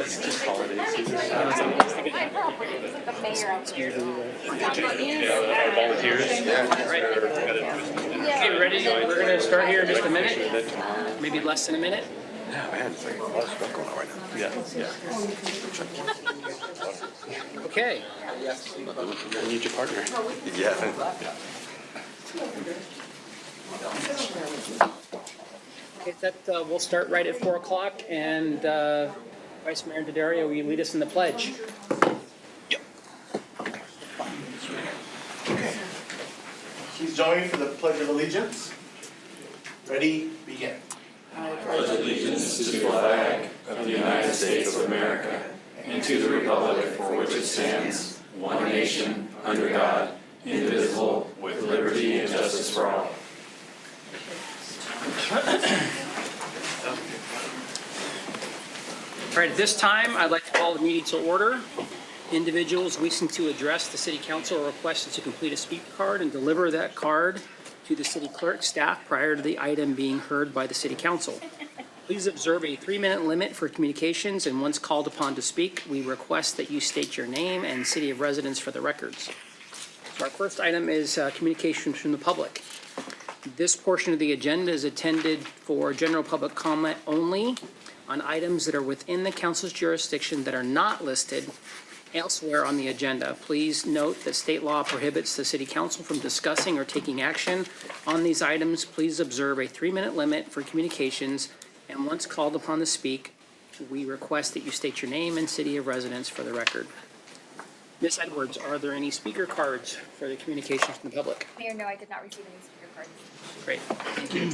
It's just holiday season. Our volunteers. Okay, ready? We're going to start here in just a minute. Maybe less than a minute. Yeah, man, it's like a lot of stuff going on right now. Yeah. Okay. I need your partner. Yeah. Okay, we'll start right at 4 o'clock, and Vice Mayor Daddario, will you lead us in the pledge? Please join me for the Pledge of Allegiance. Ready, begin. I pledge allegiance to the flag of the United States of America and to the republic for which it stands, one nation, under God, indivisible, with liberty and justice for all. All right, at this time, I'd like to call the meeting to order. Individuals wishing to address the City Council are requested to complete a speaker card and deliver that card to the City Clerk staff prior to the item being heard by the City Council. Please observe a 3-minute limit for communications, and once called upon to speak, we request that you state your name and city of residence for the records. So our first item is communications from the public. This portion of the agenda is intended for general public comment only on items that are within the council's jurisdiction that are not listed elsewhere on the agenda. Please note that state law prohibits the City Council from discussing or taking action on these items. Please observe a 3-minute limit for communications, and once called upon to speak, we request that you state your name and city of residence for the record. Ms. Edwards, are there any speaker cards for the communications from the public? Mayor, no, I did not receive any speaker cards. Great, thank you.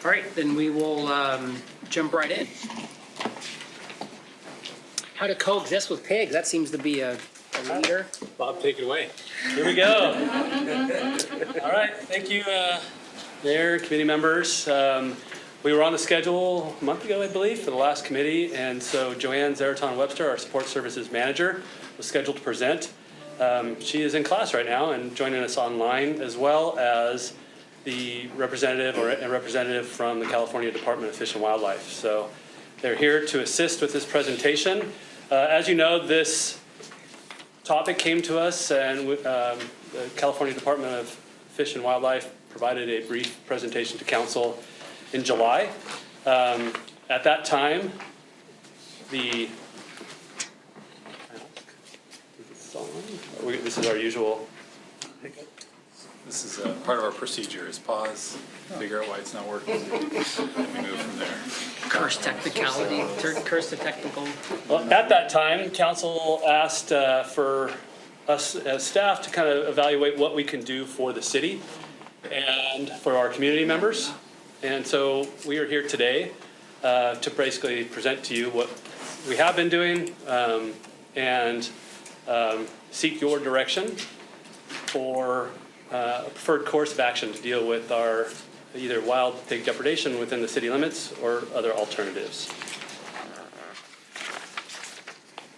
All right, then we will jump right in. How to coexist with pigs, that seems to be a leader. Bob, take it away. Here we go. All right, thank you, Mayor, committee members. We were on the schedule a month ago, I believe, for the last committee, and so Joanne Zeraton-Webster, our support services manager, was scheduled to present. She is in class right now and joining us online, as well as the representative or a representative from the California Department of Fish and Wildlife. So they're here to assist with this presentation. As you know, this topic came to us, and the California Department of Fish and Wildlife provided a brief presentation to council in July. At that time, this is our usual. This is part of our procedure is pause, figure out why it's not working, and we move from there. Curse technicality, curse the technical. Well, at that time, council asked for us as staff to kind of evaluate what we can do for the city and for our community members. And so we are here today to basically present to you what we have been doing and seek your direction for a preferred course of action to deal with our either wild pig depredation within the city limits or other alternatives.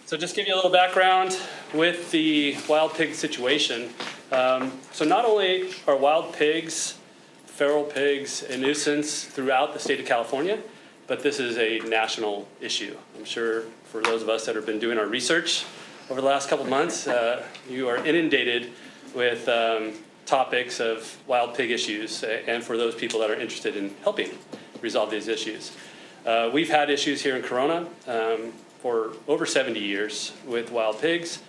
So just give you a little background with the wild pig situation. So not only are wild pigs, feral pigs, a nuisance throughout the state of California, but this is a national issue. I'm sure for those of us that have been doing our research over the last couple of months, you are inundated with topics of wild pig issues, and for those people that are interested in helping resolve these issues. We've had issues here in Corona for over 70 years with wild pigs.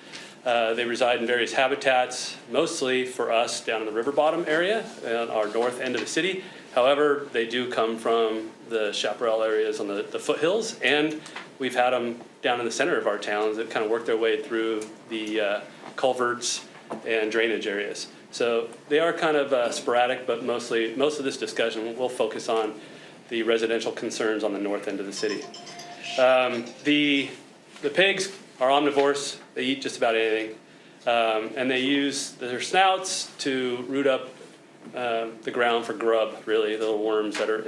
They reside in various habitats, mostly for us down in the river bottom area, on our north end of the city. However, they do come from the chaparral areas on the foothills, and we've had them down in the center of our towns that kind of work their way through the culverts and drainage areas. So they are kind of sporadic, but most of this discussion will focus on the residential concerns on the north end of the city. The pigs are omnivores. They eat just about anything, and they use their snouts to root up the ground for grub, really, the little worms that are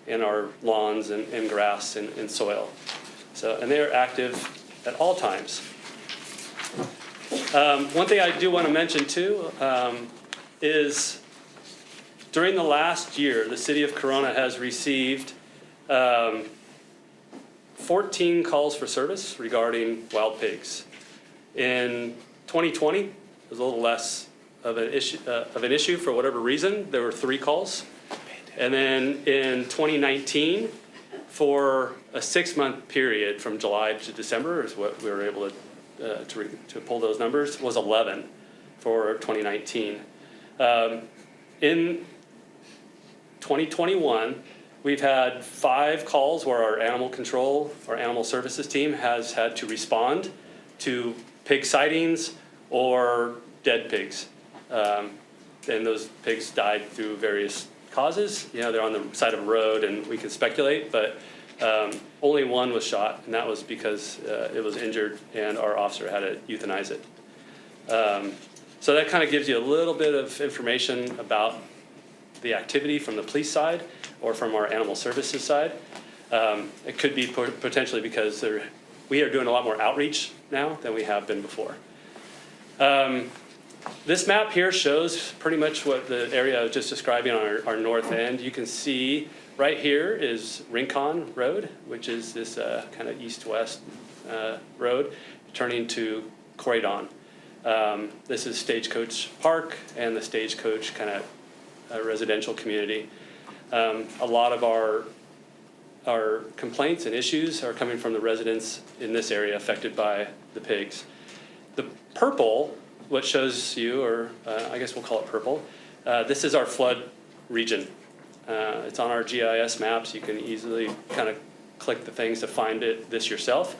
in our lawns and grass and soil. So, and they are active at all times. One thing I do want to mention too is during the last year, the city of Corona has received 4 14 calls for service regarding wild pigs. In 2020, it was a little less of an issue for whatever reason. There were 3 calls. And then in 2019, for a 6-month period from July to December is what we were able to pull those numbers, was 11 for 2019. In 2021, we've had 5 calls where our animal control, our animal services team has had to respond to pig sightings or dead pigs. And those pigs died through various causes. You know, they're on the side of a road and we can speculate, but only 1 was shot, and that was because it was injured and our officer had to euthanize it. So that kind of gives you a little bit of information about the activity from the police side or from our animal services side. It could be potentially because we are doing a lot more outreach now than we have been before. This map here shows pretty much what the area I was just describing on our north end. You can see right here is Rincon Road, which is this kind of east-west road turning to Corydon. This is Stagecoach Park and the Stagecoach kind of residential community. A lot of our complaints and issues are coming from the residents in this area affected by the pigs. The purple, what shows you, or I guess we'll call it purple, this is our flood region. It's on our GIS maps. You can easily kind of click the things to find this yourself.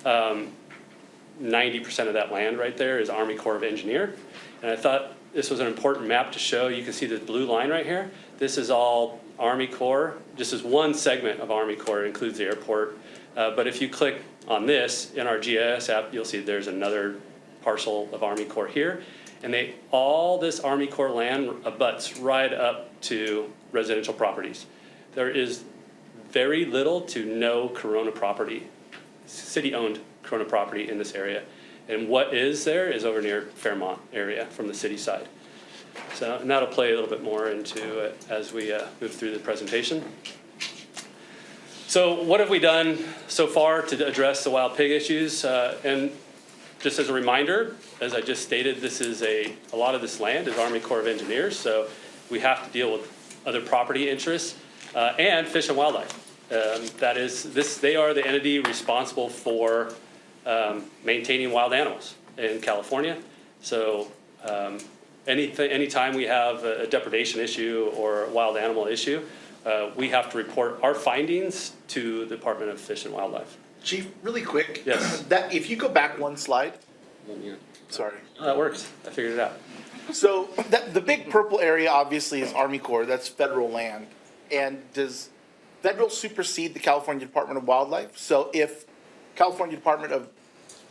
90% of that land right there is Army Corps of Engineer. And I thought this was an important map to show. You can see the blue line right here. This is all Army Corps. Just as one segment of Army Corps. It includes the airport. But if you click on this in our GIS app, you'll see there's another parcel of Army Corps here. And all this Army Corps land abuts right up to residential properties. There is very little to no Corona property, city-owned Corona property in this area. And what is there is over near Fairmont area from the city side. So, and that'll play a little bit more into it as we move through the presentation. So what have we done so far to address the wild pig issues? And just as a reminder, as I just stated, this is a lot of this land is Army Corps of Engineers, so we have to deal with other property interests and Fish and Wildlife. That is, they are the entity responsible for maintaining wild animals in California. So anytime we have a depredation issue or a wild animal issue, we have to report our findings to the Department of Fish and Wildlife. Chief, really quick. Yes. That, if you go back 1 slide. Sorry. Oh, that works. I figured it out. So the big purple area obviously is Army Corps. That's federal land. And does federal supersede the California Department of Wildlife? So if California Department of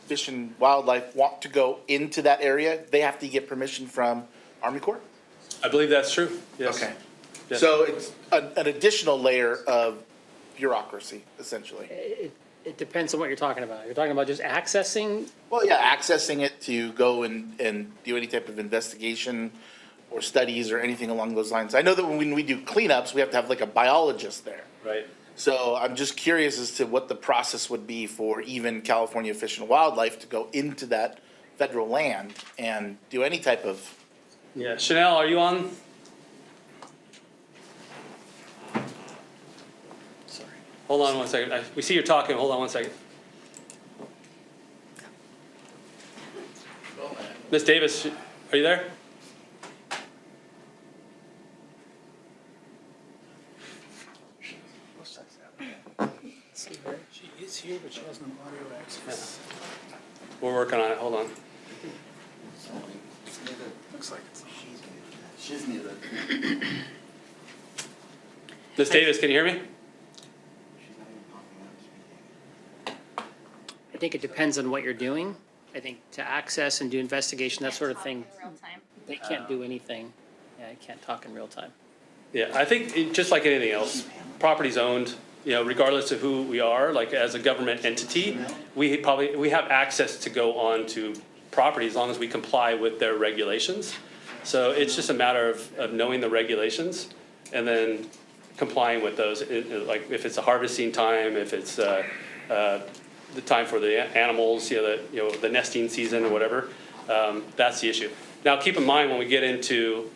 Fish and Wildlife want to go into that area, they have to get permission from Army Corps? I believe that's true. Yes. Okay. Yes. So it's an additional layer of bureaucracy, essentially. It depends on what you're talking about. You're talking about just accessing. Well, yeah, accessing it to go and do any type of investigation or studies or anything along those lines. I know that when we do cleanups, we have to have like a biologist there. Right. So I'm just curious as to what the process would be for even California Fish and Wildlife to go into that federal land and do any type of. Yeah. Chanel, are you on? Sorry. Hold on 1 second. We see you're talking. Hold on 1 second. Miss Davis, are you there? She is here, but she has no audio access. We're working on it. Hold on. Looks like she's muted. Miss Davis, can you hear me? I think it depends on what you're doing. I think to access and do investigation, that sort of thing, In real time. they can't do anything. Yeah, I can't talk in real time. Yeah, I think just like anything else, property's owned, you know, regardless of who we are, like as a government entity, we have access to go on to property as long as we comply with their regulations. So it's just a matter of knowing the regulations and then complying with those. Like if it's a harvesting time, if it's the time for the animals, the nesting season or whatever. That's the issue. Now, keep in mind when we get into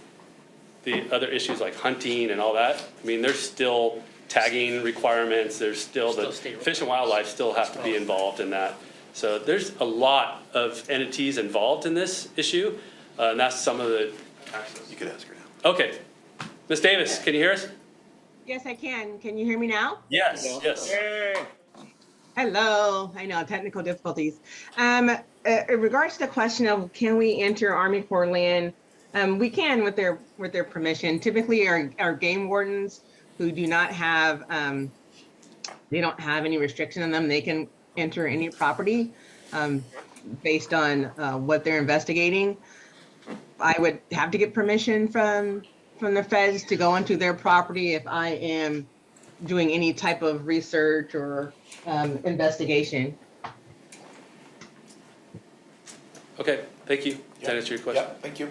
the other issues like hunting and all that, I mean, there's still tagging requirements, there's still the Fish and Wildlife still have to be involved in that. So there's a lot of entities involved in this issue, and that's some of the. You could ask her now. Okay. Ms. Davis, can you hear us? Yes, I can. Can you hear me now? Yes, yes. Hello. I know, technical difficulties. In regards to the question of can we enter Army Corps land, we can with their permission. Typically, our game wardens who do not have, they don't have any restriction on them, they can enter any property based on what they're investigating. I would have to get permission from the feds to go onto their property if I am doing any type of research or investigation. Okay, thank you. Does that answer your question? Yeah, thank you.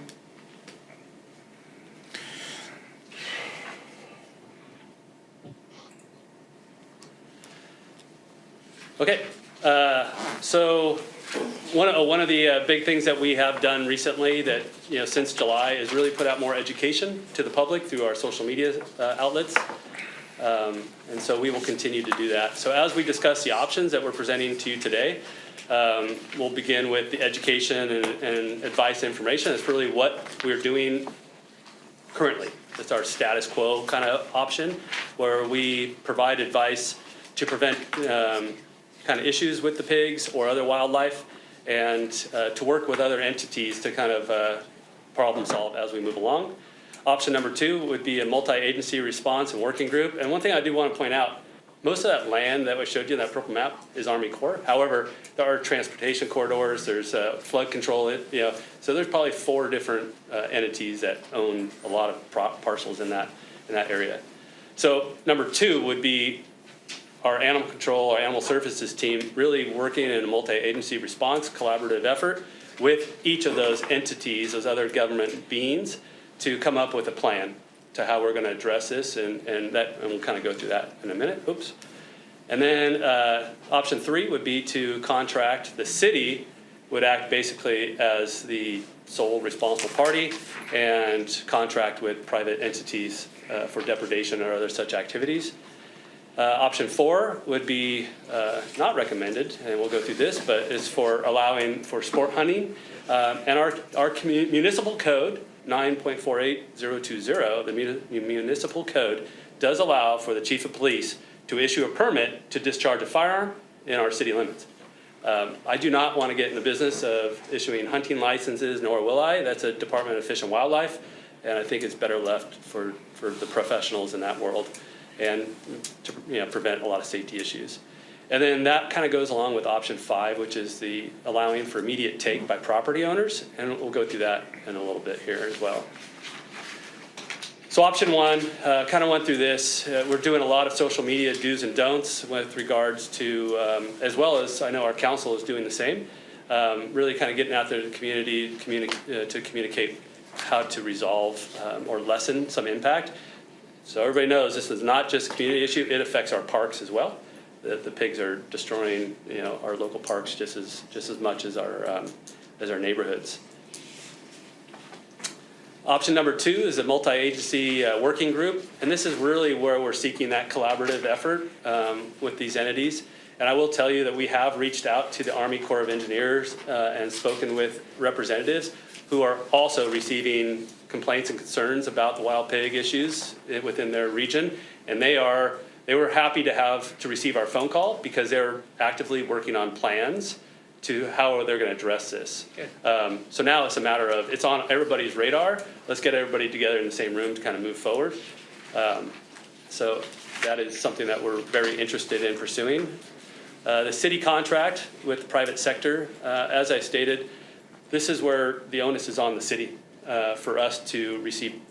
Okay, so one of the big things that we have done recently that, since July is really put out more education to the public through our social media outlets. And so we will continue to do that. So as we discuss the options that we're presenting to you today, we'll begin with the education and advice information. That's really what we're doing currently. It's our status quo kind of option where we provide advice to prevent kind of issues with the pigs or other wildlife, and to work with other entities to kind of problem solve as we move along. Option number 2 would be a multi-agency response and working group. And one thing I do want to point out, most of that land that we showed you in that purple map is Army Corps. However, there are transportation corridors, there's flood control, so there's probably 4 different entities that own a lot of parcels in that area. So number 2 would be our animal control, our animal services team really working in a multi-agency response collaborative effort with each of those entities, those other government beings, to come up with a plan to how we're going to address this, and we'll kind of go through that in a minute. Oops. And then option 3 would be to contract. The city would act basically as the sole responsible party and contract with private entities for depredation or other such activities. Option 4 would be not recommended, and we'll go through this, but is for allowing for sport hunting. And our municipal code, 9.48020, the municipal code, does allow for the chief of police to issue a permit to discharge a firearm in our city limits. I do not want to get in the business of issuing hunting licenses, nor will I. That's a Department of Fish and Wildlife, and I think it's better left for the professionals in that world, and to prevent a lot of safety issues. And then that kind of goes along with option 5, which is the allowing for immediate take by property owners, and we'll go through that in a little bit here as well. So option 1, kind of went through this. We're doing a lot of social media do's and don'ts with regards to, as well as I know our council is doing the same, really kind of getting out there to the community to communicate how to resolve or lessen some impact. So everybody knows this is not just a community issue, it affects our parks as well. The pigs are destroying, our local parks just as much as our neighborhoods. Option number 2 is a multi-agency working group, and this is really where we're seeking that collaborative effort with these entities. And I will tell you that we have reached out to the Army Corps of Engineers and spoken with representatives who are also receiving complaints and concerns about the wild pig issues within their region, and they were happy to receive our phone call because they're actively working on plans to how they're going to address this. So now it's a matter of, it's on everybody's radar. Let's get everybody together in the same room to kind of move forward. So that is something that we're very interested in pursuing. The city contract with the private sector, as I stated, this is where the onus is on the city for us to receive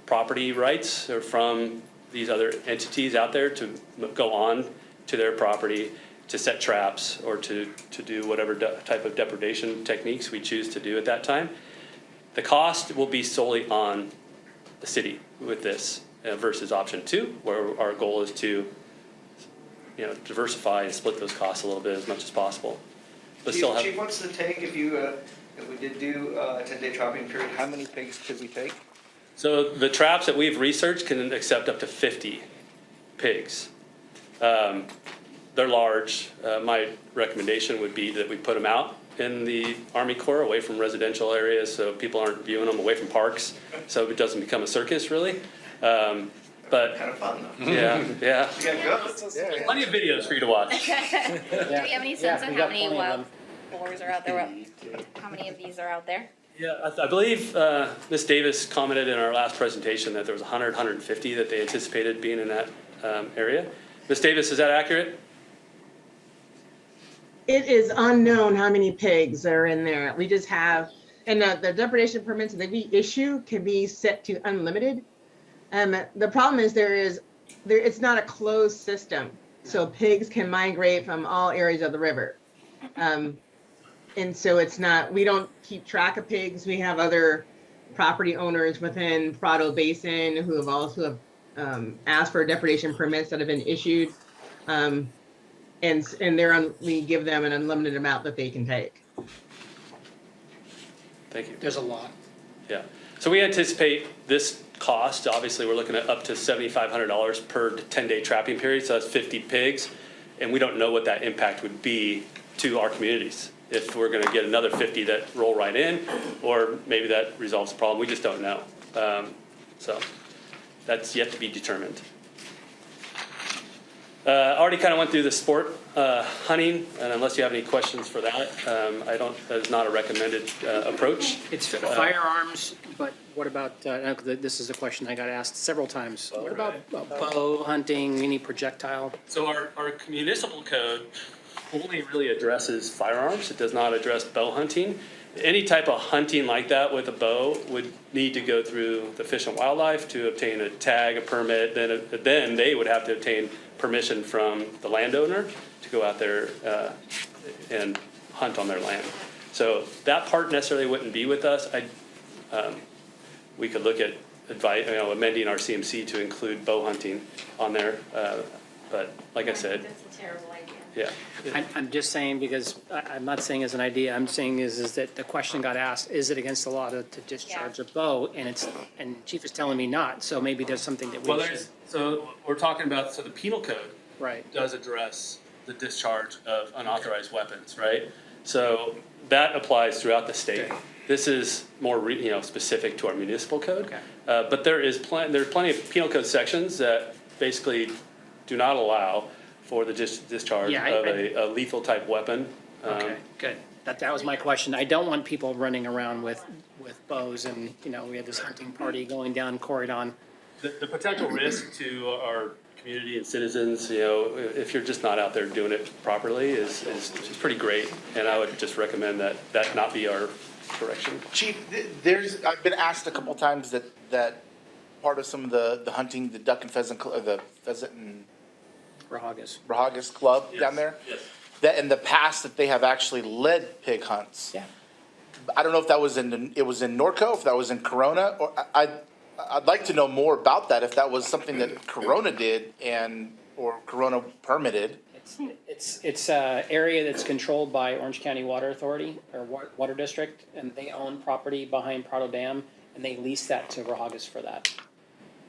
property rights from these other entities out there to go on to their property, to set traps, or to do whatever type of depredation techniques we choose to do at that time. The cost will be solely on the city with this versus option 2, where our goal is to diversify and split those costs a little bit as much as possible. But still have. Chief, what's the take if we did do a 10-day trapping period, how many pigs could we take? So the traps that we've researched can accept up to 50 pigs. They're large. My recommendation would be that we put them out in the Army Corps, away from residential areas, so people aren't viewing them, away from parks, so it doesn't become a circus, really. But Kind of fun, though. yeah. You got goats? Yeah. Plenty of videos for you to watch. Do we have any sense Yeah, of we how got many plenty of wild them. boars are out there? How many of these are out there? Yeah, I believe Ms. Davis commented in our last presentation that there was 100, 150 that they anticipated being in that area. Ms. Davis, is that accurate? It is unknown how many pigs are in there. We just have, and the depredation permits that we issue can be set to unlimited. The problem is it's not a closed system. So pigs can migrate from all areas of the river. And so we don't keep track of pigs. We have other property owners within Prado Basin who have also asked for depredation permits that have been issued. And we give them an unlimited amount that they can take. Thank you. There's a lot. Yeah. So we anticipate this cost, obviously, we're looking at up to $7,500 per 10-day trapping period, so that's 50 pigs. And we don't know what that impact would be to our communities. If we're gonna get another 50 that roll right in, or maybe that resolves the problem, we just don't know. So that's yet to be determined. I already kind of went through the sport hunting, and unless you have any questions for that, that is not a recommended approach. It's firearms, but what about, this is a question I got asked several times. What about bow hunting, any projectile? So our municipal code only really addresses firearms. It does not address bow hunting. Any type of hunting like that with a bow would need to go through the Fish and Wildlife to obtain a tag, a permit. Then they would have to obtain permission from the landowner to go out there and hunt on their land. So that part necessarily wouldn't be with us. We could look at amending our CMC to include bow hunting on there. But like I said, That's a terrible idea. yeah. I'm just saying, because I'm not saying as an idea, I'm saying is that the question got asked, is it against the law to discharge a bow? And Chief is telling me not, so maybe there's something that we should. So we're talking about, so the penal code Right. does address the discharge of unauthorized weapons, right? So that applies throughout the state. Okay. This is more, specific to our municipal code. Okay. But there's plenty of penal code sections that basically do not allow for the discharge Yeah, of a lethal type weapon. Okay, good. That was my question. I don't want people running around with bows and, we had this hunting party going down Corridon. The potential risk to our community and citizens, if you're just not out there doing it properly is pretty great. And I would just recommend that not be our direction. Chief, I've been asked a couple times that part of some of the hunting, the duck and pheasant, the pheasant and Wrcog. club down there, Yes. that in the past that they have actually led pig hunts. Yeah. I don't know if that was in Norco, if that was in Corona, or I'd like to know more about that, if that was something that Corona did or Corona permitted. It's a area that's controlled by Orange County Water Authority or Water District, and they own property behind Prado Dam, and they lease that to Wrcog for that.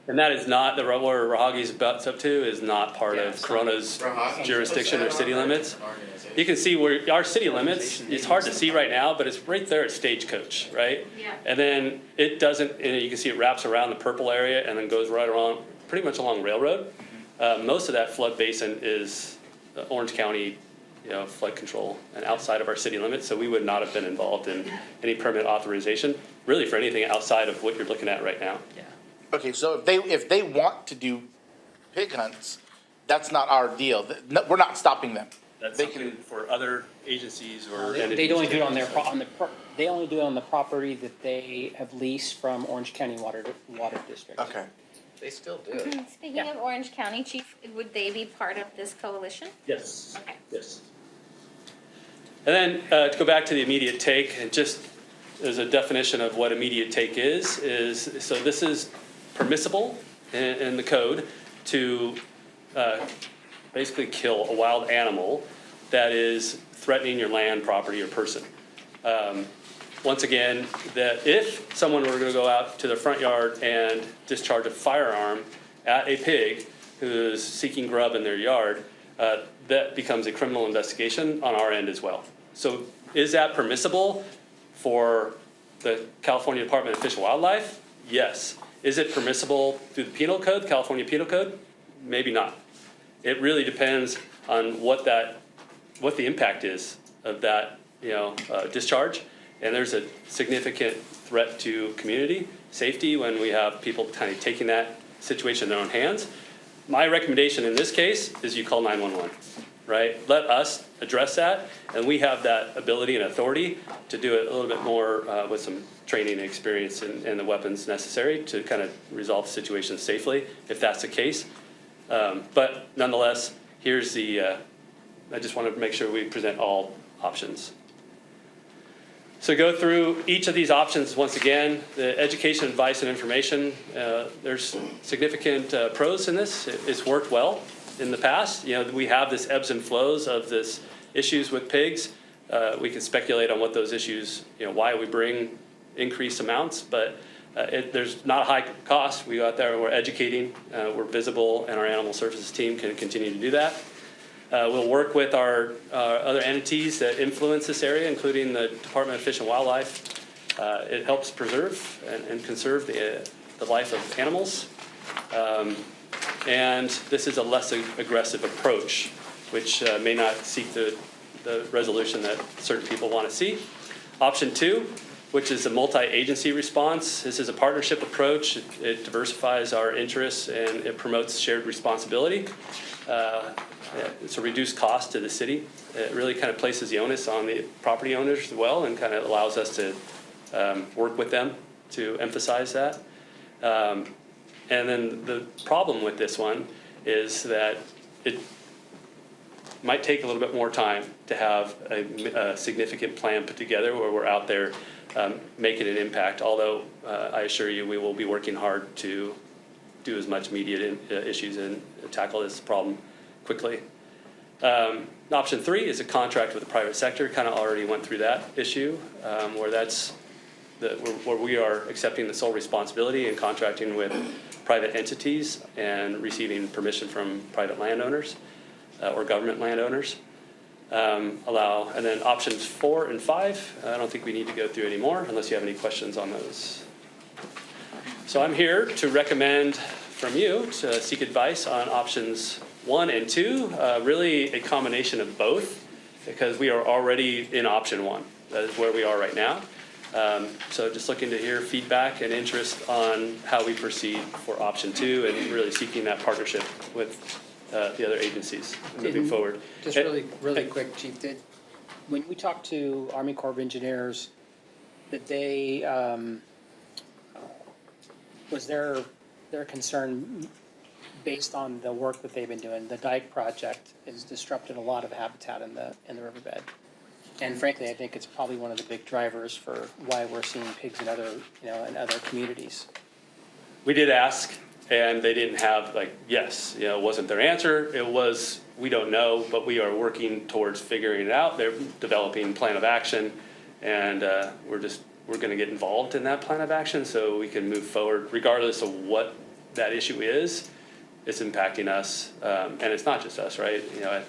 And that is not, where Wrcog's butts up to is not part Yeah, of it's not. Corona's jurisdiction or city limits. You can see where our city limits, it's hard to see right now, but it's right there at Stagecoach, right? Yeah. And then it doesn't, and you can see it wraps around the purple area and then goes right around, pretty much along Railroad. Most of that flood basin is Orange County, flood control and outside of our city limits, so we would not have been involved in any permit authorization, really for anything outside of what you're looking at right now. Yeah. Okay, so if they want to do pig hunts, that's not our deal. We're not stopping them. That's They something for other agencies or They entities. only do it they only do it on the property that they have leased from Orange County Water District. Okay. They still do it. Speaking Yeah. of Orange County, Chief, would they be part of this coalition? Yes. Okay. Yes. And then to go back to the immediate take, and just as a definition of what immediate take is so this is permissible in the code to basically kill a wild animal that is threatening your land, property, or person. Once again, that if someone were to go out to their front yard and discharge a firearm at a pig who is seeking grub in their yard, that becomes a criminal investigation on our end as well. So is that permissible for the California Department of Fish and Wildlife? Yes. Is it permissible through the penal code, California Penal Code? Maybe not. It really depends on what the impact is of that, discharge. And there's a significant threat to community safety when we have people kind of taking that situation in their own hands. My recommendation in this case is you call 911, right? Let us address that, and we have that ability and authority to do it a little bit more with some training and experience and the weapons necessary to kind of resolve situations safely, if that's the case. But nonetheless, here's the, I just want to make sure we present all options. So go through each of these options once again. The education, advice, and information, there's significant pros in this. It's worked well in the past. We have this ebbs and flows of this issues with pigs. We can speculate on what those issues, why we bring increased amounts, but there's not a high cost. We go out there and we're educating, we're visible, and our animal services team can continue to do that. We'll work with our other entities that influence this area, including the Department of Fish and Wildlife. It helps preserve and conserve the life of animals. And this is a less aggressive approach, which may not seek the resolution that certain people want to see. Option 2, which is a multi-agency response. This is a partnership approach. It diversifies our interests and it promotes shared responsibility. It's a reduced cost to the city. It really kind of places the onus on the property owners as well and kind of allows us to work with them to emphasize that. And then the problem with this one is that it might take a little bit more time to have a significant plan put together where we're out there making an impact, although I assure you we will be working hard to do as much immediate issues and tackle this problem quickly. Option 3 is a contract with the private sector. Kind of already went through that issue, where we are accepting the sole responsibility and contracting with private entities and receiving permission from private landowners or government landowners. And then options 4 and 5, I don't think we need to go through anymore unless you have any questions on those. So I'm here to recommend from you to seek advice on options 1 and 2, really a combination of both, because we are already in option 1. That is where we are right now. So just looking to hear feedback and interest on how we proceed for option 2 and really seeking that partnership with the other agencies moving forward. Just really quick, Chief, when we talked to Army Corps of Engineers, that they, was their concern based on the work that they've been doing? The dike project has disrupted a lot of habitat in the riverbed. And frankly, I think it's probably one of the big drivers for why we're seeing pigs in other, in other communities. We did ask, and they didn't have yes, wasn't their answer. It was, we don't know, but we are working towards figuring it out. They're developing plan of action, and we're going to get involved in that plan of action so we can move forward regardless of what that issue is. It's impacting us, and it's not just us, right?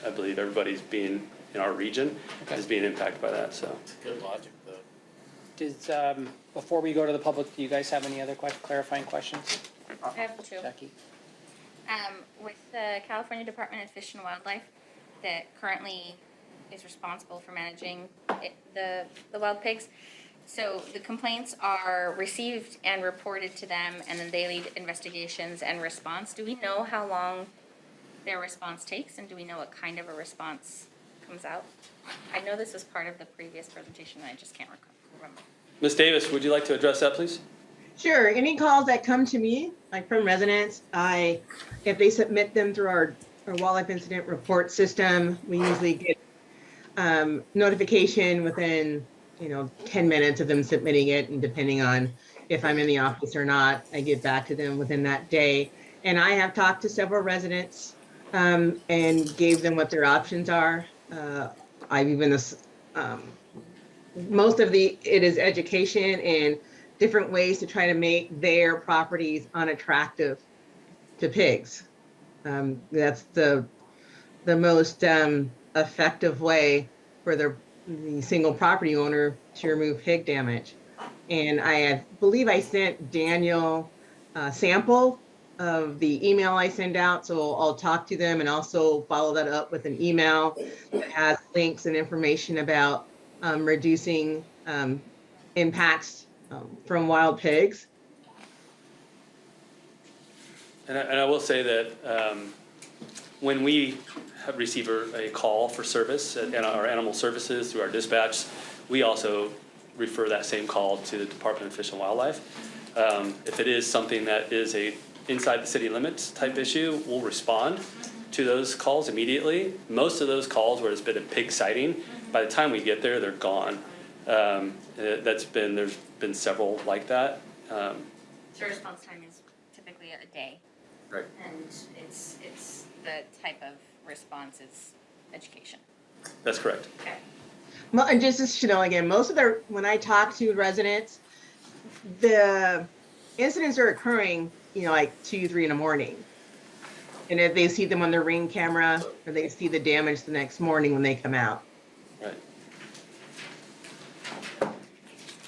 I believe everybody's being in our region is being impacted by that. So Good logic, though. Does, before we go to the public, do you guys have any other clarifying questions? I have 2. Jackie? With the California Department of Fish and Wildlife that currently is responsible for managing the wild pigs. So the complaints are received and reported to them, and then they lead investigations and response. Do we know how long their response takes, and do we know what kind of a response comes out? I know this was part of the previous presentation, and I just can't remember. Ms. Davis, would you like to address that, please? Sure. Any calls that come to me, like from residents, if they submit them through our wildlife incident report system, we usually get notification within 10 minutes of them submitting it, and depending on if I'm in the office or not, I get back to them within that day. And I have talked to several residents and gave them what their options are. I've even, most of it is education and different ways to try to make their properties unattractive to pigs. That's the most effective way for the single property owner to remove pig damage. And believe I sent Daniel a sample of the email I send out. So I'll talk to them and also follow that up with an email that has links and information about reducing impacts from wild pigs. And I will say that when we receive a call for service at our animal services through our dispatch, we also refer that same call to the Department of Fish and Wildlife. If it is something that is a inside the city limits type issue, we'll respond to those calls immediately. Most of those calls where it's been a pig sighting, by the time we get there, they're gone. There's been several like that. So response time is typically a day. Right. And it's the type of response is education. That's correct. Okay. Well, and just to know again, when I talk to residents, the incidents are occurring, like 2, 3 in the morning. And if they see them on their Ring camera, or they see the damage the next morning when they come out. Right.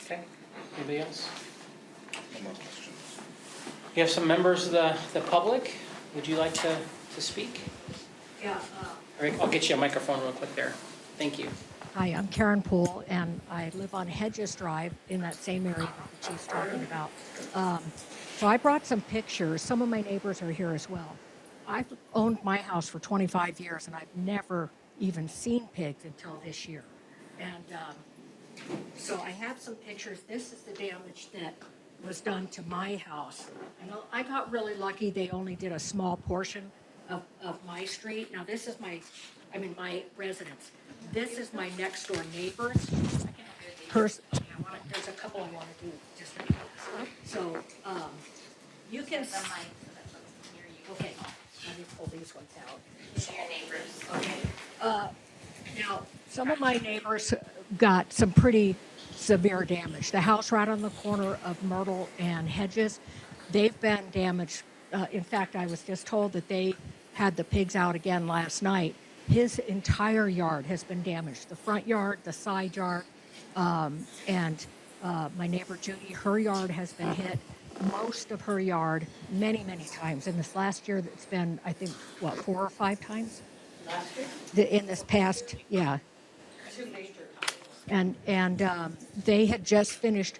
Okay, anybody else? No more questions. You have some members of the public. Would you like to speak? Yeah. All right, I'll get you a microphone real quick there. Thank you. Hi, I'm Karen Poole, and I live on Hedges Drive in that same area that the chief's talking about. So I brought some pictures. Some of my neighbors are here as well. I've owned my house for 25 years, and I've never even seen pigs until this year. And so I have some pictures. This is the damage that was done to my house. And I got really lucky. They only did a small portion of my street. Now, this is my residence. This is my next door neighbors. There's a couple I want to do just a minute. So you can. The mic so that folks can hear you. Okay, let me pull these ones out. These are your neighbors. Okay. Now, some of my neighbors got some pretty severe damage. The house right on the corner of Myrtle and Hedges, they've been damaged. In fact, I was just told that they had the pigs out again last night. His entire yard has been damaged. The front yard, the side yard, and my neighbor Judy, her yard has been hit. Most of her yard many, many times. In this last year, it's been, I think, 4 or 5 times? Last year? In this past, yeah. 2 major times. And they had just finished,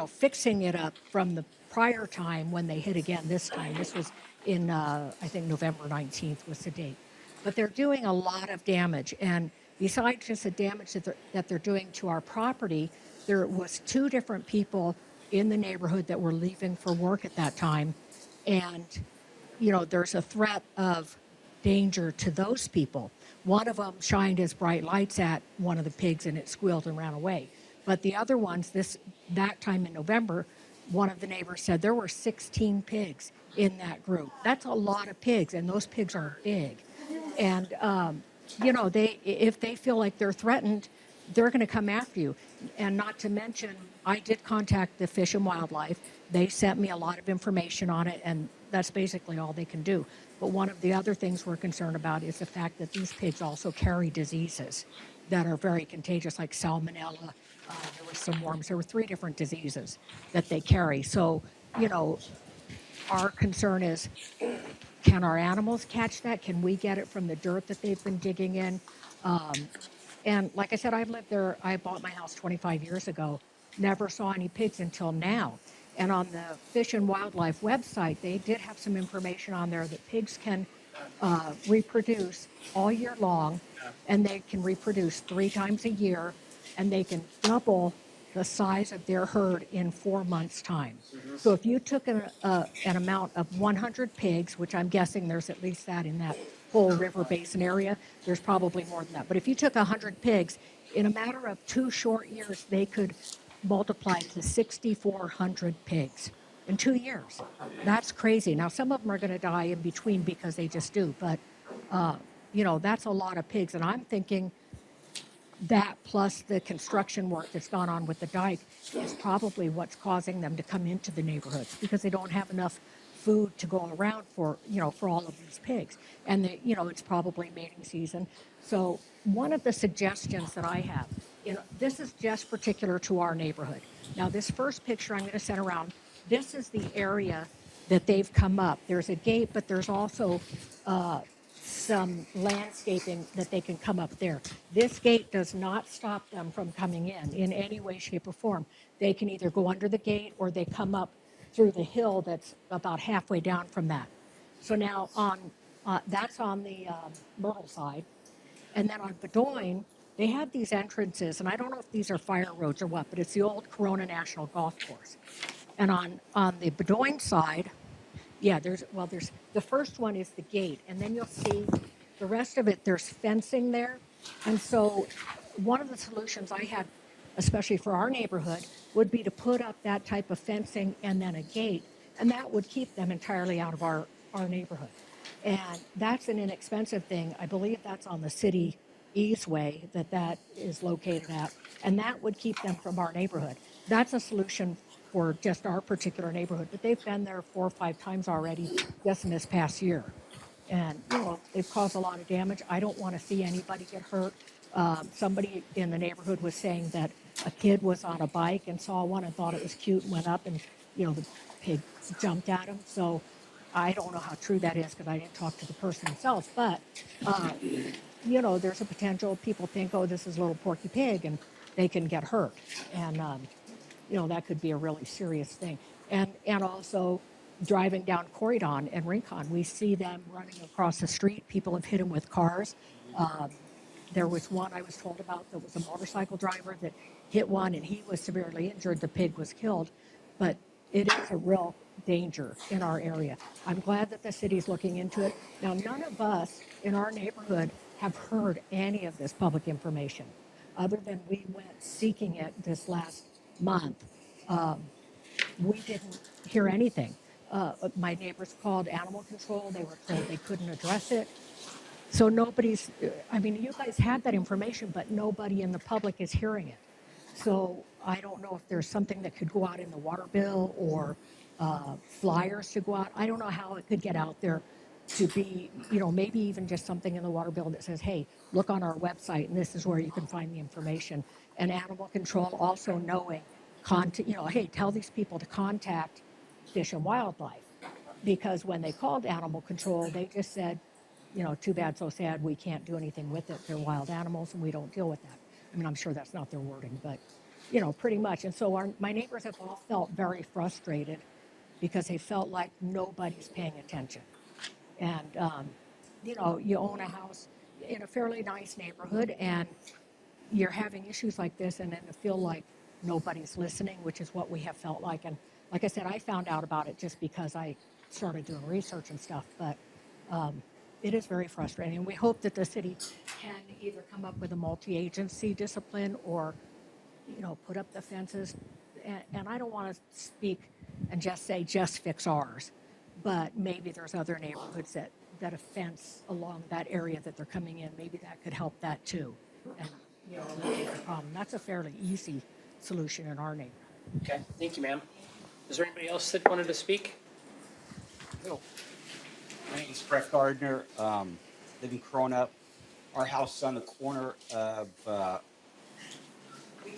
fixing it up from the prior time when they hit again this time. This was in, I think, November 19th was the date. But they're doing a lot of damage. And besides just the damage that they're doing to our property, there was 2 different people in the neighborhood that were leaving for work at that time. And, there's a threat of danger to those people. One of them shined his bright lights at one of the pigs and it squealed and ran away. But the other ones, that time in November, one of the neighbors said there were 16 pigs in that group. That's a lot of pigs, and those pigs are big. And, if they feel like they're threatened, they're going to come after you. And not to mention, I did contact the Fish and Wildlife. They sent me a lot of information on it, and that's basically all they can do. But one of the other things we're concerned about is the fact that these pigs also carry diseases that are very contagious, like salmonella. There were some worms. There were 3 different diseases that they carry. So, our concern is, can our animals catch that? Can we get it from the dirt that they've been digging in? And like I said, I've lived there. I bought my house 25 years ago. Never saw any pigs until now. And on the Fish and Wildlife website, they did have some information on there that pigs can reproduce all year long, and they can reproduce 3 times a year, and they can double the size of their herd in 4 months' time. So if you took an amount of 100 pigs, which I'm guessing there's at least that in that whole river basin area, there's probably more than that. But if you took 100 pigs, in a matter of 2 short years, they could multiply to 6,400 pigs. in 2 years. That's crazy. Now, some of them are going to die in between because they just do, but, that's a lot of pigs. And I'm thinking that plus the construction work that's gone on with the dike is probably what's causing them to come into the neighborhoods because they don't have enough food to go around for all of these pigs. And it's probably mating season. So one of the suggestions that I have, this is just particular to our neighborhood. Now, this first picture I'm going to send around, this is the area that they've come up. There's a gate, but there's also some landscaping that they can come up there. This gate does not stop them from coming in any way, shape, or form. They can either go under the gate or they come up through the hill that's about halfway down from that. So now that's on the Myrtle side. And then on Bedoin, they have these entrances, and I don't know if these are fire roads or what, but it's the old Corona National Golf Course. And on the Bedoin side, yeah, there's the first one is the gate, and then you'll see the rest of it, there's fencing there. And so one of the solutions I had, especially for our neighborhood, would be to put up that type of fencing and then a gate, and that would keep them entirely out of our neighborhood. And that's an inexpensive thing. I believe that's on the city easeway that is located at, and that would keep them from our neighborhood. That's a solution for just our particular neighborhood, but they've been there 4 or 5 times already just in this past year. And, they've caused a lot of damage. I don't want to see anybody get hurt. Somebody in the neighborhood was saying that a kid was on a bike and saw one and thought it was cute and went up and, the pig jumped at him. So I don't know how true that is because I didn't talk to the person themselves, but, there's a potential. People think, oh, this is a little porky pig and they can get hurt. And, that could be a really serious thing. And also driving down Corydon and Rincon, we see them running across the street. People have hit them with cars. There was one I was told about that was a motorcycle driver that hit one and he was severely injured. The pig was killed. But it is a real danger in our area. I'm glad that the city's looking into it. Now, none of us in our neighborhood have heard any of this public information other than we went seeking it this last month. We didn't hear anything. My neighbors called animal control. They were told they couldn't address it. So you guys had that information, but nobody in the public is hearing it. So I don't know if there's something that could go out in the water bill or flyers to go out. I don't know how it could get out there to be, maybe even just something in the water bill that says, hey, look on our website and this is where you can find the information. And animal control also knowing, hey, tell these people to contact Fish and Wildlife. Because when they called animal control, they just said, too bad, so sad, we can't do anything with it. They're wild animals and we don't deal with that. I'm sure that's not their wording, but, pretty much. And so my neighbors have all felt very frustrated because they felt like nobody's paying attention. And, you own a house in a fairly nice neighborhood and you're having issues like this and then to feel like nobody's listening, which is what we have felt like. And like I said, I found out about it just because I started doing research and stuff, but it is very frustrating. And we hope that the city can either come up with a multi-agency discipline or, put up the fences. And I don't want to speak and just say, just fix ours, but maybe there's other neighborhoods that a fence along that area that they're coming in, maybe that could help that too. And, eliminate the problem. That's a fairly easy solution in our neighborhood. Okay, thank you, ma'am. Is there anybody else that wanted to speak? My name is Gardner. Live in Corona. Our house is on the corner of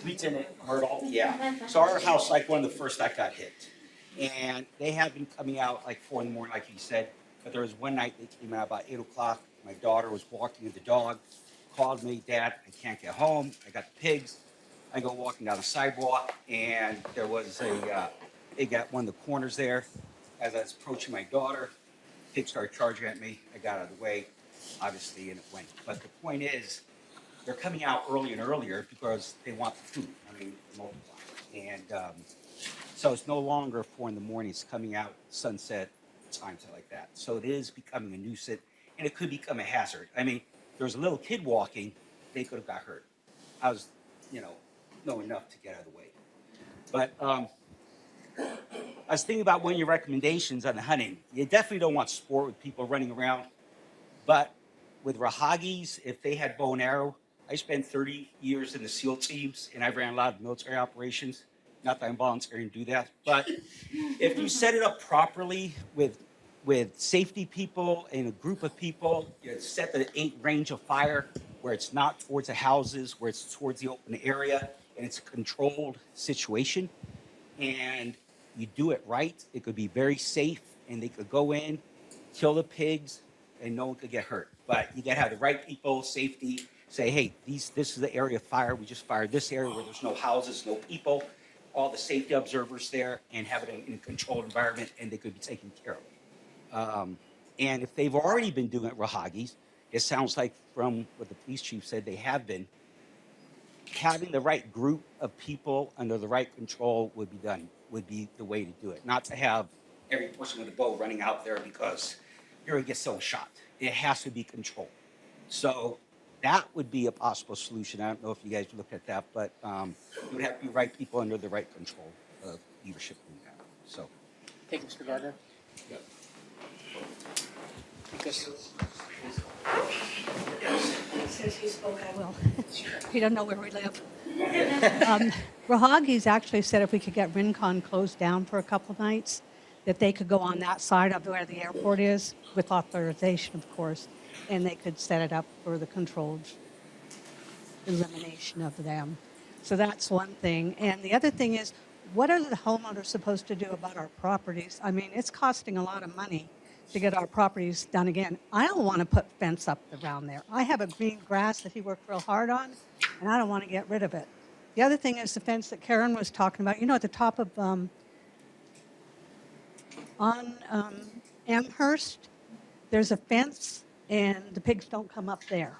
Wheaton and Myrtle. Yeah. So our house, like one of the first that got hit. And they have been coming out like 4 in the morning, like you said. But there was one night they came out about 8 o'clock. My daughter was walking with the dog. Called me, Dad, I can't get home. I got the pigs. I go walking down the sidewalk, and there was a pig at one of the corners there. As I was approaching my daughter, pig started charging at me. I got out of the way, obviously, and it went. But the point is, they're coming out earlier and earlier because they want the food. Multiply. And so it's no longer 4 in the morning. It's coming out sunset times like that. So it is becoming a nuisance, and it could become a hazard. There was a little kid walking, they could have got hurt. I was, know enough to get out of the way. But was thinking about one of your recommendations on the hunting. You definitely don't want sport with people running around. But with Wrcog's, if they had bow and arrow, I spent 30 years in the SEAL teams, and I ran a lot of military operations. Not that I'm volunteering to do that, but if you set it up properly with safety people and a group of people, you set the range of fire where it's not towards the houses, where it's towards the open area, and it's a controlled situation, and you do it right, it could be very safe, and they could go in, kill the pigs, and no one could get hurt. But you gotta have the right people, safety, say, hey, this is the area of fire. We just fired this area where there's no houses, no people, all the safety observers there, and have it in a controlled environment, and they could be taken care of. And if they've already been doing it, Wrcog's, it sounds like from what the police chief said, they have been. Having the right group of people under the right control would be the way to do it. Not to have every person with a bow running out there because you're gonna get someone shot. It has to be controlled. So that would be a possible solution. I don't know if you guys looked at that, but it would have to be right people under the right control of leadership in that. So. Thank you, Mr. Gardner. Yep. Since he spoke, I will. He don't know where we live. Wrcog's actually said if we could get Rincon closed down for a couple of nights, that they could go on that side of where the airport is, with authorization, of course, and they could set it up for the controlled elimination of them. So that's one thing. And the other thing is, what are the homeowners supposed to do about our properties? I mean, it's costing a lot of money to get our properties done again. I don't want to put fence up around there. I have a green grass that he worked real hard on, and I don't want to get rid of it. The other thing is the fence that Karen was talking about. You know, at the top of Amherst, there's a fence, and the pigs don't come up there.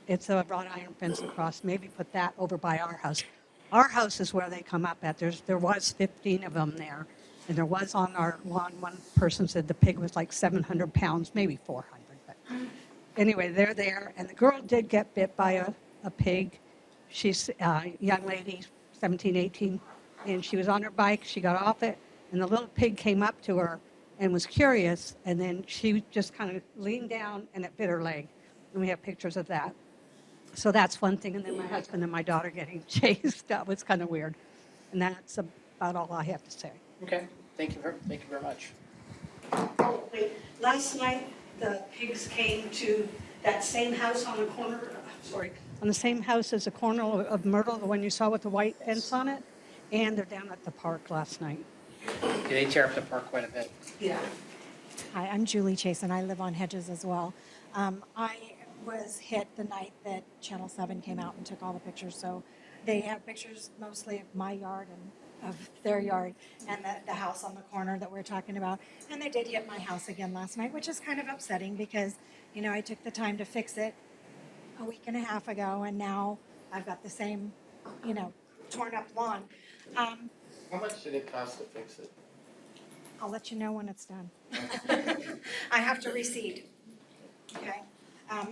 It's a wrought iron fence across. Maybe put that over by our house. Our house is where they come up at. There was 15 of them there. And there was on our lawn, one person said the pig was like 700 pounds, maybe 400. But anyway, they're there. And the girl did get bit by a pig. She's a young lady, 17, 18. And she was on her bike. She got off it. And the little pig came up to her and was curious. And then she just kind of leaned down and it bit her leg. And we have pictures of that. So that's one thing. And then my husband and my daughter getting chased. That was kind of weird. And that's about all I have to say. Okay, thank you very much. Oh, wait, last night, the pigs came to that same house on the corner, On the same house as the corner of Myrtle, the one you saw with the white fence on it, and they're down at the park last night. Yeah, they tear up the park quite a bit. yeah. Hi, I'm Julie Chase, and I live on Hedges as well. I was hit the night that Channel 7 came out and took all the pictures, so they have pictures mostly of my yard and of their yard and the house on the corner that we're talking about. And they did hit my house again last night, which is kind of upsetting because, you know, I took the time to fix it a week and a half ago, and now I've got the same, you know, torn up lawn. How much did it cost to fix it? I'll let you know when it's done. I have to reseed. Okay.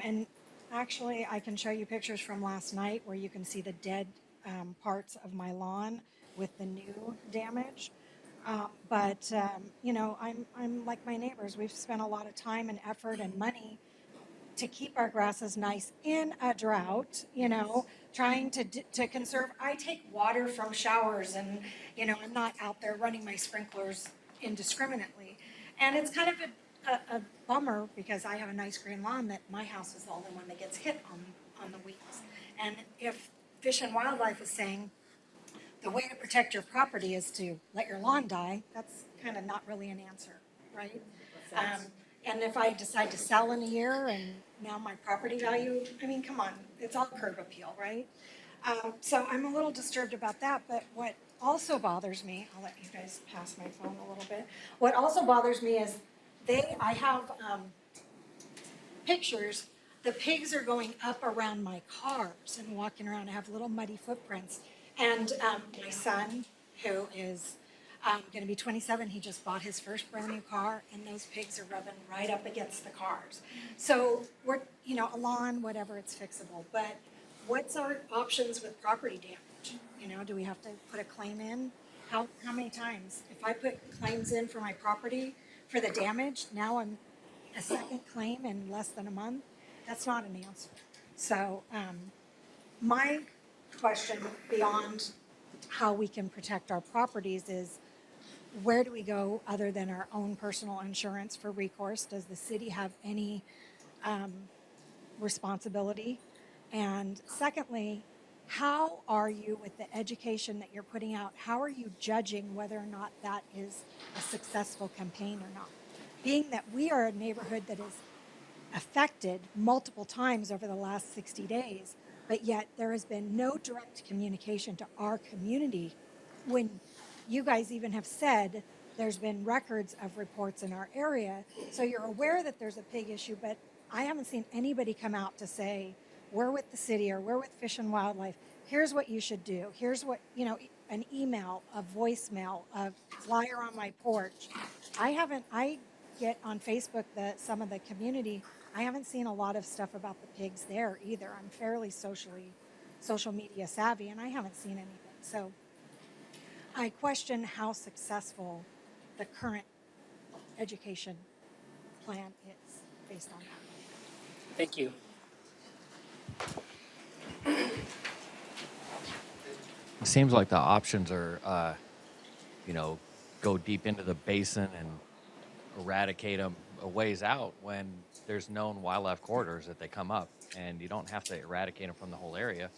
And actually, I can show you pictures from last night where you can see the dead parts of my lawn with the new damage. But you know, I'm like my neighbors. We've spent a lot of time and effort and money to keep our grasses nice in a drought, you know, trying to conserve. I take water from showers and, you know, I'm not out there running my sprinklers indiscriminately. And it's kind of a bummer because I have a nice green lawn that my house is the only one that gets hit on the weeds. And if Fish and Wildlife is saying the way to protect your property is to let your lawn die, that's kind of not really an answer, right? And if I decide to sell in a year and now my property value, I mean, come on, it's all curb appeal, right? So I'm a little disturbed about that, but what also bothers me, I'll let you guys pass my phone a little bit. What also bothers me is I have pictures, the pigs are going up around my cars and walking around. I have little muddy footprints. And my son, who is going to be 27, he just bought his first brand new car, and those pigs are rubbing right up against the cars. So we're, you know, a lawn, whatever, it's fixable. But what's our options with property damage? You know, do we have to put a claim in? How many times? If I put claims in for my property for the damage, now I'm a second claim in less than a month. That's not an answer. So, my question beyond how we can protect our properties is, where do we go other than our own personal insurance for recourse? Does the city have any responsibility? And secondly, how are you, with the education that you're putting out, how are you judging whether or not that is a successful campaign or not? Being that we are a neighborhood that is affected multiple times over the last 60 days, but yet there has been no direct communication to our community, when you guys even have said there's been records of reports in our area. So you're aware that there's a pig issue, but I haven't seen anybody come out to say, we're with the city or we're with Fish and Wildlife. Here's what you should do. Here's what, an email, a voicemail, a flyer on my porch. I get on Facebook some of the community. I haven't seen a lot of stuff about the pigs there either. I'm fairly social media savvy, and I haven't seen anything. So I question how successful the current education plan is based on that. Thank you. It seems like the options are, go deep into the basin and eradicate them a ways out when there's known wildlife corridors that they come up, and you don't have to eradicate them from the whole area.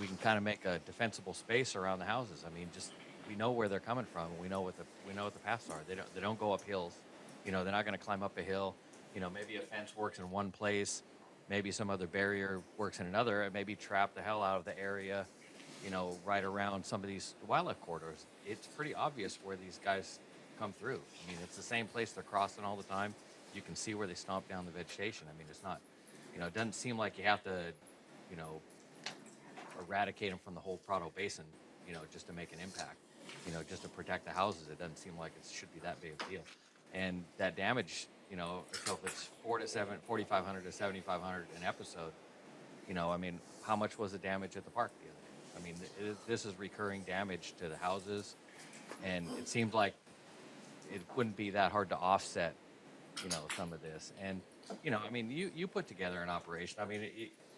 We can kind of make a defensible space around the houses. I mean, just we know where they're coming from. We know what the paths are. They don't go up hills. They're not going to climb up a hill. Maybe a fence works in one place. Maybe some other barrier works in another. And maybe trap the hell out of the area, right around some of these wildlife corridors. It's pretty obvious where these guys come through. I mean, it's the same place they're crossing all the time. You can see where they stomp down the vegetation. I mean, it's not, it doesn't seem like you have to, eradicate them from the whole Prado Basin, just to make an impact, just to protect the houses. It doesn't seem like it should be that big a deal. And that damage, so if it's $4,500 to $7,500 an episode, I mean, how much was the damage at the park the other day? I mean, this is recurring damage to the houses, and it seems like it wouldn't be that hard to offset, some of this. And, I mean, you put together an operation. I mean,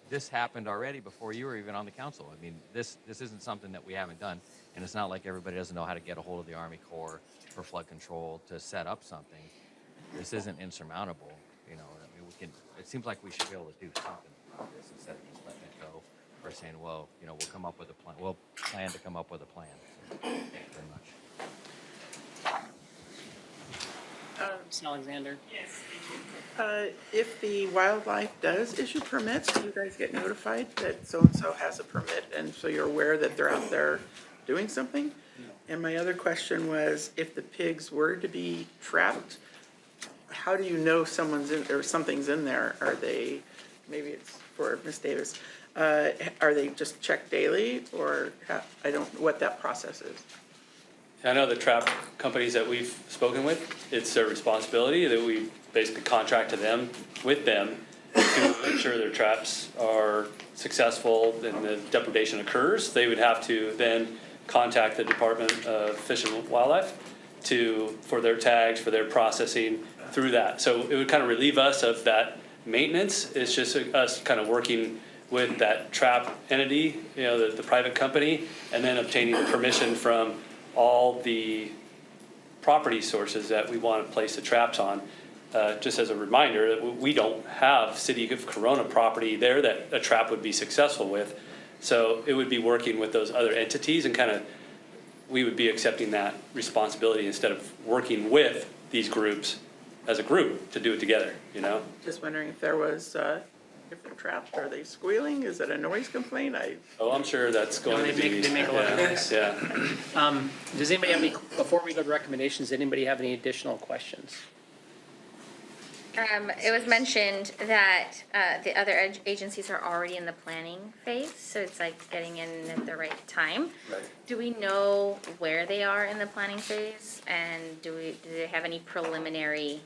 this happened already before you were even on the council. I mean, this isn't something that we haven't done, and it's not like everybody doesn't know how to get a hold of the Army Corps for flood control to set up something. This isn't insurmountable, I mean, it seems like we should be able to do something about this instead of just letting it go or saying, well, we'll come up with a plan. We'll plan to come up with a plan. So, thank you very much. Ms. Alexander? Yes. If the wildlife does issue permits, do you guys get notified that so-and-so has a permit, and so you're aware that they're out there doing something? No. And my other question was, if the pigs were to be trapped, how do you know someone's in or something's in there? Are they, maybe it's for Ms. Davis, are they just checked daily, or I don't know what that process is? I know the trap companies that we've spoken with, it's their responsibility that we basically contract with them to ensure their traps are successful and the depredation occurs. They would have to then contact the Department of Fish and Wildlife for their tags, for their processing through that. So it would kind of relieve us of that maintenance. It's just us kind of working with that trap entity, the private company, and then obtaining the permission from all the property sources that we want to place the traps on. Just as a reminder, that we don't have City of Corona property there that a trap would be successful with. So it would be working with those other entities, and we would be accepting that responsibility instead of working with these groups as a group to do it together, Just wondering if there was different traps. Are they squealing? Is it a noise complaint? Oh, I'm sure that's going to be. They make a lot of noise. Yeah. Does anybody have any, before we go to recommendations, does anybody have any additional questions? It was mentioned that the other agencies are already in the planning phase, so it's like getting in at the right time. Right. Do we know where they are in the planning phase, and do they have any preliminary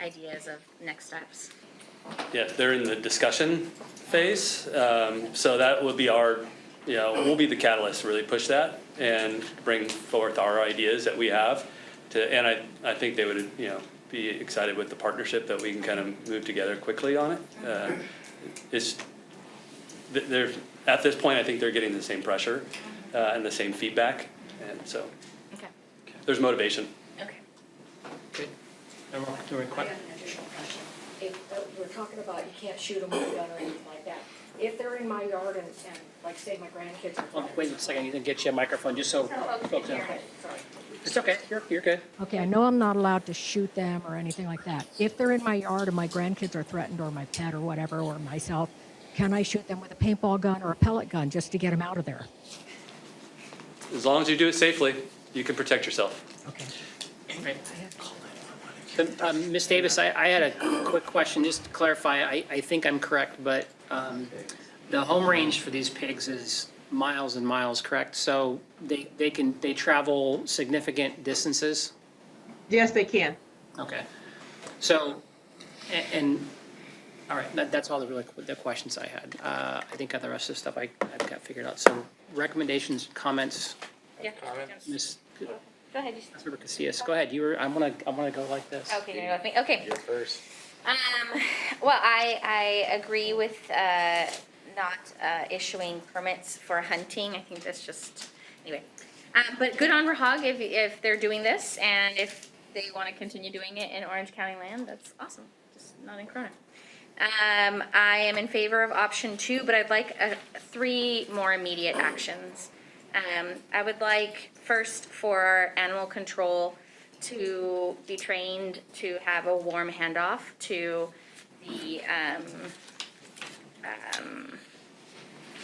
ideas of next steps? Yeah, they're in the discussion phase, so that would be our, we'll be the catalyst to really push that and bring forth our ideas that we have and I think they would, be excited with the partnership that we can kind of move together quickly on it. They're, at this point, I think they're getting the same pressure and the same feedback, and so Okay. there's motivation. Okay. Good. I got an additional question. If, we're talking about you can't shoot them with a gun or anything like that. If they're in my yard and like say my grandkids are Oh, playing. wait a second, I need to get you a microphone, just so folks know. Okay, sorry. It's okay, you're good. Okay, I know I'm not allowed to shoot them or anything like that. If they're in my yard and my grandkids are threatened or my pet or whatever, or myself, can I shoot them with a paintball gun or a pellet gun just to get them out of there? As long as you do it safely, you can protect yourself. Okay. Right. Ms. Davis, I had a quick question, just to clarify, I think I'm correct, but the home range for these pigs is miles and miles, correct? So they travel significant distances? Yes, they can. Okay. So, and, all right, that's all the questions I had. I think the rest of the stuff I've got figured out. So recommendations, comments, Yeah. Ms. Go ahead. Councilmember Casillas, go ahead. I'm gonna go like this. Okay, you're gonna go with me. Okay. You first. Well, I agree with not issuing permits for hunting. I think that's just, anyway. But good on Wrcog if they're doing this, and if they want to continue doing it in Orange County land, that's awesome. Just not in Corona. I am in favor of option 2, but I'd like 3 more immediate actions. I would like first for animal control to be trained to have a warm handoff to the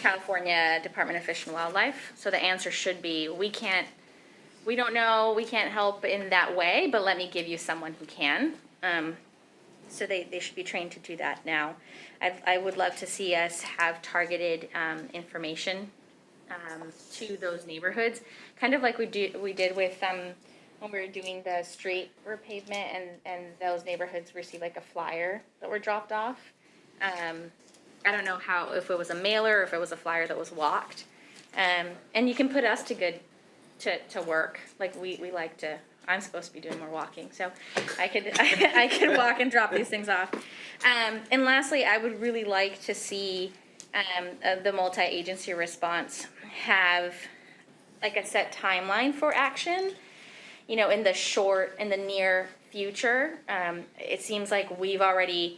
California Department of Fish and Wildlife. So the answer should be, we don't know, we can't help in that way, but let me give you someone who can. So they should be trained to do that now. I would love to see us have targeted information to those neighborhoods, kind of like we did with when we were doing the street repavement and those neighborhoods received like a flyer that were dropped off. I don't know if it was a mailer or if it was a flyer that was walked. And you can put us to work. Like we like to, I'm supposed to be doing more walking, so I could walk and drop these things off. And lastly, I would really like to see the multi-agency response have like a set timeline for action. In the near future. It seems like we've already,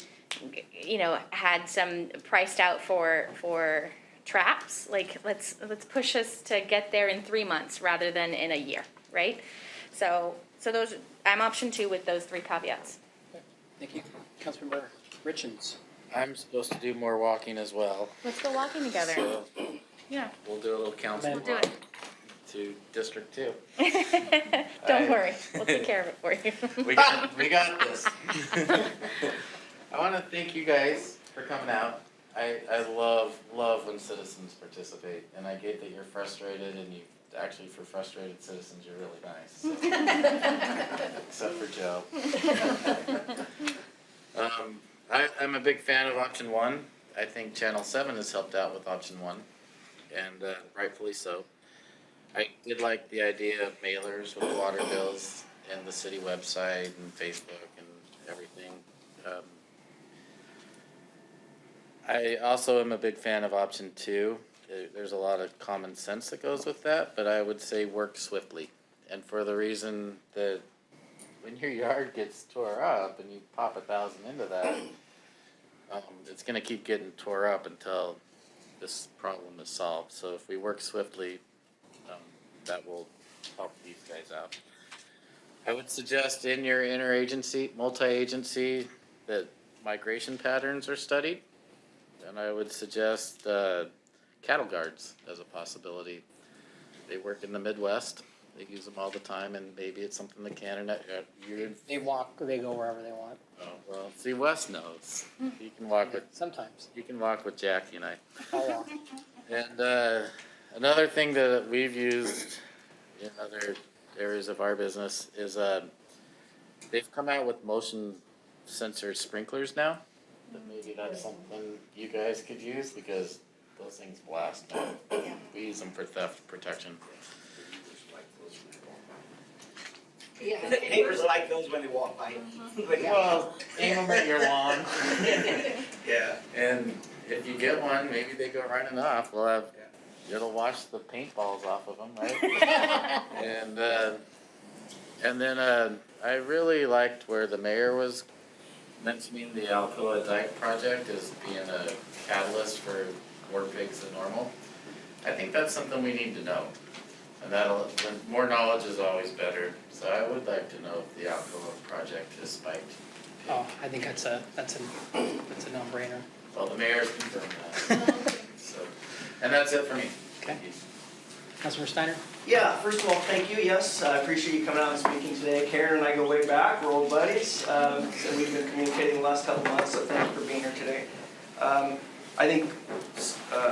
had some priced out for traps. Like let's push us to get there in 3 months rather than in a year, right? So those, I'm option 2 with those 3 caveats. Thank you. Councilmember Richens. I'm supposed to do more walking as well. Let's go walking together. So Yeah. we'll do a little council We'll do walk it. to District 2. Don't worry, we'll take care of it for you. We got this. I want to thank you guys for coming out. I love when citizens participate, and I get that you're frustrated, and actually for frustrated citizens you're really nice. So. Except for Joe. I'm a big fan of option 1. I think Channel 7 has helped out with option 1, and rightfully so. I did like the idea of mailers with water bills and the city website and Facebook and everything. I also am a big fan of option 2. There's a lot of common sense that goes with that, but I would say work swiftly. And for the reason that when your yard gets tore up and you pop 1,000 into that, it's going to keep getting tore up until this problem is solved. So if we work swiftly, that will help these guys out. I would suggest in your interagency, multi-agency, that migration patterns are studied. And I would suggest cattle guards as a possibility. They work in the Midwest. They use them all the time, and maybe it's something that Canada. They walk, they go wherever they want. Oh, well, see, Wes knows. You can walk with. Sometimes. You can walk with Jackie and I. I'll walk. And another thing that we've used in other areas of our business is they've come out with motion sensor sprinklers now. But maybe that's something you guys could use because those things blast, man. We use them for theft protection. Neighbors like those when they walk by. Well, aim them at your lawn. Yeah. And if you get one, maybe they go running off. We'll have, it'll wash the paintballs off of them, right? And then I really liked where the mayor was mentioning the Alcoa Dike project as being a catalyst for more pigs than normal. I think that's something we need to know. And more knowledge is always better. So I would like to know if the Alcoa project has spiked. Oh, I think that's a no-brainer. Well, the mayor's confirmed that. So, and that's it for me. Okay. Councilmember Steiner? Yeah, first of all, thank you. Yes, I appreciate you coming out and speaking today. Karen and I go way back. We're old buddies. And we've been communicating the last couple months, so thank you for being here today. I think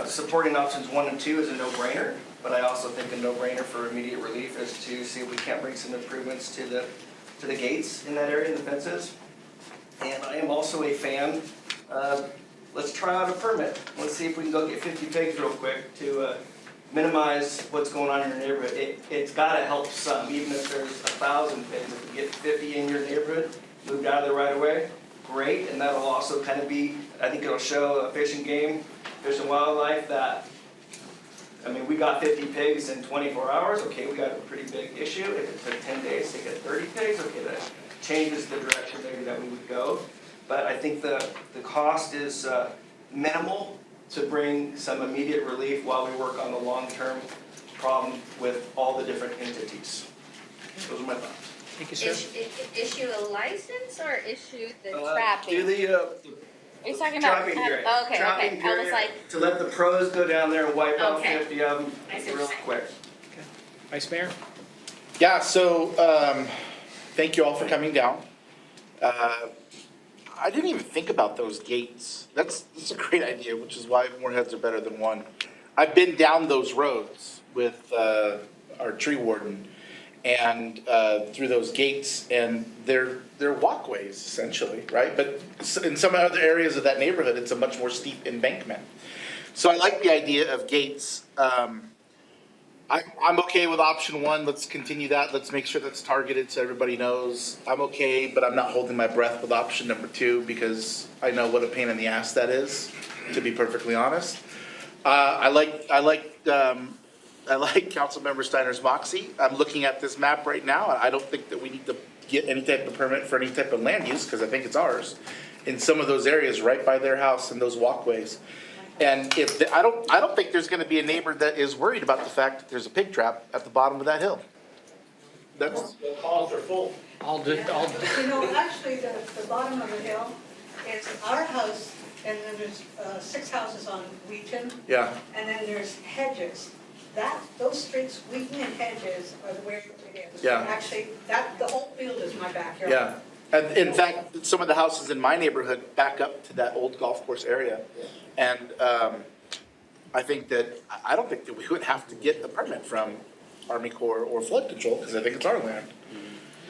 supporting options 1 and 2 is a no-brainer, but I also think a no-brainer for immediate relief is to see if we can't bring some improvements to the gates in that area, the fences. And I am also a fan. Let's try out a permit. Let's see if we can go get 50 pigs real quick to minimize what's going on in your neighborhood. It's got to help some, even if there's 1,000 pigs. If we get 50 in your neighborhood, moved out of there right away, great. And that'll also kind of be, I think it'll show Fish and Game, Fish and Wildlife that, I mean, we got 50 pigs in 24 hours. Okay, we got a pretty big issue. If it took 10 days to get 30 pigs, okay, that changes the direction maybe that we would go. But I think the cost is minimal to bring some immediate relief while we work on the long-term problem with all the different entities. Those are my thoughts. Thank you, sir. Issue a license or issue the trapping? Do the Are you talking about? trapping period. Okay, Trapping okay. I period was like, to let the pros go down there and wipe out Okay. 50 of them I see what real you're saying. quick. Vice Mayor? Yeah, so, thank you all for coming down. I didn't even think about those gates. That's a great idea, which is why more heads are better than one. I've been down those roads with, our tree warden and, through those gates, and they're walkways essentially, right? But in some other areas of that neighborhood, it's a much more steep embankment. So I like the idea of gates. I'm okay with option 1. Let's continue that. Let's make sure that's targeted so everybody knows. I'm okay, but I'm not holding my breath with option number 2 because I know what a pain in the ass that is, to be perfectly honest. I like Councilmember Steiner's moxie. I'm looking at this map right now, and I don't think that we need to get any type of permit for any type of land use because I think it's ours in some of those areas right by their house and those walkways. And I don't think there's gonna be a neighbor that is worried about the fact that there's a pig trap at the bottom of that hill. That's, The calls are full. I'll do. You know, actually, the bottom of the hill is our house, and then there's 6 houses on Wheaton, yeah, and then there's hedges. Those streets, Wheaton and Hedges, are where it is. Yeah. Actually, the whole field is my backyard. yeah. And in fact, some of the houses in my neighborhood back up to that old golf course area. And, I think that, I don't think that we would have to get a permit from Army Corps or flood control, because I think it's our land.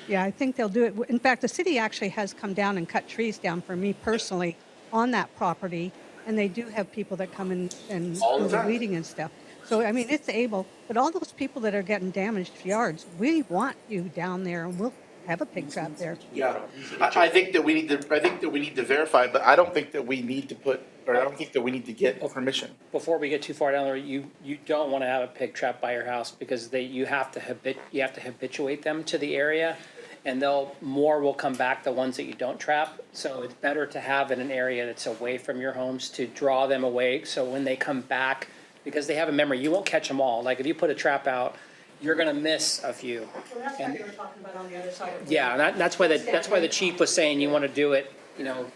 Yeah, I think they'll do it. In fact, the city actually has come down and cut trees down for me personally on that property. And they do have people that come in and All the do the time. weeding and stuff. So, I mean, it's able, but all those people that are getting damaged yards, we want you down there and we'll have a pig trap there. Yeah, I think that we need to verify, but I don't think that we need to I don't think that we need to get permission. Before we get too far down there, you don't want to have a pig trap by your house because you have to habituate them to the area, and more will come back, the ones that you don't trap. So it's better to have in an area that's away from your homes to draw them away. So when they come back, because they have a memory, you won't catch them all. Like if you put a trap out, you're gonna miss a few. Well, that's what they were talking about on the other side of the Yeah, and that's why the chief was saying you want to do it,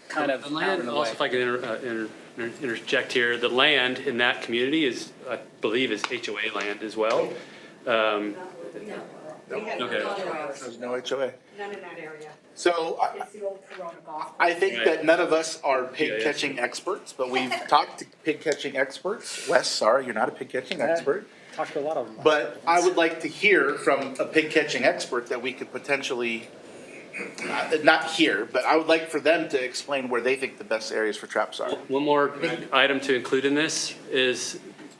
kind of The out land, and away. also if I can interject here, the land in that community is, I believe, is HOA land as well. We have Okay. none in ours. There's no HOA. None in that area. So It's the old Corona golf. I think Right. that none of us are Yeah, pig yeah. catching experts, but we've talked to pig catching experts. Wes, sorry, you're not a pig catching expert. Talked to a lot of them. But I would like to hear from a pig catching expert that we could potentially, not here, but I would like for them to explain where they think the best areas for traps are. One more item to include in this is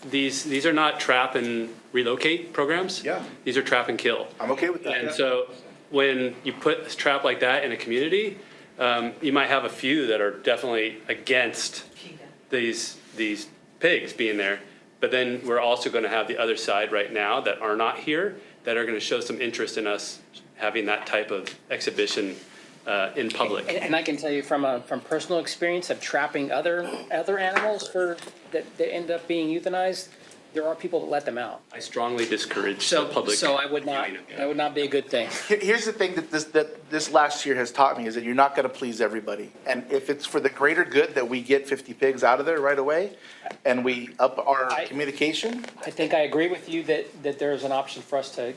these are not trap and relocate programs. Yeah. These are trap and kill. I'm okay with that. And so when you put a trap like that in a community, you might have a few that are definitely against these pigs being there. But then we're also going to have the other side right now that are not here that are going to show some interest in us having that type of exhibition in public. And I can tell you from personal experience of trapping other animals that end up being euthanized, there are people that let them out. I strongly discourage So, the public. so that would not be a good thing. Here's the thing that this last year has taught me is that you're not gonna please everybody. And if it's for the greater good that we get 50 pigs out of there right away, and we up our communication. I think I agree with you that there's an option for us to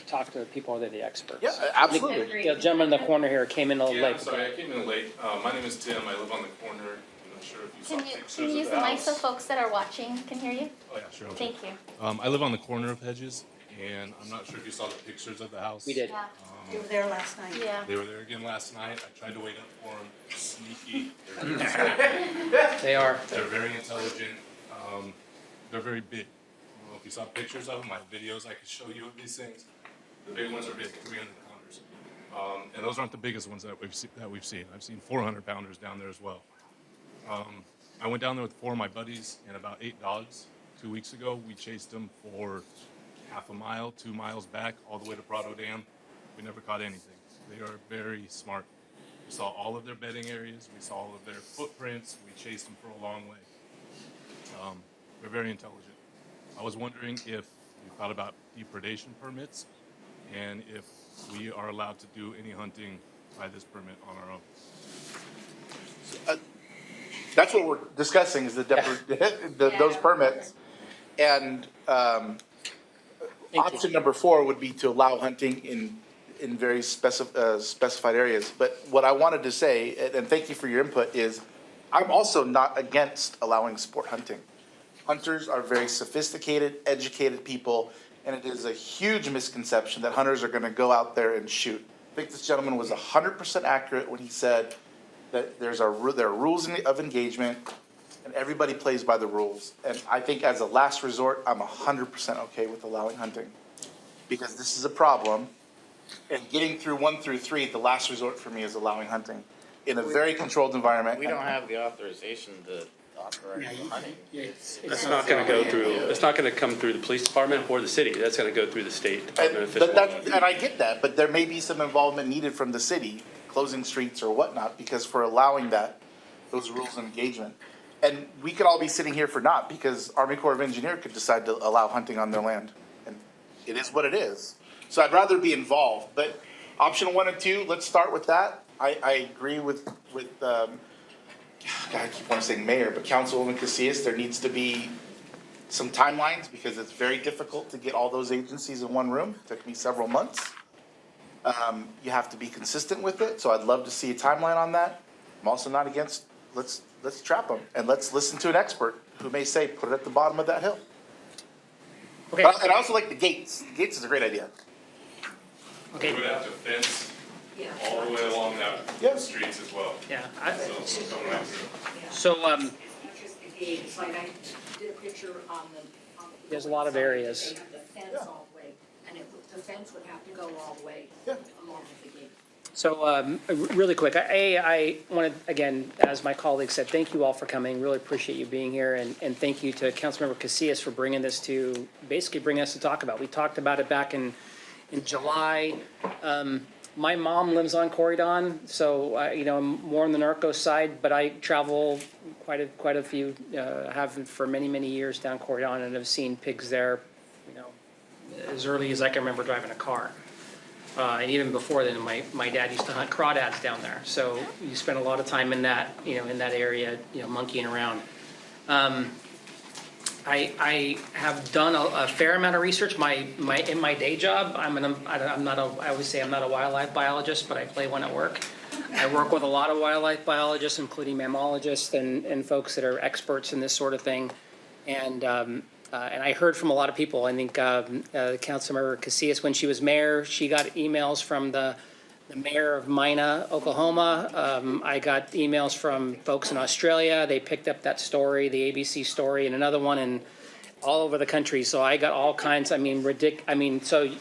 talk to the people that are the experts. Yeah, absolutely. The gentleman in the corner here came in a little Yeah, late. I'm sorry, I came in late. My name is Tim. I live on the corner. I'm not sure if you saw pictures Can you use of the the mic so house. folks that are watching can hear you? Oh, yeah, sure. Thank you. I live on the corner of Hedges, and I'm not sure if you saw the pictures of the house. We did. Yeah, you were there last night. Yeah. They were there again last night. I tried to wait up for them. Sneaky. They are. They're very intelligent. They're very big. I don't know if you saw pictures of them, my videos, I could show you of these things. The big ones are big, 300 pounders. And those aren't the biggest ones that we've seen. I've seen 400 pounders down there as well. I went down there with 4 of my buddies and about 8 dogs 2 weeks ago. We chased them for half a mile, 2 miles back, all the way to Prado Dam. We never caught anything. They are very smart. We saw all of their bedding areas. We saw all of their footprints. We chased them for a long way. They're very intelligent. I was wondering if you thought about depredation permits and if we are allowed to do any hunting by this permit on our own. That's what we're discussing is those permits. And option number 4 would be to allow hunting in very specified areas. But what I wanted to say, and thank you for your input, is I'm also not against allowing sport hunting. Hunters are very sophisticated, educated people, and it is a huge misconception that hunters are gonna go out there and shoot. I think this gentleman was 100% accurate when he said that there are rules of engagement, and everybody plays by the rules. And I think as a last resort, I'm 100% okay with allowing hunting. Because this is a problem, and getting through 1 through 3, the last resort for me is allowing hunting in a very controlled environment. We don't have the authorization to authorize hunting. That's not going to go through, it's not going to come through the police department or the city. That's going to go through the state Department of Fish and Wildlife. And I get that, but there may be some involvement needed from the city, closing streets or whatnot, because for allowing those rules of engagement. And we could all be sitting here for naught, because Army Corps of Engineers could decide to allow hunting on their land. And it is what it is. So I'd rather be involved, but option 1 and 2, let's start with that. I agree with God, I keep wanting to say mayor, but Councilwoman Casillas, there needs to be some timelines, because it's very difficult to get all those agencies in one room. It took me several months. You have to be consistent with it, so I'd love to see a timeline on that. I'm also not against, let's trap them, and let's listen to an expert who may say, put it at the bottom of that hill. Okay. And I also like the gates. The gates is a great idea. We would have to fence all the way along that streets as well. Yeah. So coming right through. So, Not just the gate, it's like I did a picture on the. There's a lot of areas. They have the fence all the way, and the fence would have to go all the way along with the gate. So, really quick, I wanted, again, as my colleague said, thank you all for coming. Really appreciate you being here, and thank you to Councilmember Casillas for bringing us to talk about. We talked about it back in July. My mom lives on Corridon, so I'm more on the narco side, but I travel quite a few, have for many years down Corridon, and have seen pigs there, as early as I can remember driving a car. And even before then, my dad used to hunt crawdads down there, so you spend a lot of time in that area, monkeying around. I have done a fair amount of research. In my day job, I always say I'm not a wildlife biologist, but I play one at work. I work with a lot of wildlife biologists, including mammalogists and folks that are experts in this sort of thing. And I heard from a lot of people. I think Councilmember Casillas, when she was mayor, she got emails from the mayor of Mina, Oklahoma. I got emails from folks in Australia. They picked up that story, the ABC story, and another one in all over the country, so I got all kinds, so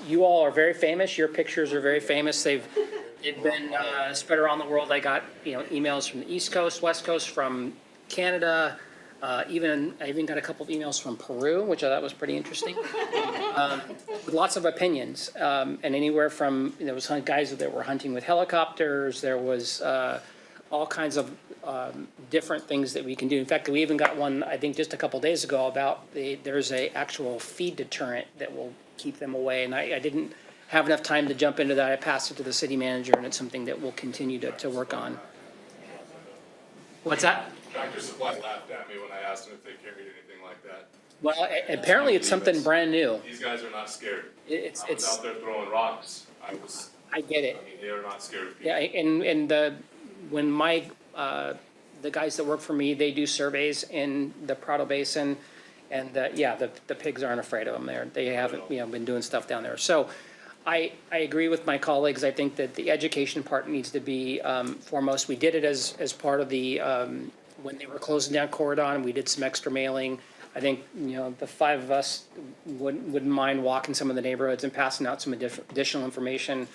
you all are very famous, your pictures are very famous, they've been spread around the world. I got, emails from the East Coast, West Coast, from Canada, I even got a couple of emails from Peru, which I thought was pretty interesting. With lots of opinions, and anywhere from, there was guys that were hunting with helicopters, there was all kinds of different things that we can do. In fact, we even got one, I think just a couple days ago, about there's a actual feed deterrent that will keep them away, and I didn't have enough time to jump into that. I passed it to the city manager, and it's something that we'll continue to work on. What's that? Tractor Supply laughed at me when I asked them if they carried anything like that. Well, apparently it's something brand new. These guys are not scared. I was It's out there throwing rocks. I get it. I mean, they are not scared of people. Yeah, and when the guys that work for me, they do surveys in the Prado Basin, and the pigs aren't afraid of them there. They haven't, been doing stuff down there. So I agree with my colleagues. I think that the education part needs to be foremost. We did it as part of the, when they were closing down Corridon, we did some extra mailing. I think, the five of us wouldn't mind walking some of the neighborhoods and passing out some additional information.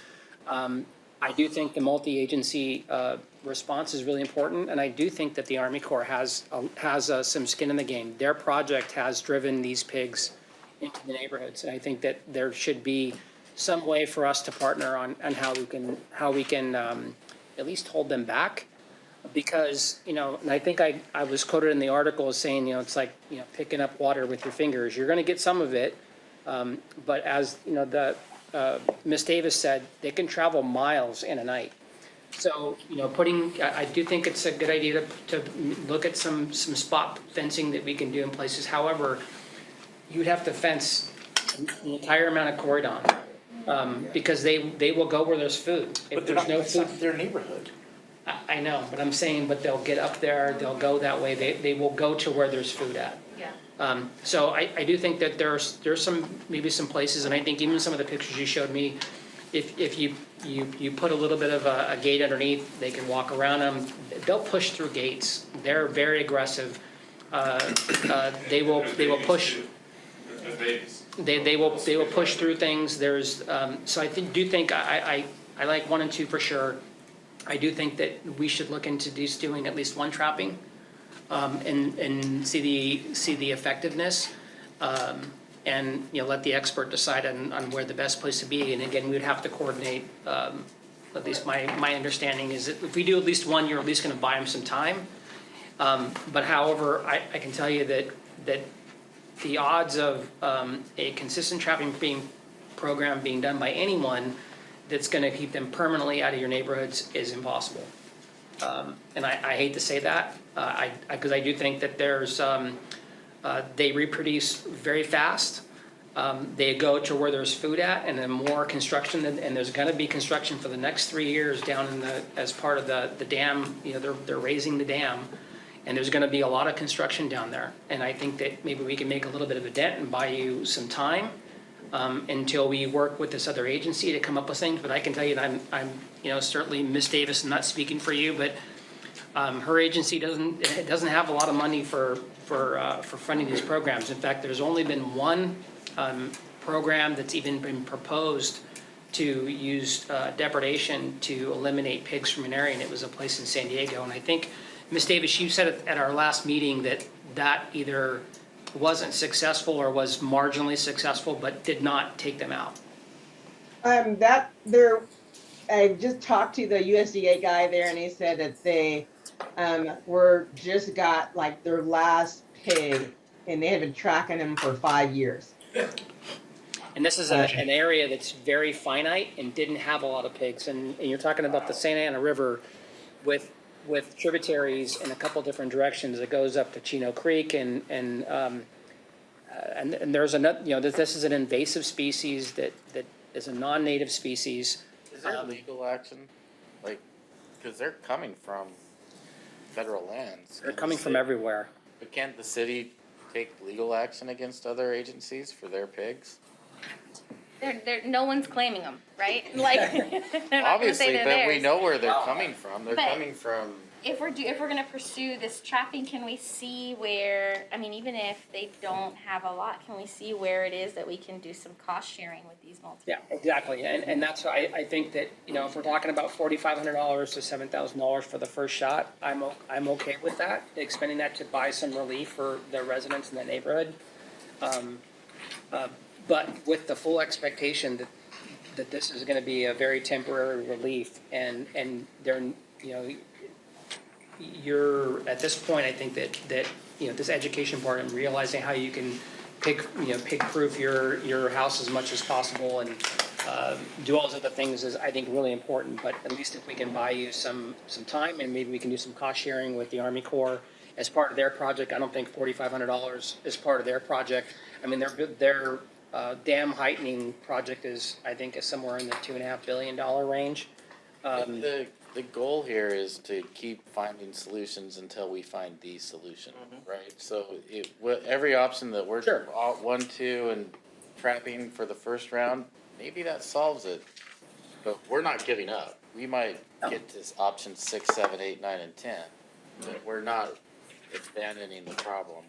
I do think the multi-agency response is really important, and I do think that the Army Corps has some skin in the game. Their project has driven these pigs into the neighborhoods, and I think that there should be some way for us to partner on how we can at least hold them back. Because, and I think I was quoted in the article as saying, it's like, picking up water with your fingers. You're going to get some of it, but as, Ms. Davis said, they can travel miles in a night. So, I do think it's a good idea to look at some spot fencing that we can do in places. However, you'd have to fence the entire amount of Corridon, because they will go where there's food. But they're not, it's not their neighborhood. I know, but I'm saying, they'll get up there, they'll go that way, they will go to where there's food at. Yeah. So I do think that there's maybe some places, and I think even some of the pictures you showed me, if you put a little bit of a gate underneath, they can walk around them. They'll push through gates. They're very aggressive. They will push. They will push through things. There's so I do think I like 1 and 2 for sure. I do think that we should look into doing at least one trapping, and see the effectiveness, and let the expert decide on where the best place to be. And again, we would have to coordinate. At least my understanding is that if we do at least one, you're at least going to buy them some time. But however, I can tell you that the odds of a consistent trapping program being done by anyone that's going to keep them permanently out of your neighborhoods is impossible. And I hate to say that, because I do think that there's, they reproduce very fast. They go to where there's food at, and then more construction, and there's going to be construction for the next 3 years down as part of the dam. They're raising the dam, and there's going to be a lot of construction down there. And I think that maybe we can make a little bit of a dent and buy you some time. Until we work with this other agency to come up with things. But I can tell you that I'm certainly Ms. Davis, I'm not speaking for you, but her agency doesn't have a lot of money for funding these programs. In fact, there's only been one program that's even been proposed to use depredation to eliminate pigs from an area, and it was a place in San Diego. And I think, Ms. Davis, you said at our last meeting that either wasn't successful or was marginally successful, but did not take them out. I just talked to the USDA guy there, and he said that they just got like their last pig, and they had been tracking them for 5 years. And this is an area that's very finite and didn't have a lot of pigs. And you're talking about the Santa Ana River with tributaries in a couple different directions. It goes up to Chino Creek, and there's another. This is an invasive species that is a non-native species. Is there legal action, because they're coming from federal lands? They're coming from everywhere. But can't the city take legal action against other agencies for their pigs? no one's claiming them, right? Like, they're not gonna Obviously, say they're that we theirs. know where they're coming from. They're But- coming from. If we're gonna pursue this trapping, can we see where, I mean, even if they don't have a lot, can we see where it is that we can do some cost sharing with these multiple? Yeah, exactly, and that's why I think that, you know, if we're talking about $4,500 to $7,000 for the first shot, I'm okay with that, expending that to buy some relief for the residents in the neighborhood. But with the full expectation that this is gonna be a very temporary relief, and they're, you know, you're, at this point, I think that, you know, this education part and realizing how you can pig-proof your house as much as possible and do all those other things is, I think, really important. But at least if we can buy you some time, and maybe we can do some cost sharing with the Army Corps as part of their project. I don't think $4,500 is part of their project. I mean, their dam heightening project is, I think, is somewhere in the $2.5 billion range. The goal here is to keep finding solutions until we find the solution, right? So every option that we're one, two, and trapping for the first round, maybe that solves it. But we're not giving up. We might get to option 6, 7, 8, 9, and 10, but we're not abandoning the problem.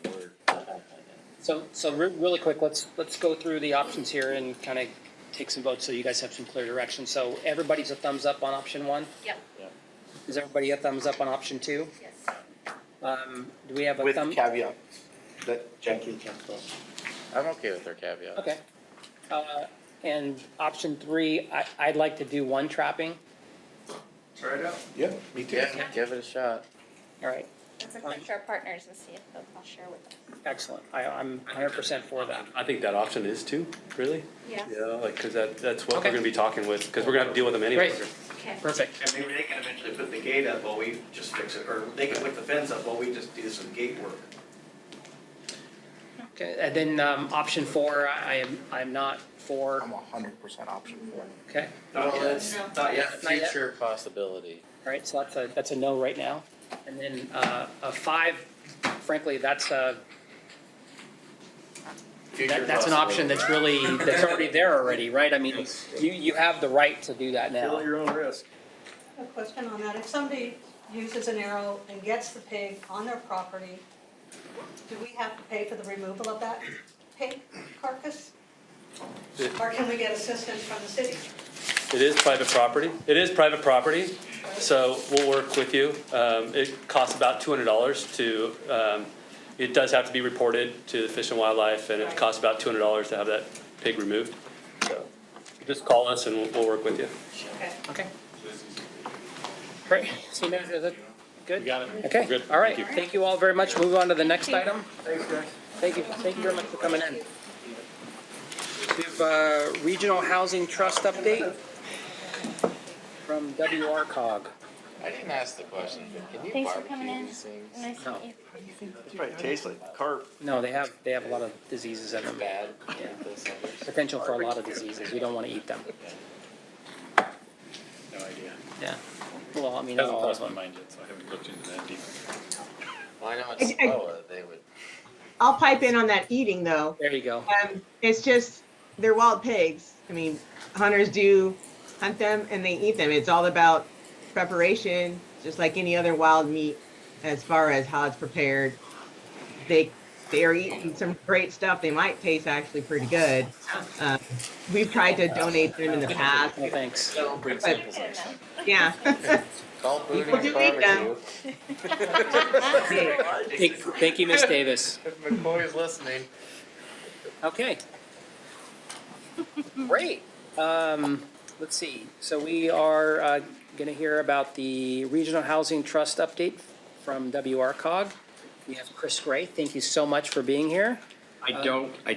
So really quick, let's go through the options here and kind of take some votes so you guys have some clear direction. So everybody's a thumbs up on option 1? Yep. Is everybody a thumbs up on option 2? Yes. Do we have a With thumb? caveat that Jackie can't vote. I'm okay with their caveat. Okay. And option 3, I'd like to do 1 trapping. Try it out. Yeah, me too. Yeah, give it a shot. All right, Let's approach our partners and see if they'll share with us. excellent. I'm 100% for that. I think that option is too, really. Yeah. Yeah, like, cause that's what Okay. we're gonna be talking with, cause we're gonna have to deal with them anyway. Great. Okay. Perfect. And maybe they can eventually put the gate up while we just fix it, or they can put the fence up while we just do some gate work. Okay, and then option 4, I'm not for. I'm 100% option 4. Okay. Not Well, yet. it's Not yet. Not yet. future possibility. All right, so that's a no right now. And then a 5, frankly, that's an option that's already there already, right? I mean, you have the right to do that now. Feel your own risk. A question on that, if somebody uses an arrow and gets the pig on their property, do we have to pay for the removal of that pig carcass? Or can we get assistance from the city? It is private property. It is private property, so we'll work with you. It costs about $200 to, it does have to be reported to the Fish and Wildlife, and it costs about $200 to have that pig removed. So just call us and we'll work with you. Okay. Great. So now, is it good? You got it. Okay, Good. all right. Thank you. Thank you all very much. Move on to the next item. Thanks, guys. Thank you very much for coming in. We have Regional Housing Trust update from Wrcog. I didn't ask the question, but can you Thanks for coming barbecue in. these things? Nice to meet you. It probably tastes like carp. No, they have a lot of diseases in them. Bad. Yeah. Potential for a lot of diseases. We don't want to eat them. No idea. Yeah. Well, I mean, Hasn't all of crossed my them. mind yet, so I haven't looked into that deep. Well, I know it's slow, they would. I'll pipe in on that eating though. There you go. It's just, they're wild pigs. I mean, hunters do hunt them and they eat them. It's all about preparation, just like any other wild meat as far as how it's prepared. They're eating some great stuff. They might taste actually pretty good. We've tried to donate them in the past. Well, thanks. Bring But, samples next time. yeah. Call Booty People do eat them. Barbecue. Thank you, Ms. Davis. If McCoy's listening. Okay. Great. Let's see. So we are going to hear about the Regional Housing Trust update from Wrcog. We have Chris Gray. Thank you so much for being here. I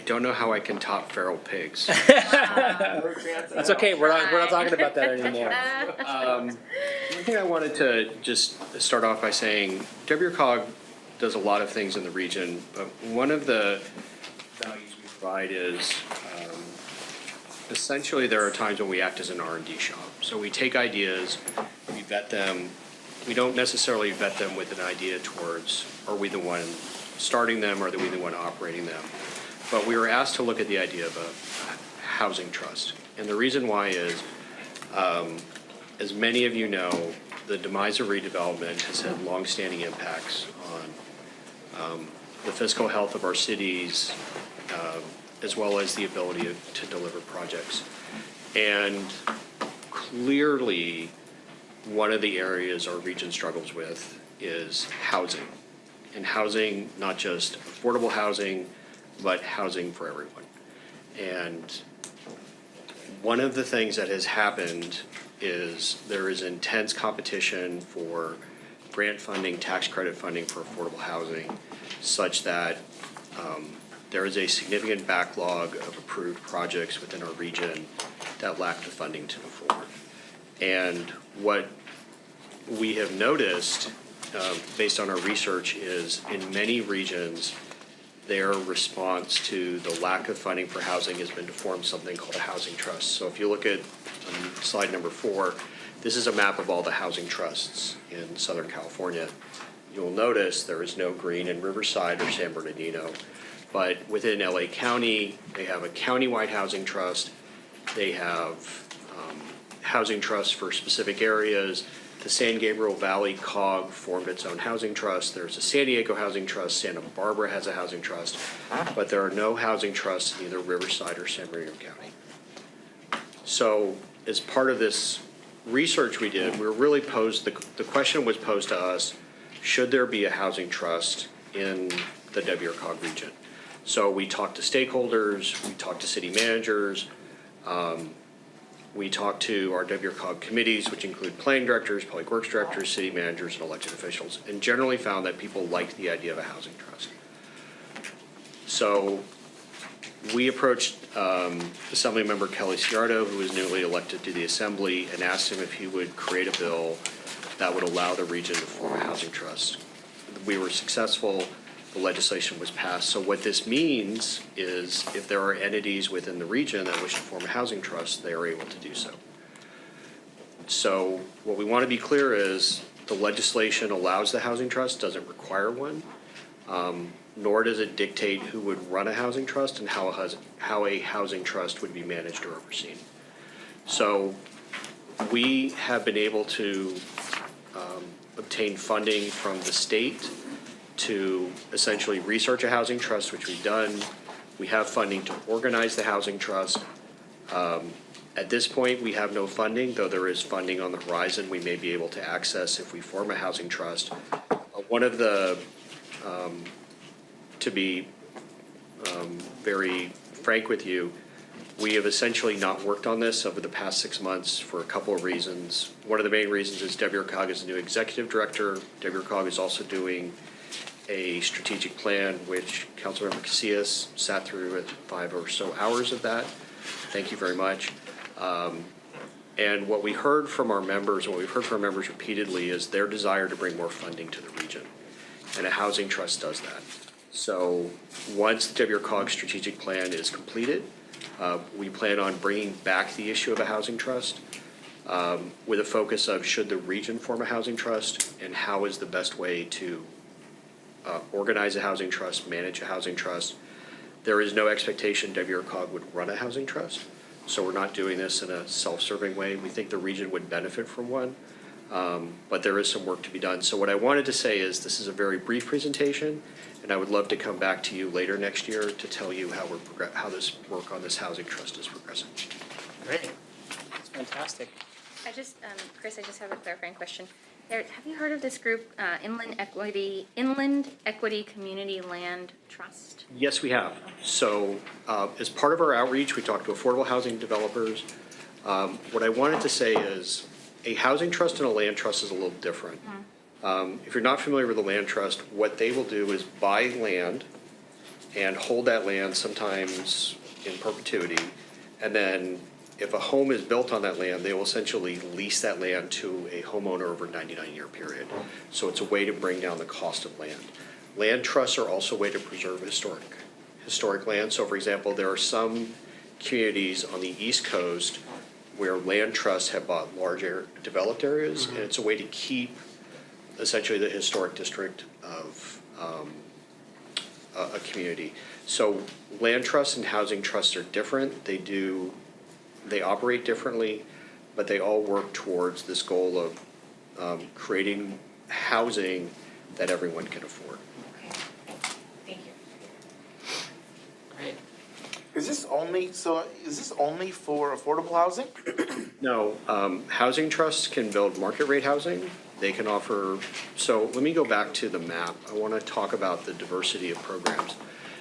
don't know how I can top feral pigs. That's okay. We're not talking about that anymore. One thing I wanted to just start off by saying, Wrcog does a lot of things in the region, but one of the values we provide is essentially there are times when we act as an R&D shop. So we take ideas, we vet them. We don't necessarily vet them with an idea towards, are we the one starting them, or are we the one operating them? But we were asked to look at the idea of housing trust. And the reason why is, as many of you know, the demise of redevelopment has had longstanding impacts on the fiscal health of our cities, as well as the ability to deliver projects. And clearly, one of the areas our region struggles with is housing. And housing, not just affordable housing, but housing for everyone. And one of the things that has happened is there is intense competition for grant funding, tax credit funding for affordable housing, such that there is a significant backlog of approved projects within our region that lack the funding to move forward. And what we have noticed, based on our research, is in many regions, their response to the lack of funding for housing has been to form something called a housing trust. So if you look at slide number 4, this is a map of all the housing trusts in Southern California. You'll notice there is no green in Riverside or San Bernardino, but within LA County, they have a countywide housing trust. They have housing trusts for specific areas. The San Gabriel Valley COG formed its own housing trust. There's a San Diego housing trust. Santa Barbara has a housing trust, but there are no housing trusts in either Riverside or San Bernardino County. So as part of this research we did, we were really posed, the question was posed to us, should there be a housing trust in the Wrcog region? So we talked to stakeholders, we talked to city managers, we talked to our Wrcog committees, which include planning directors, public works directors, city managers, and elected officials, and generally found that people liked the idea of a housing trust. So we approached Assemblymember Kelly Sciardo, who was newly elected to the Assembly, and asked him if he would create a bill that would allow the region to form a housing trust. We were successful. The legislation was passed. So what this means is if there are entities within the region that wish to form a housing trust, they are able to do so. So what we want to be clear is the legislation allows the housing trust, doesn't require one, nor does it dictate who would run a housing trust and how a housing trust would be managed or overseen. So we have been able to obtain funding from the state to essentially research a housing trust, which we've done. We have funding to organize the housing trust. At this point, we have no funding, though there is funding on the horizon we may be able to access if we form a housing trust. One of the, to be very frank with you, we have essentially not worked on this over the past 6 months for a couple of reasons. One of the main reasons is Wrcog is a new executive director. Wrcog is also doing a strategic plan, which Councilmember Casillas sat through at 5 or so hours of that. Thank you very much. And what we heard from our members, what we've heard from our members repeatedly, is their desire to bring more funding to the region. And a housing trust does that. So once the Wrcog strategic plan is completed, we plan on bringing back the issue of a housing trust with a focus of should the region form a housing trust and how is the best way to organize a housing trust, manage a housing trust. There is no expectation Wrcog would run a housing trust, so we're not doing this in a self-serving way. We think the region would benefit from one, but there is some work to be done. So what I wanted to say is this is a very brief presentation, and I would love to come back to you later next year to tell you how this work on this housing trust is progressing. Great. That's fantastic. Chris, I just have a clarifying question. Have you heard of this group, Inland Equity Community Land Trust? Yes, we have. So as part of our outreach, we talked to affordable housing developers. What I wanted to say is a housing trust and a land trust is a little different. If you're not familiar with a land trust, what they will do is buy land and hold that land sometimes in perpetuity. And then if a home is built on that land, they will essentially lease that land to a homeowner over a 99-year period. So it's a way to bring down the cost of land. Land trusts are also a way to preserve historic land. So for example, there are some communities on the East Coast where land trusts have bought larger developed areas, and it's a way to keep essentially the historic district of a community. So land trusts and housing trusts are different. They operate differently, but they all work towards this goal of creating housing that everyone can afford. Thank you. Great. Is this only for affordable housing? No, housing trusts can build market rate housing. They can offer, so let me go back to the map. I want to talk about the diversity of programs.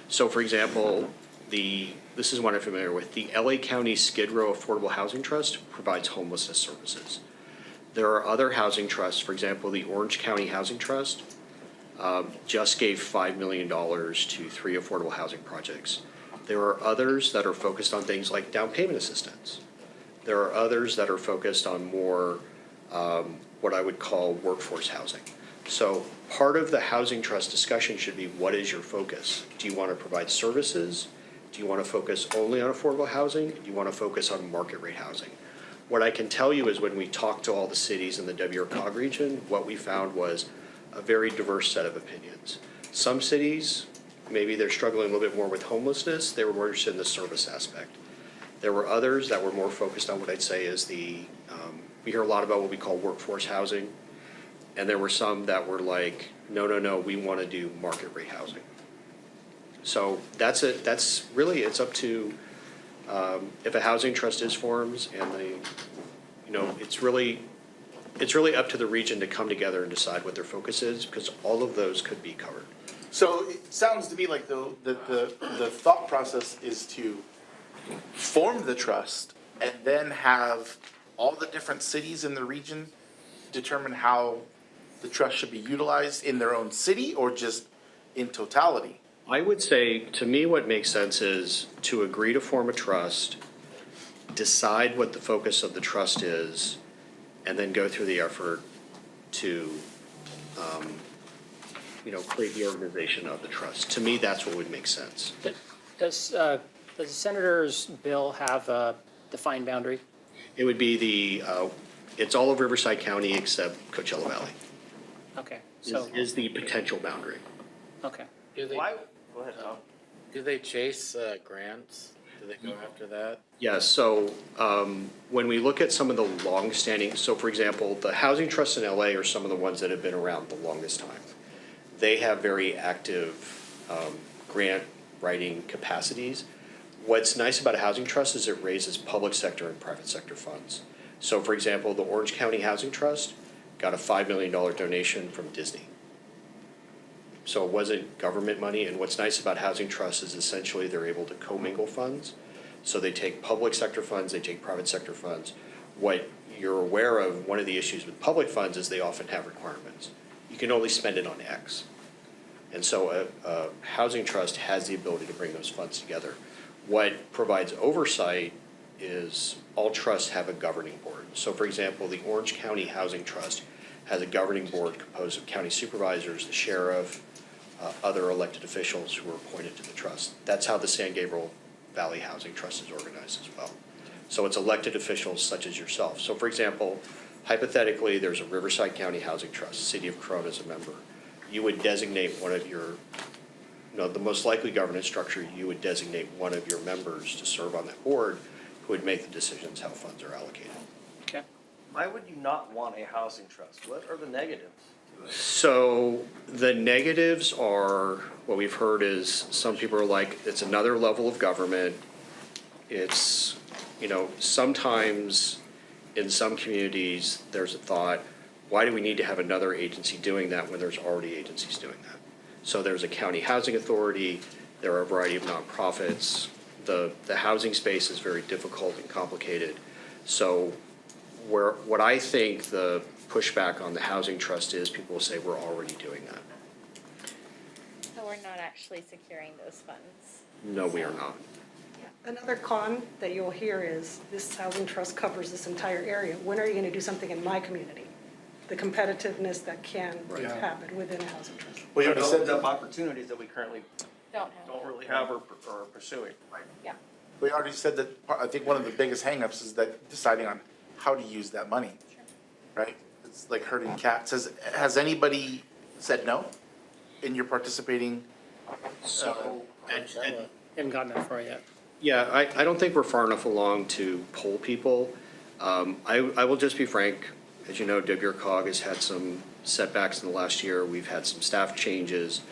So for example, this is one I'm familiar with. The LA County Skid Row Affordable Housing Trust provides homelessness services. There are other housing trusts, for example, the Orange County Housing Trust just gave $5 million to 3 affordable housing projects. There are others that are focused on things like down payment assistance. There are others that are focused on more what I would call workforce housing. So part of the housing trust discussion should be, what is your focus? Do you want to provide services? Do you want to focus only on affordable housing? Do you want to focus on market rate housing? What I can tell you is when we talked to all the cities in the Wrcog region, what we found was a very diverse set of opinions. Some cities, maybe they're struggling a little bit more with homelessness. They were more interested in the service aspect. There were others that were more focused on what I'd say is we hear a lot about what we call workforce housing. And there were some that were like, no, we want to do market rate housing. So that's it. That's really, it's up to, if a housing trust is formed and it's really up to the region to come together and decide what their focus is, because all of those could be covered. So it sounds to me like the thought process is to form the trust and then have all the different cities in the region determine how the trust should be utilized in their own city or just in totality? I would say, to me, what makes sense is to agree to form a trust, decide what the focus of the trust is, and then go through the effort to, create the organization of the trust. To me, that's what would make sense. Does the senator's bill have a defined boundary? It would be it's all of Riverside County except Coachella Valley. Okay, so, Is the potential boundary. okay. Do they, Go ahead, Tom. do they chase grants? Do they go after that? Yes, so when we look at some of the long-standing, so for example, the housing trusts in LA are some of the ones that have been around the longest time. They have very active grant writing capacities. What's nice about a housing trust is it raises public sector and private sector funds. So for example, the Orange County Housing Trust got a $5 million donation from Disney. So it wasn't government money, and what's nice about housing trusts is essentially they're able to commingle funds. So they take public sector funds, they take private sector funds. What you're aware of, one of the issues with public funds is they often have requirements. You can only spend it on X. And so a housing trust has the ability to bring those funds together. What provides oversight is all trusts have a governing board. So for example, the Orange County Housing Trust has a governing board composed of county supervisors, the sheriff, other elected officials who are appointed to the trust. That's how the San Gabriel Valley Housing Trust is organized as well. So it's elected officials such as yourself. So for example, hypothetically, there's a Riverside County Housing Trust, City of Corona is a member. You would designate one of your, the most likely governance structure, you would designate one of your members to serve on that board who would make the decisions how funds are allocated. Okay. Why would you not want a housing trust? What are the negatives to it? So the negatives are, what we've heard is some people are like, it's another level of government. It's, sometimes in some communities, there's a thought, why do we need to have another agency doing that when there's already agencies doing that? So there's a county housing authority, there are a variety of nonprofits. The housing space is very difficult and complicated. So what I think the pushback on the housing trust is, people will say we're already doing that. So we're not actually securing those funds. No, we are not. Another con that you'll hear is this housing trust covers this entire area. When are you going to do something in my community? The competitiveness that can happen within a housing trust. Well, you It already said opens up that. opportunities that we currently Don't really have or pursuing. Yeah. We already said that. I think one of the biggest hangups is that deciding on how to use that money, right? It's like herding cats. Has anybody said no in your participating So, Haven't gotten that far yet. yeah, I don't think we're far enough along to poll people. I will just be frank, as you know, Wrcog has had some setbacks in the last year. We've had some staff changes,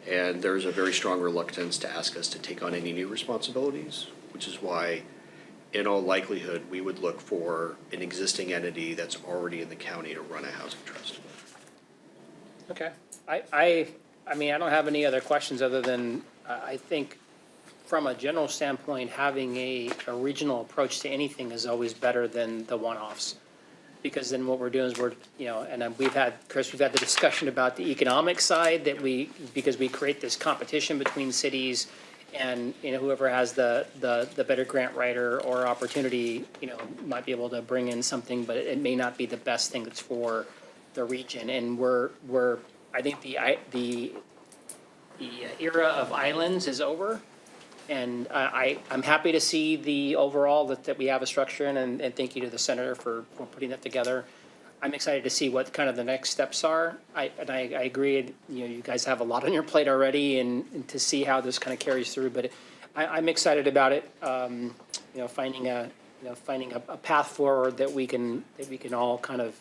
and there's a very strong reluctance to ask us to take on any new responsibilities, which is why, in all likelihood, we would look for an existing entity that's already in the county to run a housing trust. Okay. I mean, I don't have any other questions other than, I think from a general standpoint, having a regional approach to anything is always better than the one-offs. Because then what we're doing is and we've had the discussion about the economic side because we create this competition between cities and, whoever has the better grant writer or opportunity, might be able to bring in something, but it may not be the best thing that's for the region. And I think the era of islands is over. And I'm happy to see the overall that we have a structure in, and thank you to the senator for putting that together. I'm excited to see what kind of the next steps are. I agree, you guys have a lot on your plate already, and to see how this kind of carries through. But I'm excited about it. Finding a path forward that we can all kind of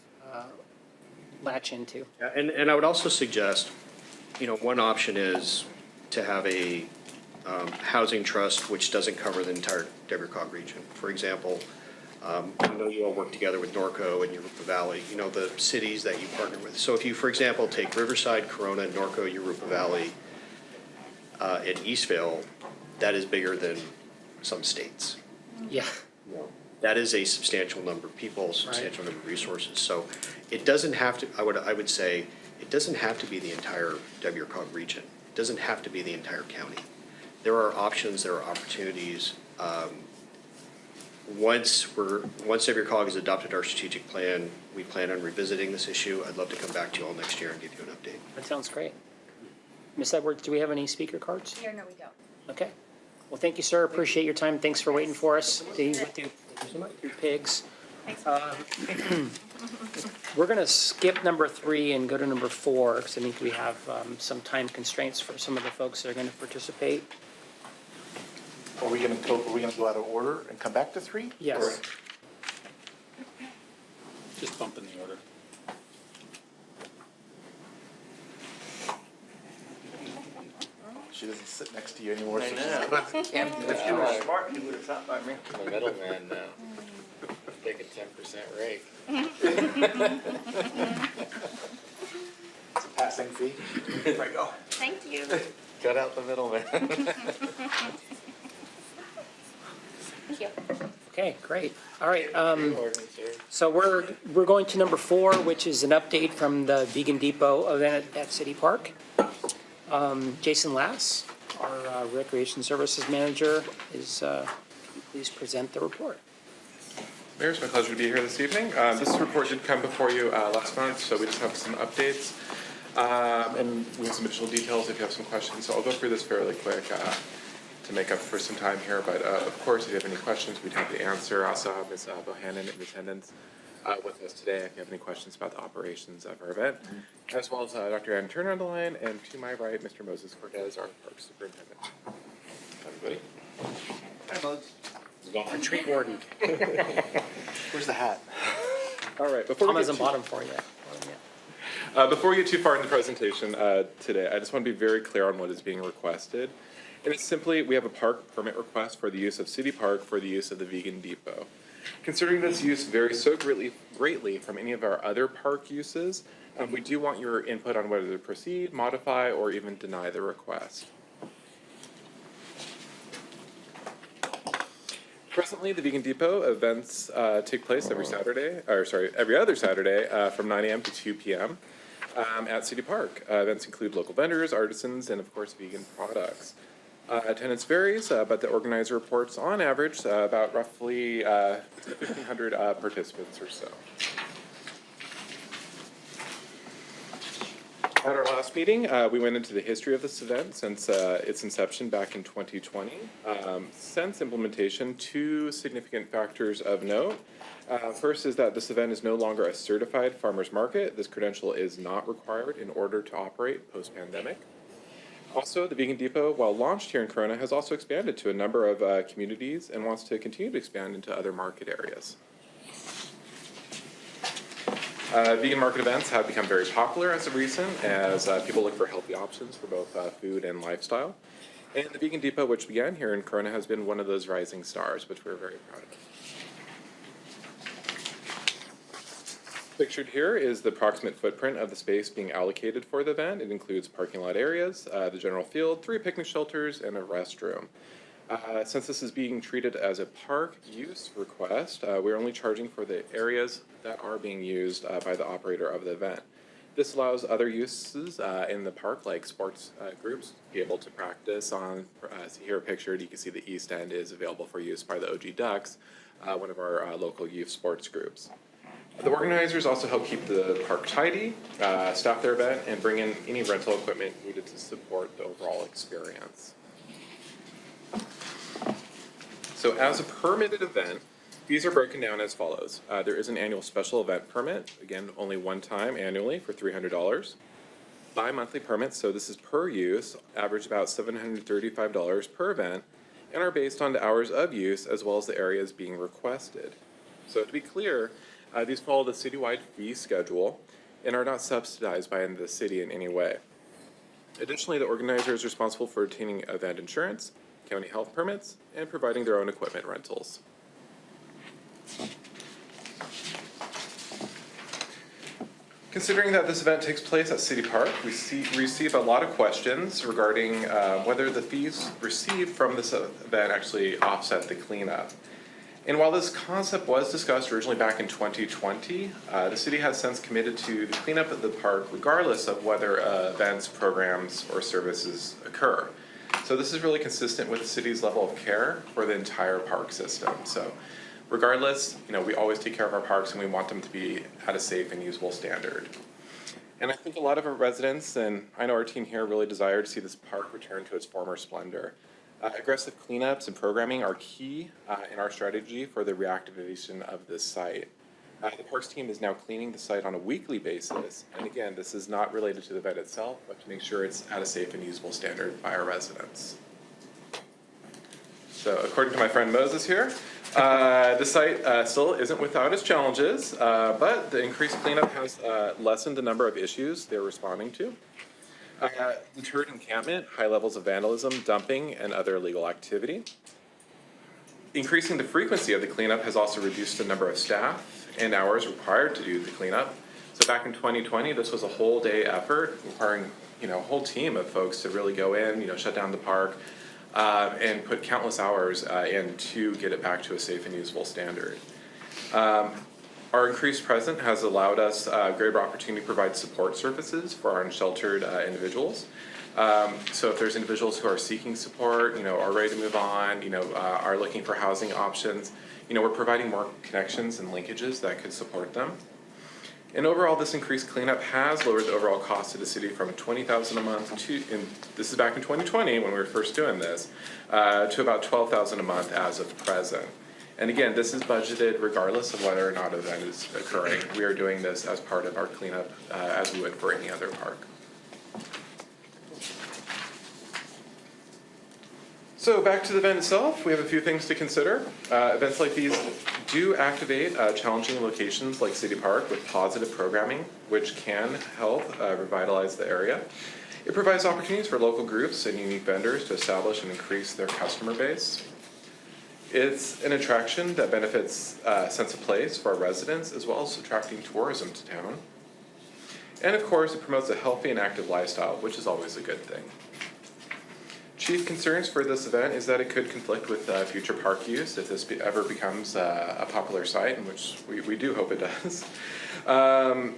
latch into. Yeah, and I would also suggest, one option is to have a housing trust which doesn't cover the entire Wrcog region. For example, I know you all work together with Norco and Urupa Valley, the cities that you partner with. So if you, for example, take Riverside, Corona, Norco, Urupa Valley, and Eastvale, that is bigger than some states. Yeah. That is a substantial number of people, substantial number of resources. So it doesn't have to, I would say, it doesn't have to be the entire Wrcog region. It doesn't have to be the entire county. There are options, there are opportunities. Once Wrcog has adopted our strategic plan, we plan on revisiting this issue. I'd love to come back to you all next year and give you an update. That sounds great. Ms. Edwards, do we have any speaker cards? Yeah, no, we don't. Okay. Well, thank you, sir. Appreciate your time. Thanks for waiting for us. See you through pigs. We're going to skip number 3 and go to number 4 because I think we have some time constraints for some of the folks that are going to participate. Are we gonna go out of order and come back to 3? Yes. Or- Just bump in the order. She doesn't sit next to you anymore. I so know. she's good. If you were smart, you would have sat by me. I'm the middleman now. Take a 10% rake. It's a passing fee. There we go. Thank you. Cut out the middleman. Thank you. Okay, great. All right. So we're going to number 4, which is an update from the Vegan Depot event at City Park. Jason Lass, our Recreation Services Manager, please present the report. Mayor, it's my pleasure to be here this evening. This report did come before you last month, so we just have some updates. And we have some additional details if you have some questions. So I'll go through this fairly quick to make up for some time here. But of course, if you have any questions, we'd have to answer. Also have Ms. Bohannon in attendance with us today if you have any questions about the operations of our event, as well as Dr. Ann Turner on the line, and to my right, Mr. Moses Cortez, our Park Superintendent. Everybody. Hi, Moses. Our tree warden. Where's the hat? All right. Before Tom we get hasn't to- bought him for you. Before we get too far in the presentation today, I just want to be very clear on what is being requested. And it's simply, we have a park permit request for the use of City Park for the use of the Vegan Depot. Considering this use varies so greatly from any of our other park uses, we do want your input on whether to proceed, modify, or even deny the request. Presently, the Vegan Depot events take place every other Saturday from 9 a.m. to 2 p.m. At City Park. Events include local vendors, artisans, and of course vegan products. Attendance varies, but the organizer reports on average about roughly 1,500 participants or so. At our last meeting, we went into the history of this event since its inception back in 2020. Since implementation, 2 significant factors of note. First is that this event is no longer a certified farmers market. This credential is not required in order to operate post-pandemic. Also, the Vegan Depot, while launched here in Corona, has also expanded to a number of communities and wants to continue to expand into other market areas. Vegan market events have become very popular as of recent as people look for healthy options for both food and lifestyle. And the Vegan Depot, which began here in Corona, has been one of those rising stars, which we're very proud of. Pictured here is the approximate footprint of the space being allocated for the event. It includes parking lot areas, the general field, 3 picnic shelters, and a restroom. Since this is being treated as a park use request, we're only charging for the areas that are being used by the operator of the event. This allows other uses in the park, like sports groups, to be able to practice on. Here pictured, you can see the east end is available for use by the OG Ducks, one of our local youth sports groups. The organizers also help keep the park tidy, staff their event, and bring in any rental equipment needed to support the overall experience. So as a permitted event, fees are broken down as follows. There is an annual special event permit, again, only one time annually for $300. Bi-monthly permits, so this is per use, average about $735 per event, and are based on the hours of use as well as the areas being requested. So to be clear, these follow the citywide fee schedule and are not subsidized by the city in any way. Additionally, the organizer is responsible for obtaining event insurance, county health permits, and providing their own equipment rentals. Considering that this event takes place at City Park, we receive a lot of questions regarding whether the fees received from this event actually offset the cleanup. And while this concept was discussed originally back in 2020, the city has since committed to the cleanup of the park regardless of whether events, programs, or services occur. So this is really consistent with the city's level of care for the entire park system. So regardless, we always take care of our parks and we want them to be at a safe and usable standard. And I think a lot of our residents, and I know our team here, really desire to see this park return to its former splendor. Aggressive cleanups and programming are key in our strategy for the reactivation of this site. The Parks team is now cleaning the site on a weekly basis, and again, this is not related to the event itself, but to make sure it's at a safe and usable standard by our residents. So according to my friend Moses here, the site still isn't without its challenges, but the increased cleanup has lessened the number of issues they're responding to. Deterred encampment, high levels of vandalism, dumping, and other illegal activity. Increasing the frequency of the cleanup has also reduced the number of staff and hours required to do the cleanup. So back in 2020, this was a whole day effort requiring a whole team of folks to really go in, shut down the park, and put countless hours in to get it back to a safe and usable standard. Our increased presence has allowed us greater opportunity to provide support services for our unsheltered individuals. So if there's individuals who are seeking support, are ready to move on, are looking for housing options, we're providing more connections and linkages that could support them. And overall, this increased cleanup has lowered the overall cost to the city from $20,000 a month to, and this is back in 2020 when we were first doing this, to about $12,000 a month as of present. And again, this is budgeted regardless of whether or not an event is occurring. We are doing this as part of our cleanup as we would for any other park. So back to the event itself, we have a few things to consider. Events like these do activate challenging locations like City Park with positive programming, which can help revitalize the area. It provides opportunities for local groups and unique vendors to establish and increase their customer base. It's an attraction that benefits a sense of place for our residents, as well as attracting tourism to town. And of course, it promotes a healthy and active lifestyle, which is always a good thing. Chief concerns for this event is that it could conflict with future park use if this ever becomes a popular site, in which we do hope it does. And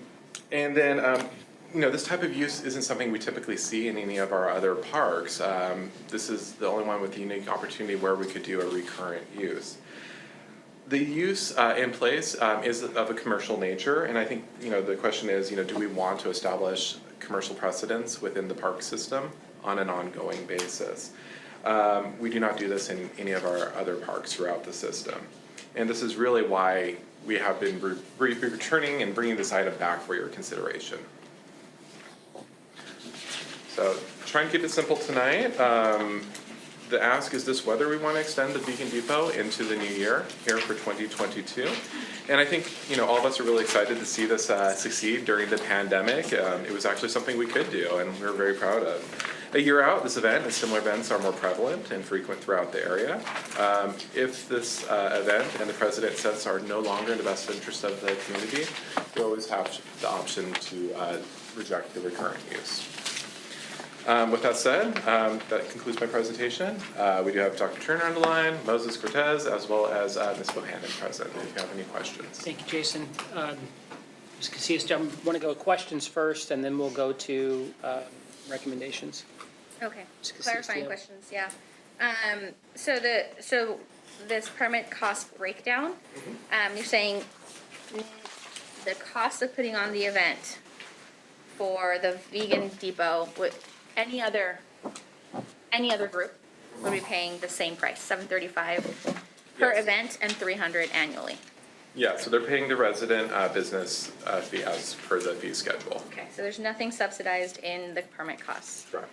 then, this type of use isn't something we typically see in any of our other parks. This is the only one with the unique opportunity where we could do a recurrent use. The use in place is of a commercial nature, and I think, the question is, do we want to establish commercial precedents within the park system on an ongoing basis? We do not do this in any of our other parks throughout the system. And this is really why we have been returning and bringing this item back for your consideration. So try and keep it simple tonight. The ask is this whether we want to extend the Vegan Depot into the new year here for 2022. And I think, all of us are really excited to see this succeed during the pandemic. It was actually something we could do, and we're very proud of. A year out, this event and similar events are more prevalent and frequent throughout the area. If this event and the president says are no longer in the best interest of the community, we always have the option to reject the recurrent use. With that said, that concludes my presentation. We do have Dr. Turner on the line, Moses Cortez, as well as Ms. Bohannon present, if you have any questions. Thank you, Jason. Ms. Casillas, do you want to go questions first, and then we'll go to recommendations? Okay, Ms. Casillas, clarifying yeah. questions, yeah. So this permit cost breakdown, you're saying the cost of putting on the event for the Vegan Depot, would any other group would be paying the same price, $735 per event and $300 annually? Yeah, so they're paying the resident business fee as per the fee schedule. Okay, so there's nothing subsidized in the permit costs. Correct.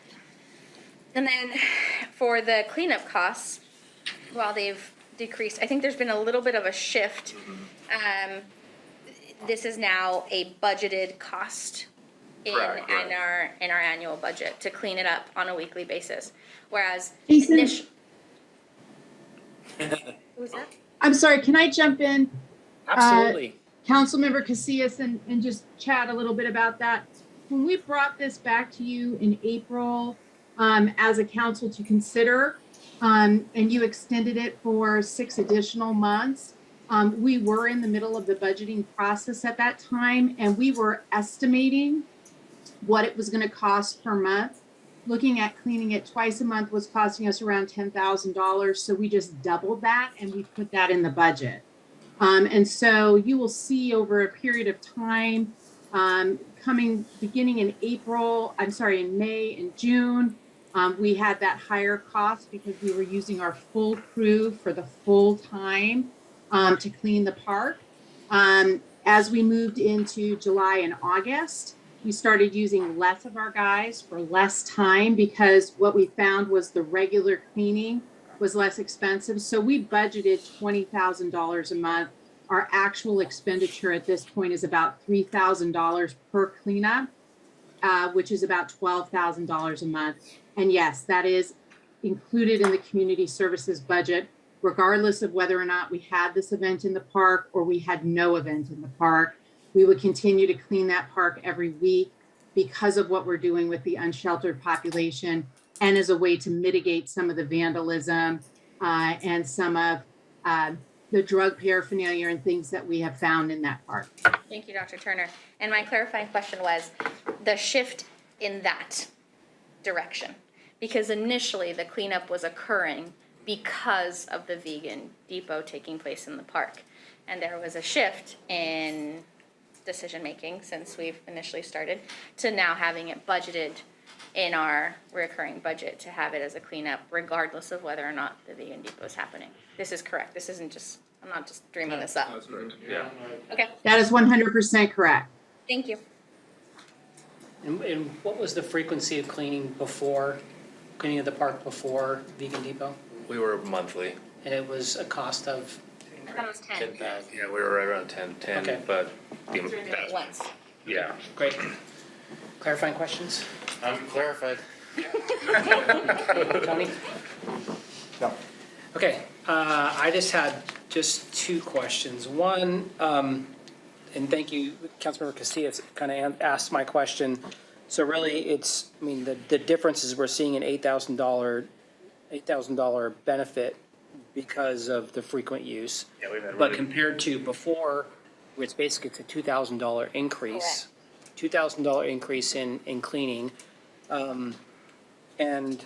And then for the cleanup costs, while they've decreased, I think there's been a little bit of a shift. This is now a budgeted cost in our annual budget to clean it up on a weekly basis, whereas initial. Who's that? I'm sorry, can I jump in? Absolutely. Councilmember Casillas and just chat a little bit about that. When we brought this back to you in April as a council to consider, and you extended it for 6 additional months, we were in the middle of the budgeting process at that time, and we were estimating what it was going to cost per month. Looking at cleaning it twice a month was costing us around $10,000. So we just doubled that and we put that in the budget. And so you will see over a period of time, beginning in May and June, we had that higher cost because we were using our full crew for the full time to clean the park. As we moved into July and August, we started using less of our guys for less time because what we found was the regular cleaning was less expensive. So we budgeted $20,000 a month. Our actual expenditure at this point is about $3,000 per cleanup, which is about $12,000 a month. And yes, that is included in the community services budget, regardless of whether or not we had this event in the park or we had no event in the park. We would continue to clean that park every week because of what we're doing with the unsheltered population and as a way to mitigate some of the vandalism and some of the drug paraphernalia and things that we have found in that park. Thank you, Dr. Turner. And my clarifying question was the shift in that direction, because initially the cleanup was occurring because of the Vegan Depot taking place in the park. And there was a shift in decision-making since we've initially started to now having it budgeted in our recurring budget to have it as a cleanup regardless of whether or not the Vegan Depot is happening. This is correct. This isn't just, I'm not just dreaming this up. That's right. Yeah. Okay, That is 100% correct. thank you. And what was the frequency of cleaning of the park before Vegan Depot? We were monthly. And it was a cost of? I thought it was 10. Yeah, we were right around 10, Okay. but So we're doing it once. yeah. Great. Clarifying questions? I'm clarified. Tony? No. Okay, I just had two questions. One, and thank you, Councilmember Casillas kind of asked my question. So really the difference is we're seeing an $8,000 benefit because of the frequent use. Yeah, we've had But really- compared to before, where it's basically it's a $2,000 increase. $2,000 increase in cleaning. And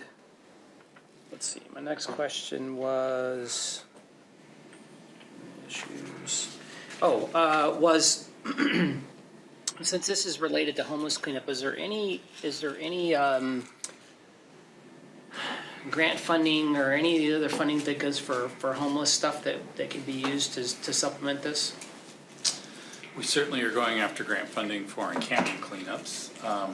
let's see, my next question was issues. Was since this is related to homeless cleanup, is there any grant funding or any other funding that goes for homeless stuff that can be used to supplement this? We certainly are going after grant funding for encampment cleanups.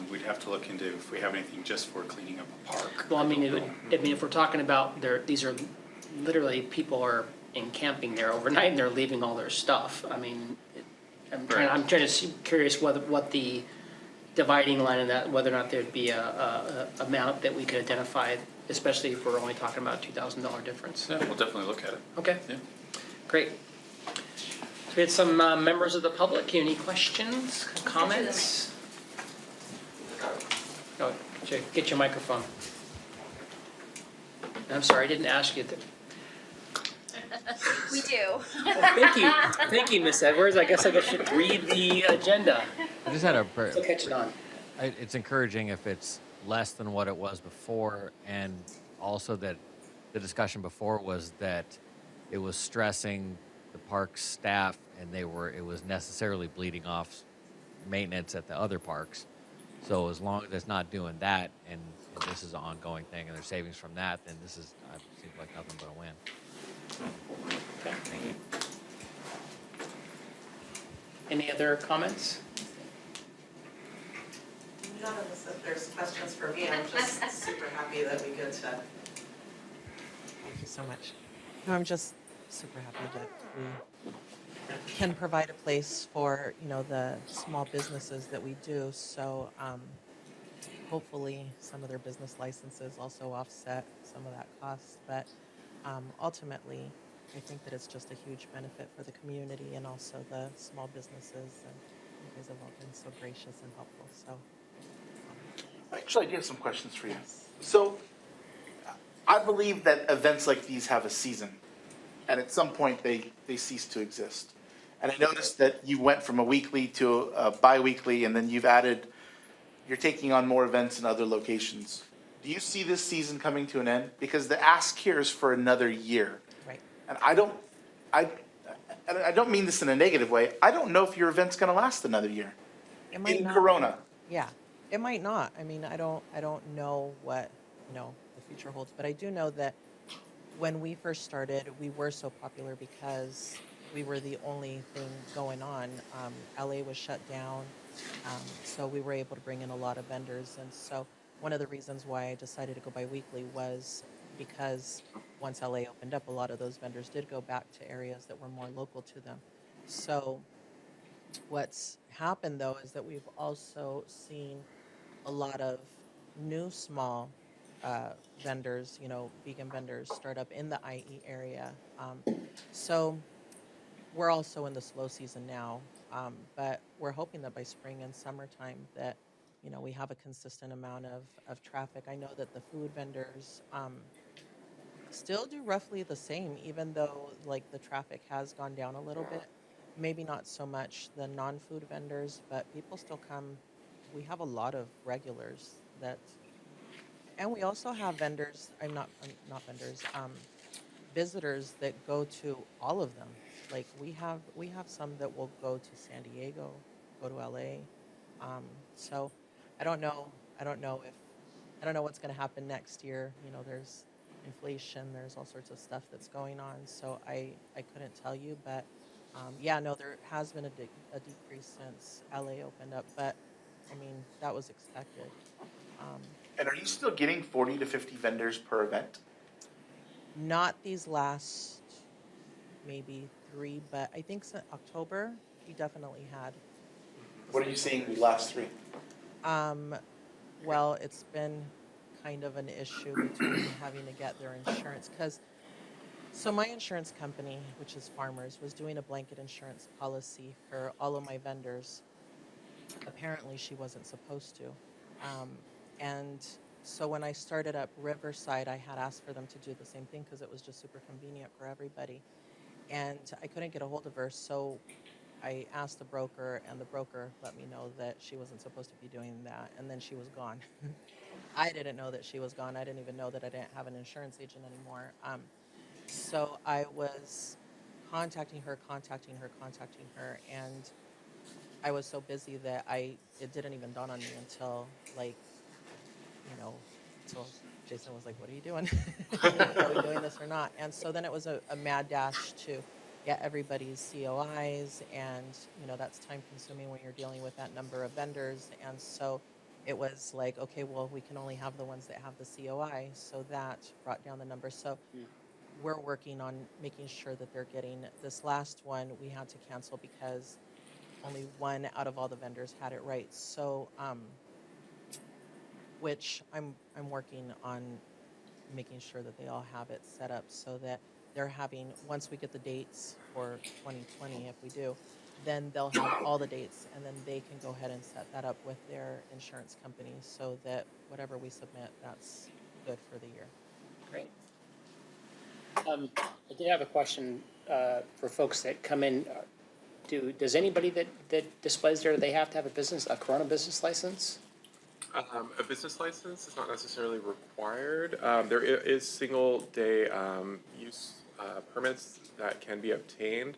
We'd have to look into if we have anything just for cleaning up a park. Well, I mean, if we're talking about these are literally people are encamping there overnight and they're leaving all their stuff. I mean, I'm trying to see, curious what the dividing line in that, whether or not there'd be a amount that we could identify, especially if we're only talking about $2,000 difference. Yeah, we'll definitely look at it. Okay. Yeah. Great. So we had some members of the public. Any questions, comments? Oh, get your microphone. I'm sorry, I didn't ask you. We do. Thank you, Miss Edwards. I guess I should read the agenda. I just had a. Still catching on. It's encouraging if it's less than what it was before, and also that the discussion before was that it was stressing the park staff, and it was necessarily bleeding off maintenance at the other parks. So as long as it's not doing that, and this is an ongoing thing, and there's savings from that, then this seems like nothing but a win. Okay. Thank you. Any other comments? None of us, if there's questions for me, I'm just super happy that we get to. Thank you so much. No, I'm just super happy that we can provide a place for, the small businesses that we do. So hopefully some of their business licenses also offset some of that cost. But ultimately, I think that it's just a huge benefit for the community and also the small businesses. And you guys have all been so gracious and helpful. So. Actually, I do have some questions for you. So, I believe that events like these have a season, and at some point they cease to exist. And I noticed that you went from a weekly to a bi-weekly, and then you're taking on more events in other locations. Do you see this season coming to an end? Because the ask here is for another year. Right. And I don't mean this in a negative way. I don't know if your event's going to last another year. It might In not. Corona. Yeah, it might not. I mean, I don't know what the future holds, but I do know that when we first started, we were so popular because we were the only thing going on. LA was shut down, so we were able to bring in a lot of vendors, and so one of the reasons why I decided to go bi-weekly was because once LA opened up, a lot of those vendors did go back to areas that were more local to them. So what's happened though is that we've also seen a lot of new small vendors, vegan vendors start up in the IE area. So we're also in the slow season now, but we're hoping that by spring and summertime that, we have a consistent amount of traffic. I know that the food vendors still do roughly the same, even though the traffic has gone down a little bit. Maybe not so much the non-food vendors, but people still come. We have a lot of regulars and we also have vendors. Visitors that go to all of them. Like we have some that will go to San Diego, go to LA. So I don't know what's going to happen next year. There's inflation, there's all sorts of stuff that's going on. So I couldn't tell you, but there has been a decrease since LA opened up, but I mean, that was expected. And are you still getting 40 to 50 vendors per event? Not these last maybe 3, but I think since October, we definitely had. What are you seeing the last 3? Well, it's been kind of an issue between having to get their insurance so my insurance company, which is Farmers, was doing a blanket insurance policy for all of my vendors. Apparently, she wasn't supposed to. And so when I started up Riverside, I had asked for them to do the same thing because it was just super convenient for everybody. And I couldn't get a hold of her, so I asked the broker, and the broker let me know that she wasn't supposed to be doing that, and then she was gone. I didn't know that she was gone. I didn't even know that I didn't have an insurance agent anymore. So I was contacting her, and I was so busy that it didn't even dawn on me until until Jason was like, "What are you doing? Are we doing this or not?" And so then it was a mad dash to get everybody's COIs, and that's time consuming when you're dealing with that number of vendors. And so it was like, okay, well, we can only have the ones that have the COI, so that brought down the number. So we're working on making sure that they're getting this last one. We had to cancel because only one out of all the vendors had it right. So which I'm working on making sure that they all have it set up so that they're having, once we get the dates for 2020, if we do, then they'll have all the dates, and then they can go ahead and set that up with their insurance company so that whatever we submit, that's good for the year. Great. I did have a question for folks that come in. Does anybody that displays there, they have to have a Corona business license? A business license is not necessarily required. There is single day use permits that can be obtained.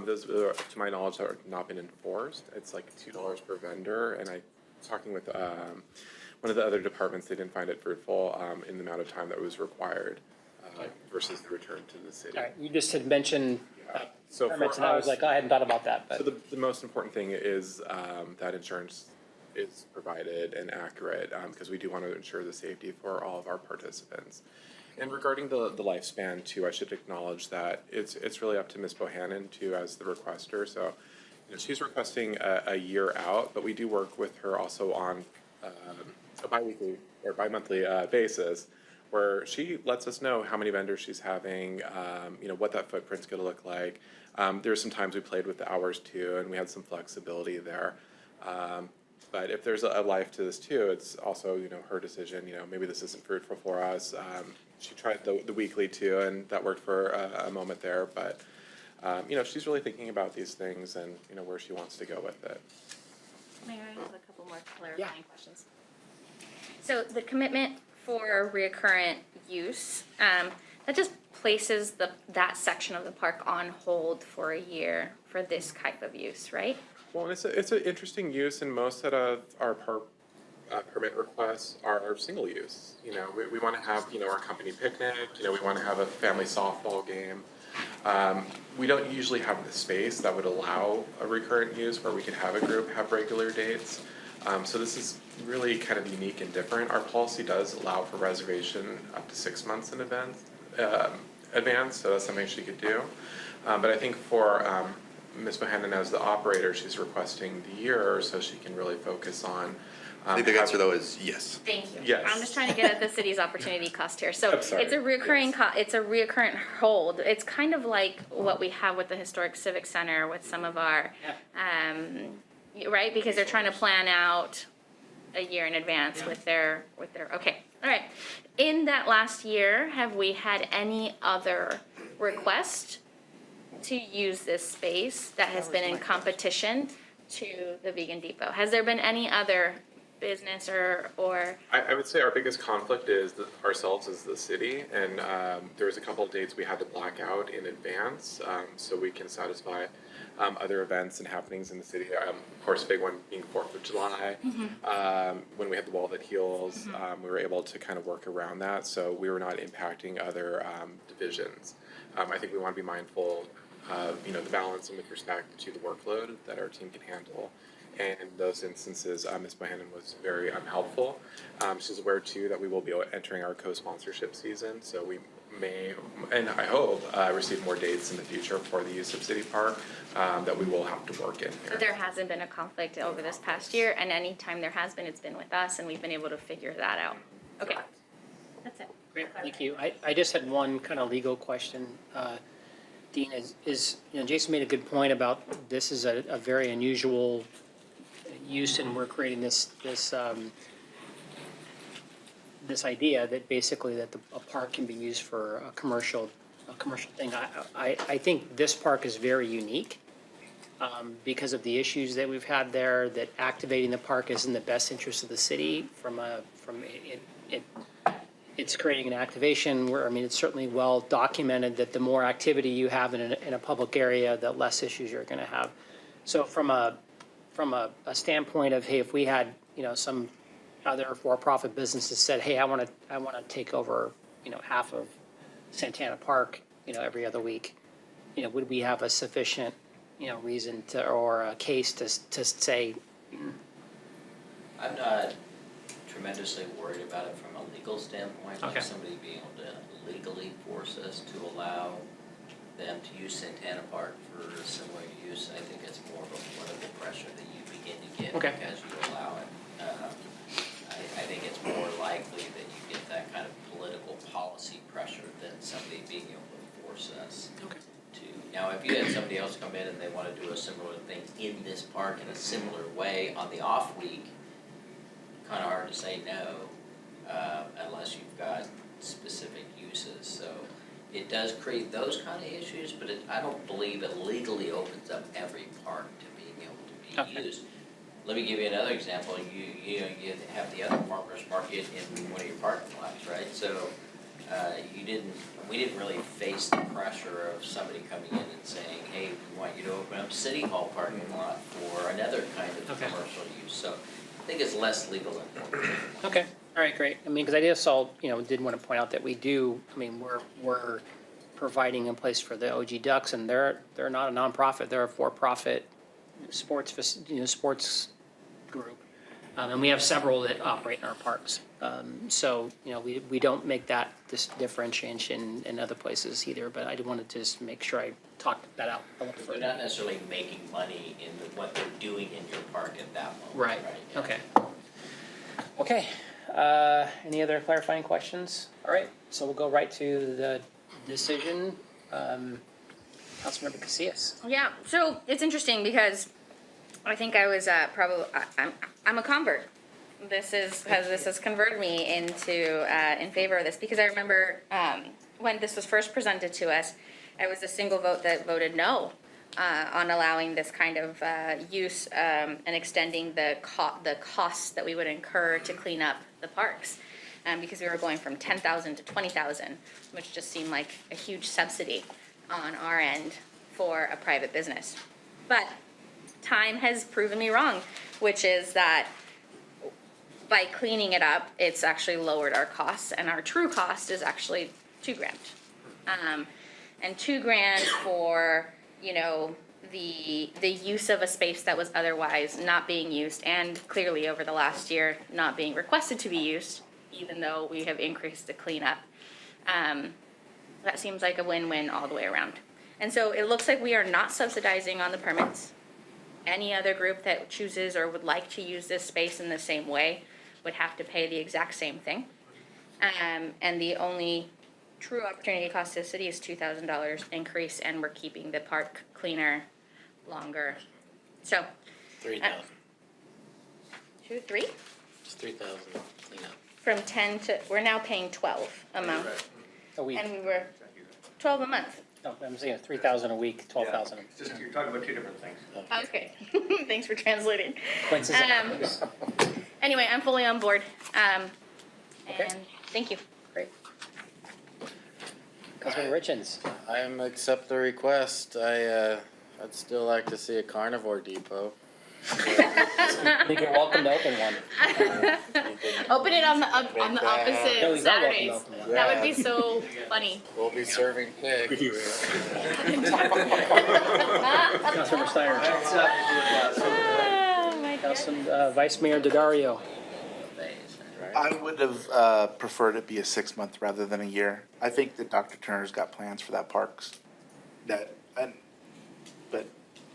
Those, to my knowledge, have not been enforced. It's like $2 per vendor, and I was talking with one of the other departments. They didn't find it fruitful in the amount of time that was required versus the return to the city. All right, you just had mentioned So permits, for and I was us, like, I hadn't thought about that. But so the most important thing is that insurance is provided and accurate, because we do want to ensure the safety for all of our participants. And regarding the lifespan too, I should acknowledge that it's really up to Ms. Bohannon too as the requester. So, she's requesting a year out, but we do work with her also on a biweekly or bi-monthly basis, where she lets us know how many vendors she's having, what that footprint's going to look like. There's some times we played with the hours too, and we had some flexibility there. But if there's a life to this too, it's also, her decision. Maybe this isn't fruitful for us. She tried the weekly too, and that worked for a moment there. But, she's really thinking about these things and, where she wants to go with it. Mayor, I have a couple more clarifying questions. So the commitment for recurrent use, that just places that section of the park on hold for a year for this type of use, right? Well, it's an interesting use, and most of our park permit requests are single use. We want to have, our company picnic, we want to have a family softball game. We don't usually have the space that would allow a recurrent use where we could have a group have regular dates. So this is really kind of unique and different. Our policy does allow for reservation up to 6 months in advance, so that's something she could do. But I think for Ms. Bohannon as the operator, she's requesting the year so she can really focus on. I think the answer though is yes. Thank you. Yes. I'm just trying to get at the city's opportunity cost here. So I'm sorry. it's a recurring, it's a recurrent hold. It's kind of like what we have with the Historic Civic Center with some of our, right? Because they're trying to plan out a year in advance with their, okay, all right. In that last year, have we had any other request to use this space that has been in competition to the Vegan Depot? Has there been any other business or? I would say our biggest conflict is ourselves as the city, and there's a couple of dates we had to black out in advance so we can satisfy other events and happenings in the city. Of course, a big one being 4th of July. When we had the Wall That Heals, we were able to kind of work around that, so we were not impacting other divisions. I think we want to be mindful of the balance and with respect to the workload that our team can handle. And in those instances, Ms. Bohannon was very helpful. She's aware too that we will be entering our co-sponsorship season, so we may, and I hope, receive more dates in the future for the use of City Park that we will have to work in here. So there hasn't been a conflict over this past year, and any time there has been, it's been with us, and we've been able to figure that out. Okay, that's it. Great, thank you. I just had one kind of legal question. Dean, Jason made a good point about this is a very unusual use, and we're creating this idea that basically that a park can be used for a commercial thing. I think this park is very unique because of the issues that we've had there. That activating the park is in the best interest of the city. It's creating an activation where, it's certainly well documented that the more activity you have in a public area, the less issues you're going to have. So from a standpoint of, hey, if we had, some other for-profit businesses said, hey, I want to take over, half of Santana Park, every other week, would we have a sufficient, reason to, or a case to say, I'm not tremendously worried about it from a legal standpoint, Okay. like somebody being able to legally force us to allow them to use Santana Park for similar use. I think it's more of a political pressure that you begin to get Okay. because you allow it. I think it's more likely that you get that kind of political policy pressure than somebody being able to force us to. Now, if you had somebody else come in and they want to do a similar thing in this park in a similar way on the off week, kind of hard to say no, unless you've got specific uses. So it does create those kind of issues, but I don't believe it legally opens up every park to being able to be used. Let me give you another example. You have the other farmers market in one of your parking lots, right? So we didn't really face the pressure of somebody coming in and saying, hey, we want you to open up City Hall parking lot for another kind of commercial use. So I think it's less legal than. okay, all right, great. I mean, because I just all, did want to point out that we do, we're providing a place for the OG Ducks, and they're not a nonprofit, they're a for-profit sports group. And we have several that operate in our parks. So, we don't make this differentiation in other places either, but I did want to just make sure I talked that out a little They're further. not necessarily making money in what they're doing in your park at that moment. Right, Yeah. okay. Okay, any other clarifying questions? All right, so we'll go right to the decision. Councilmember Casillas. Yeah, so it's interesting because I think I was I'm a convert. This has converted me into in favor of this because I remember when this was first presented to us, I was a single vote that voted no on allowing this kind of use and extending the costs that we would incur to clean up the parks. Because we were going from 10,000 to 20,000, which just seemed like a huge subsidy on our end for a private business. But time has proven me wrong, which is that by cleaning it up, it's actually lowered our costs, and our true cost is actually $2,000. And $2,000 for, the use of a space that was otherwise not being used, and clearly over the last year not being requested to be used, even though we have increased the cleanup. That seems like a win-win all the way around. And so it looks like we are not subsidizing on the permits. Any other group that chooses or would like to use this space in the same way would have to pay the exact same thing. And the only true opportunity cost to the city is $2,000 increase, and we're keeping the park cleaner longer. So. 3,000. 2, 3? Just 3,000 cleanup. From 10 to, we're now paying 12 a month. A week. And we were 12 a month. No, I'm saying 3,000 a week, 12,000. You're talking about two different things. Okay, thanks for translating. Coincidence. Anyway, I'm fully on board, Okay. and thank you. Great. Councilman Richens. I accept the request. I'd still like to see a carnivore depot. I think you're welcome to open one. Open it on the opposite No, he's not Saturdays. welcome to open one. That would be so funny. We'll be serving pig. Councilmember Steiner. Oh, my God. Councilman, Vice Mayor Daddario. I would have preferred it be a 6 month rather than a year. I think that Dr. Turner's got plans for that parks. But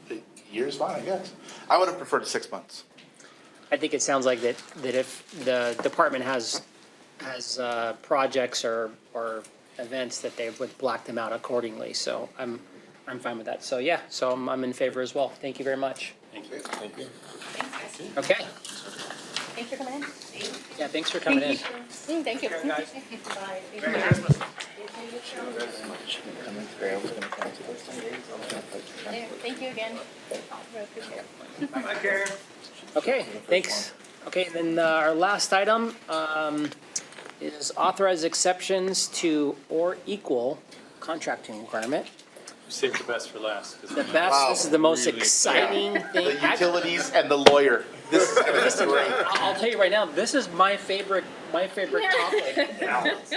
a year's fine, I guess. I would have preferred 6 months. I think it sounds like that if the department has projects or events, that they would block them out accordingly. So I'm fine with that. So yeah, so I'm in favor as well. Thank you very much. Thank you. Thank you. Okay. Thanks for coming in. Yeah, thanks for coming in. Thank you. Thank you again. Bye, Karen. Okay, thanks. Okay, then our last item is authorize exceptions to or equal contracting requirement. Saved the best for last. 'Cause The best, this is the most really exciting thing. The utilities and the lawyer. This is gonna Listen, be great. I'll tell you right now, this is my favorite topic.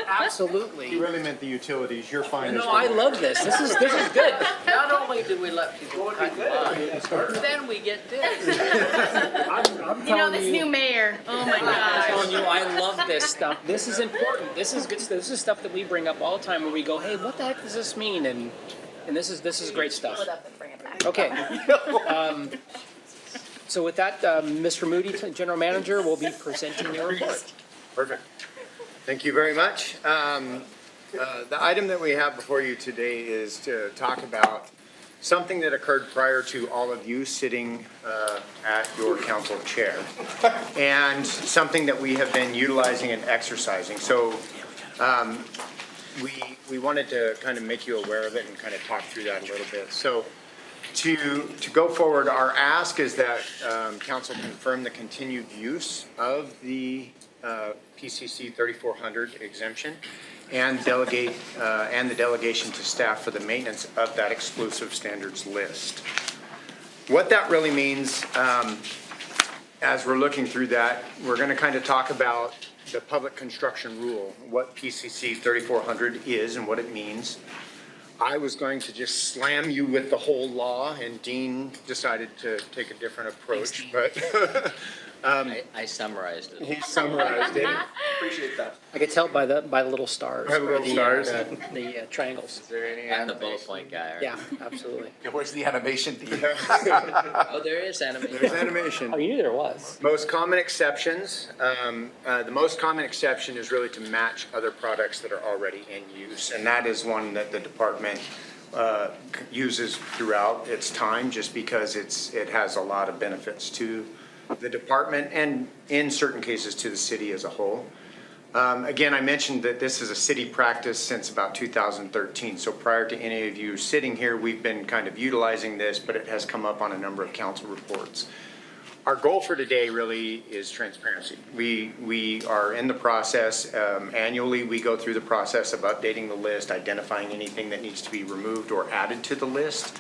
Absolutely. You really meant the utilities, you're fine. No, I love this. This is good. Not only do we let people cut in line, then we get this. I'm You know, telling this you, new mayor, oh my I'm gosh. telling you, I love this stuff. This is important. This is good. This is stuff that we bring up all the time where we go, hey, what the heck does this mean? And this is great stuff. Split up and bring it back. Okay. So with that, Mr. Moody, General Manager, will be presenting your report. Perfect. Thank you very much. The item that we have before you today is to talk about something that occurred prior to all of you sitting at your council chair, and something that we have been utilizing and exercising. So we wanted to kind of make you aware of it and kind of talk through that a little bit. So to go forward, our ask is that council confirm the continued use of the PCC 3400 exemption and delegate and the delegation to staff for the maintenance of that exclusive standards list. What that really means, as we're looking through that, we're going to kind of talk about the public construction rule, what PCC 3400 is and what it means. I was going to just slam you with the whole law, and Dean decided to take a different approach, but I summarized it. he summarized it. Appreciate that. I could tell by the little stars. By the little stars. The triangles. Is there any I'm the bullet point guy. Right? Yeah, absolutely. Where's the animation, Dean? Oh, there is animation. There's animation. Oh, you knew there was. Most common exceptions, the most common exception is really to match other products that are already in use. And that is one that the department uses throughout its time, just because it has a lot of benefits to the department and in certain cases to the city as a whole. Again, I mentioned that this is a city practice since about 2013. So prior to any of you sitting here, we've been kind of utilizing this, but it has come up on a number of council reports. Our goal for today really is transparency. We are in the process, annually we go through the process of updating the list, identifying anything that needs to be removed or added to the list.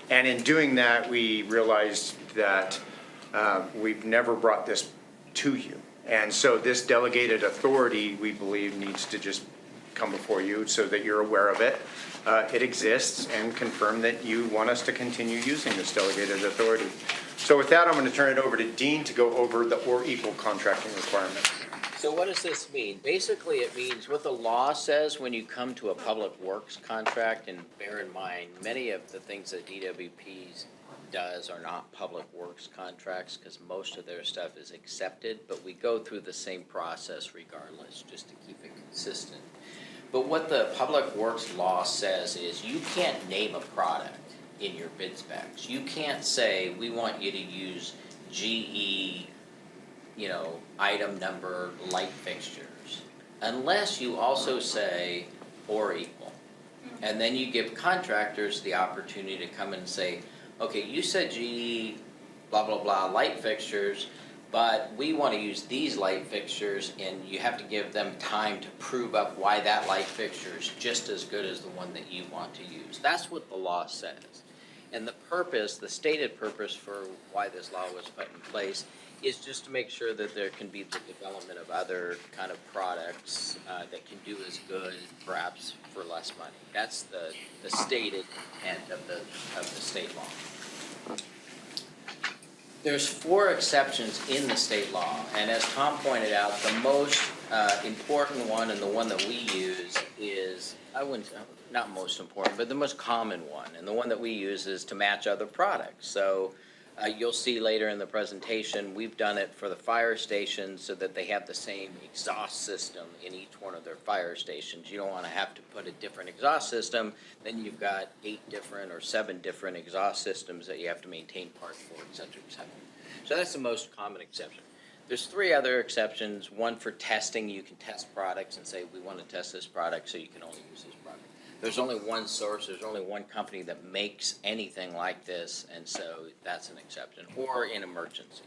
And in doing that, we realized that we've never brought this to you. And so this delegated authority, we believe, needs to just come before you so that you're aware of it. It exists, and confirm that you want us to continue using this delegated authority. So with that, I'm going to turn it over to Dean to go over the or equal contracting requirements. So what does this mean? Basically, it means what the law says when you come to a public works contract, and bear in mind, many of the things that DWP does are not public works contracts, because most of their stuff is accepted, but we go through the same process regardless, just to keep it consistent. But what the public works law says is you can't name a product in your bid specs. You can't say, we want you to use GE, item number light fixtures, unless you also say or equal. And then you give contractors the opportunity to come in and say, okay, you said GE blah, blah, blah light fixtures, but we want to use these light fixtures, and you have to give them time to prove up why that light fixture is just as good as the one that you want to use. That's what the law says. And the purpose, the stated purpose for why this law was put in place is just to make sure that there can be the development of other kind of products that can do as good, perhaps for less money. That's the stated intent of the state law. There's 4 exceptions in the state law, and as Tom pointed out, the most important one, and the one that we use is, not most important, but the most common one, and the one that we use is to match other products. So you'll see later in the presentation, we've done it for the fire stations so that they have the same exhaust system in each one of their fire stations. You don't want to have to put a different exhaust system, then you've got 8 different or 7 different exhaust systems that you have to maintain parts for, et cetera, et cetera. So that's the most common exception. There's 3 other exceptions. One for testing, you can test products and say, we want to test this product, so you can only use this product. There's only one source, there's only one company that makes anything like this, and so that's an exception, or in emergencies.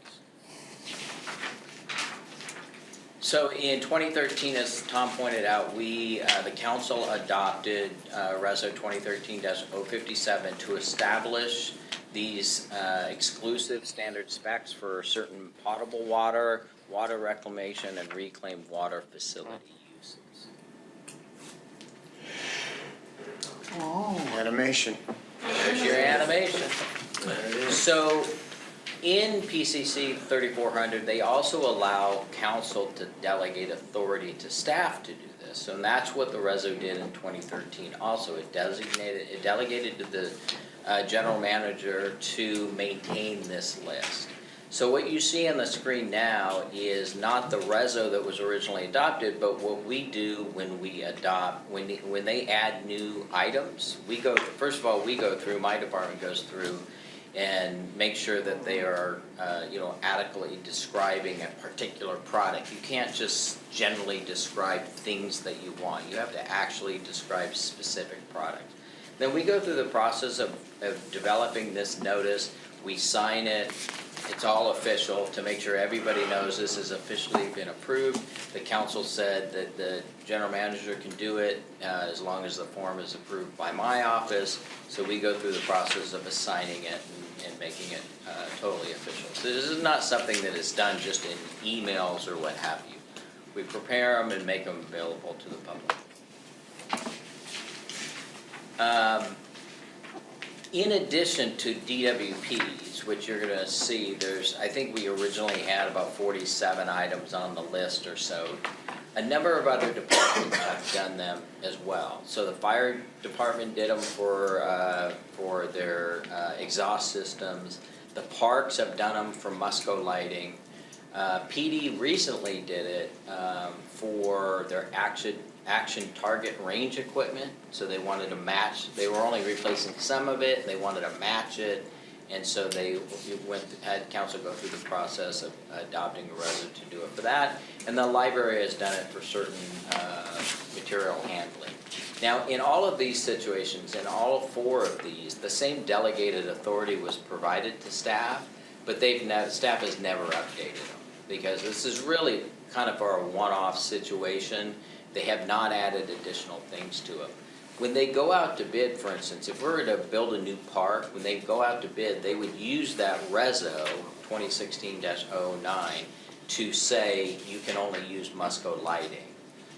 So in 2013, as Tom pointed out, the council adopted Reso 2013-057 to establish these exclusive standard specs for certain potable water, water reclamation, and reclaimed water facility uses. Animation. There's your animation. So in PCC 3400, they also allow council to delegate authority to staff to do this. And that's what the Reso did in 2013. Also, it delegated to the general manager to maintain this list. So what you see on the screen now is not the Reso that was originally adopted, but what we do when we adopt, when they add new items, first of all, my department goes through and make sure that they are, adequately describing a particular product. You can't just generally describe things that you want. You have to actually describe specific products. Then we go through the process of developing this notice. We sign it. It's all official to make sure everybody knows this has officially been approved. The council said that the general manager can do it as long as the form is approved by my office. So we go through the process of assigning it and making it totally official. So this is not something that is done just in emails or what have you. We prepare them and make them available to the public. In addition to DWPs, which you're going to see, I think we originally had about 47 items on the list or so. A number of other departments have done them as well. So the fire department did them for their exhaust systems. The parks have done them for Musco lighting. PD recently did it for their action target range equipment. So they wanted to match, they were only replacing some of it, and they wanted to match it. And so they had council go through the process of adopting a Reso to do it for that. And the library has done it for certain material handling. Now, in all of these situations, in all 4 of these, the same delegated authority was provided to staff, but staff has never updated them, because this is really kind of a one-off situation. They have not added additional things to it. When they go out to bid, for instance, if we were to build a new park, when they go out to bid, they would use that Reso 2016-09 to say you can only use Musco lighting.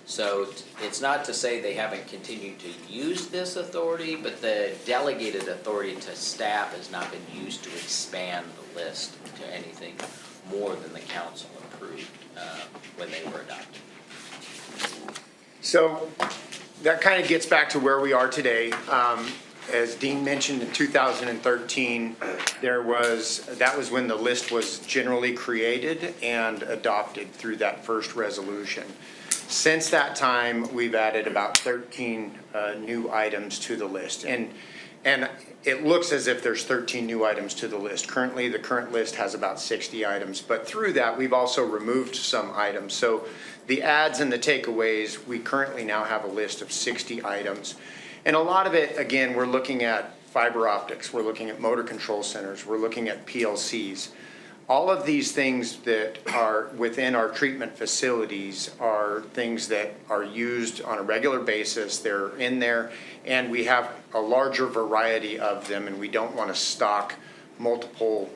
So it's not to say they haven't continued to use this authority, but the delegated authority to staff has not been used to expand the list to anything more than the council approved when they were adopted. So that kind of gets back to where we are today. As Dean mentioned, in 2013, that was when the list was generally created and adopted through that first resolution. Since that time, we've added about 13 new items to the list. And it looks as if there's 13 new items to the list. Currently, the current list has about 60 items. But through that, we've also removed some items. So the adds and the takeaways, we currently now have a list of 60 items. And a lot of it, again, we're looking at fiber optics. We're looking at motor control centers. We're looking at PLCs. All of these things that are within our treatment facilities are things that are used on a regular basis. They're in there, and we have a larger variety of them, and we don't want to stock multiple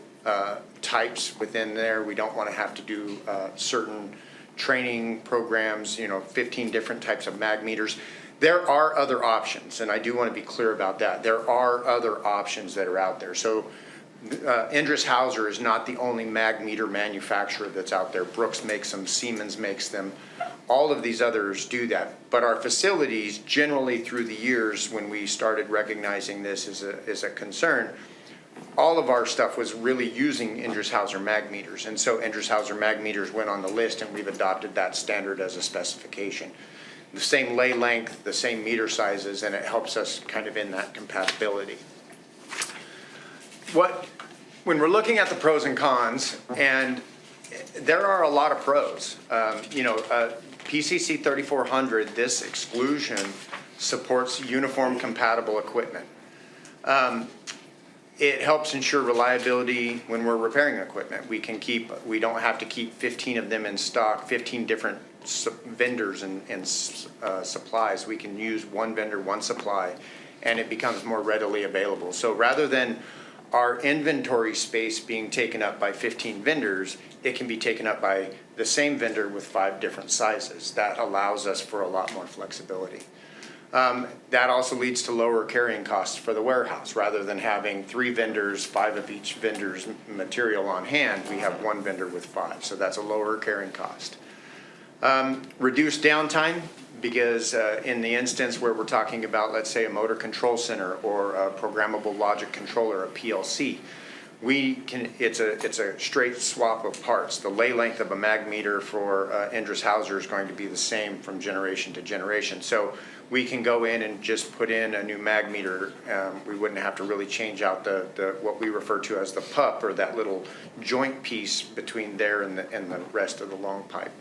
types within there. We don't want to have to do certain training programs, 15 different types of mag meters. There are other options, and I do want to be clear about that. There are other options that are out there. So Endress Hauser is not the only mag meter manufacturer that's out there. Brooks makes them, Siemens makes them. All of these others do that. But our facilities, generally through the years when we started recognizing this as a concern, all of our stuff was really using Endress Hauser mag meters. And so Endress Hauser mag meters went on the list, and we've adopted that standard as a specification. The same lay length, the same meter sizes, and it helps us kind of in that compatibility. When we're looking at the pros and cons, and there are a lot of pros. PCC 3400, this exclusion supports uniform compatible equipment. It helps ensure reliability when we're repairing equipment. We don't have to keep 15 of them in stock, 15 different vendors and supplies. We can use one vendor, one supply, and it becomes more readily available. So rather than our inventory space being taken up by 15 vendors, it can be taken up by the same vendor with 5 different sizes. That allows us for a lot more flexibility. That also leads to lower carrying costs for the warehouse. Rather than having 3 vendors, 5 of each vendor's material on hand, we have 1 vendor with 5. So that's a lower carrying cost. Reduced downtime, because in the instance where we're talking about, let's say, a motor control center or a programmable logic controller, a PLC, it's a straight swap of parts. The lay length of a mag meter for Endress Hauser is going to be the same from generation to generation. So we can go in and just put in a new mag meter. We wouldn't have to really change out the what we refer to as the pup, or that little joint piece between there and the rest of the long pipe.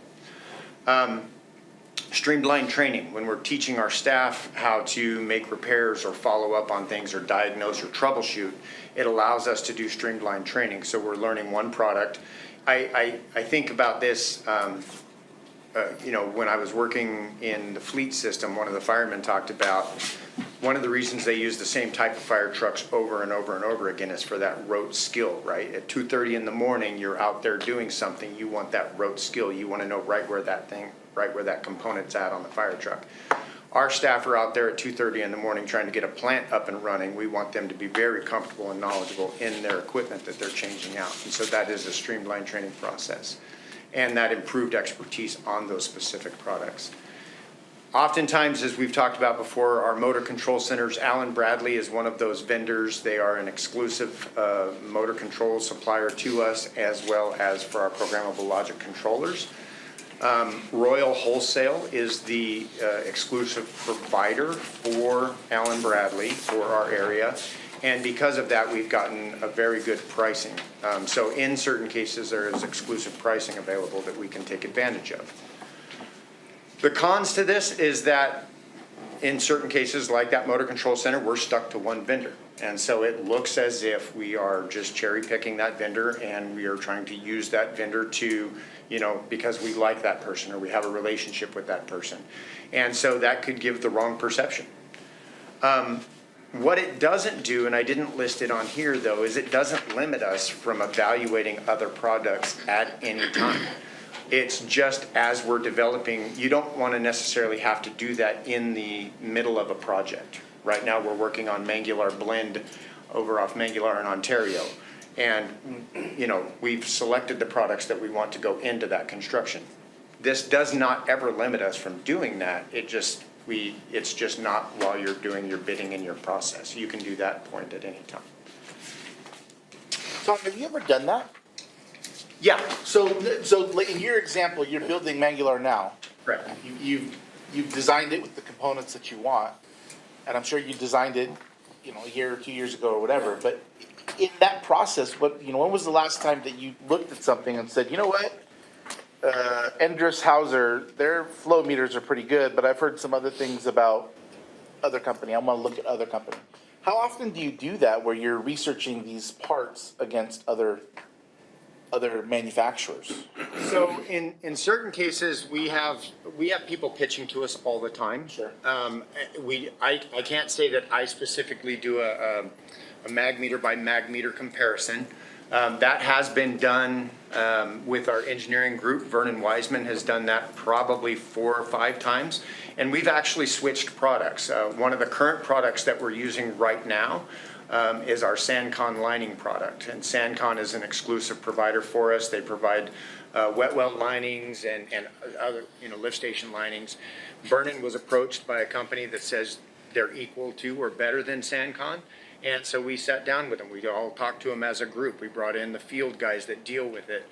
Streamlined training. When we're teaching our staff how to make repairs or follow up on things or diagnose or troubleshoot, it allows us to do streamlined training. So we're learning one product. I think about this, when I was working in the fleet system, one of the firemen talked about one of the reasons they use the same type of fire trucks over and over and over again is for that rote skill, right? At 2:30 in the morning, you're out there doing something. You want that rote skill. You want to know right where that component's at on the fire truck. Our staff are out there at 2:30 in the morning trying to get a plant up and running. We want them to be very comfortable and knowledgeable in their equipment that they're changing out. And so that is a streamlined training process, and that improved expertise on those specific products. Oftentimes, as we've talked about before, our motor control centers, Allen Bradley is one of those vendors. They are an exclusive motor control supplier to us, as well as for our programmable logic controllers. Royal Wholesale is the exclusive provider for Allen Bradley for our area. And because of that, we've gotten a very good pricing. So in certain cases, there is exclusive pricing available that we can take advantage of. The cons to this is that in certain cases, like that motor control center, we're stuck to one vendor. And so it looks as if we are just cherry picking that vendor, and we are trying to use that vendor to, because we like that person or we have a relationship with that person. And so that could give the wrong perception. What it doesn't do, and I didn't list it on here though, is it doesn't limit us from evaluating other products at any time. It's just as we're developing, you don't want to necessarily have to do that in the middle of a project. Right now we're working on Mangular Blend over off Mangular in Ontario. And, we've selected the products that we want to go into that construction. This does not ever limit us from doing that. It's just not while you're doing your bidding and your process. You can do that point at any time. Tom, have you ever done that? Yeah. So like in your example, you're building Mangular now. Correct. You've designed it with the components that you want, and I'm sure you designed it, a year or 2 years ago or whatever. But in that process, when was the last time that you looked at something and said, you know what, Endress Hauser, their flow meters are pretty good, but I've heard some other things about other company. I want to look at other company. How often do you do that, where you're researching these parts against other manufacturers? So in certain cases, we have people pitching to us all the time. Sure. I can't say that I specifically do a mag meter by mag meter comparison. That has been done with our engineering group. Vernon Wiseman has done that probably 4 or 5 times. And we've actually switched products. One of the current products that we're using right now is our SandCon lining product. And SandCon is an exclusive provider for us. They provide wet well linings and other lift station linings. Vernon was approached by a company that says they're equal to or better than SandCon. And so we sat down with them. We all talked to them as a group. We brought in the field guys that deal with it.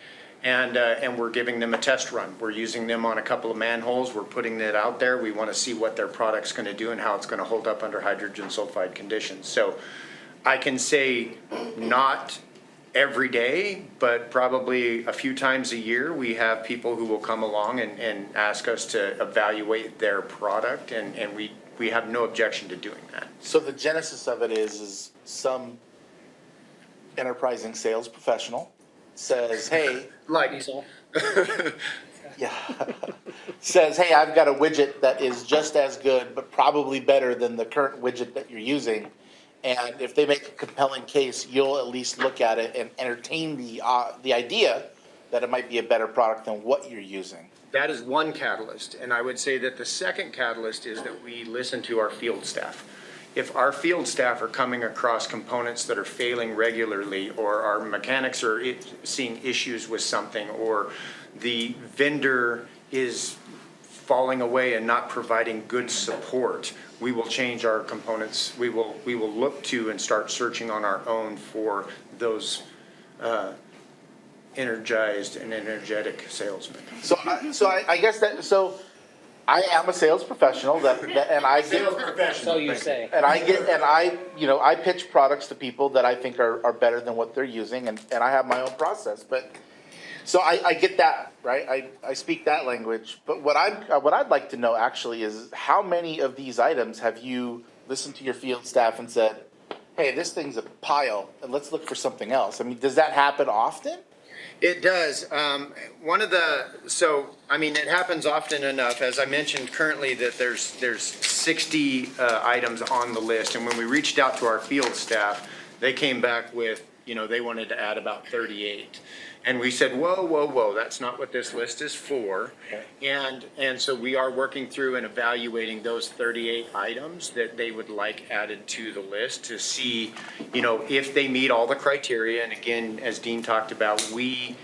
And we're giving them a test run. We're using them on a couple of manholes. We're putting it out there. We want to see what their product's going to do and how it's going to hold up under hydrogen sulfide conditions. So I can say not every day, but probably a few times a year, we have people who will come along and ask us to evaluate their product, and we have no objection to doing that. So the genesis of it is some enterprising sales professional says, hey, Like, yeah, says, hey, I've got a widget that is just as good, but probably better than the current widget that you're using. And if they make a compelling case, you'll at least look at it and entertain the idea that it might be a better product than what you're using. that is one catalyst. And I would say that the second catalyst is that we listen to our field staff. If our field staff are coming across components that are failing regularly, or our mechanics are seeing issues with something, or the vendor is falling away and not providing good support, we will change our components. We will look to and start searching on our own for those energized and energetic salesmen. So I guess that, so I am a sales professional and I get, So you say. and I pitch products to people that I think are better than what they're using, and I have my own process, but so I get that, right? I speak that language, but what I'd like to know actually is how many of these items have you listened to your field staff and said, hey, this thing's a pile and let's look for something else? I mean, does that happen often? It does. It happens often enough. As I mentioned currently that there's 60 items on the list. And when we reached out to our field staff, they came back with, they wanted to add about 38. And we said, whoa, that's not what this list is for. And so we are working through and evaluating those 38 items that they would like added to the list to see, if they meet all the criteria. And again, as Dean talked about, we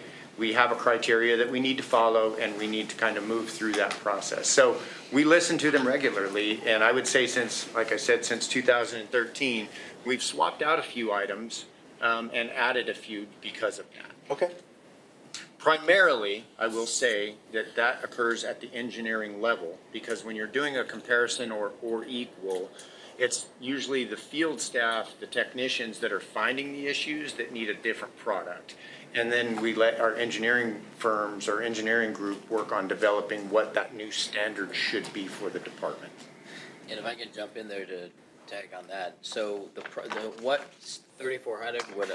have a criteria that we need to follow, and we need to kind of move through that process. So we listen to them regularly, and I would say since 2013, we've swapped out a few items and added a few because of that. Okay. Primarily, I will say that occurs at the engineering level, because when you're doing a comparison or equal, it's usually the field staff, the technicians that are finding the issues that need a different product. And then we let our engineering firms or engineering group work on developing what that new standard should be for the department. And if I can jump in there to tag on that, so what 3400 would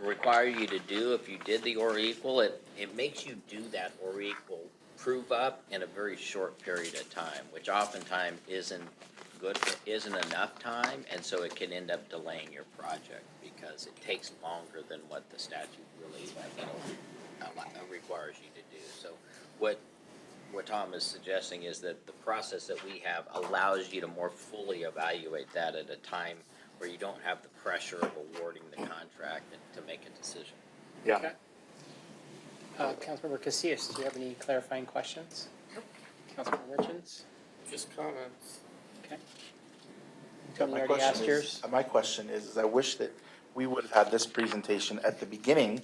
require you to do if you did the or equal, it makes you do that or equal prove up in a very short period of time, which oftentimes isn't enough time, and so it can end up delaying your project because it takes longer than what the statute really requires you to do. So what Tom is suggesting is that the process that we have allows you to more fully evaluate that at a time where you don't have the pressure of awarding the contract and to make a decision. Yeah. Okay. Councilmember Casillas, do you have any clarifying questions? Nope. Councilmember Richards? Just comments. Okay. Tony already asked yours. My question is I wish that we would have had this presentation at the beginning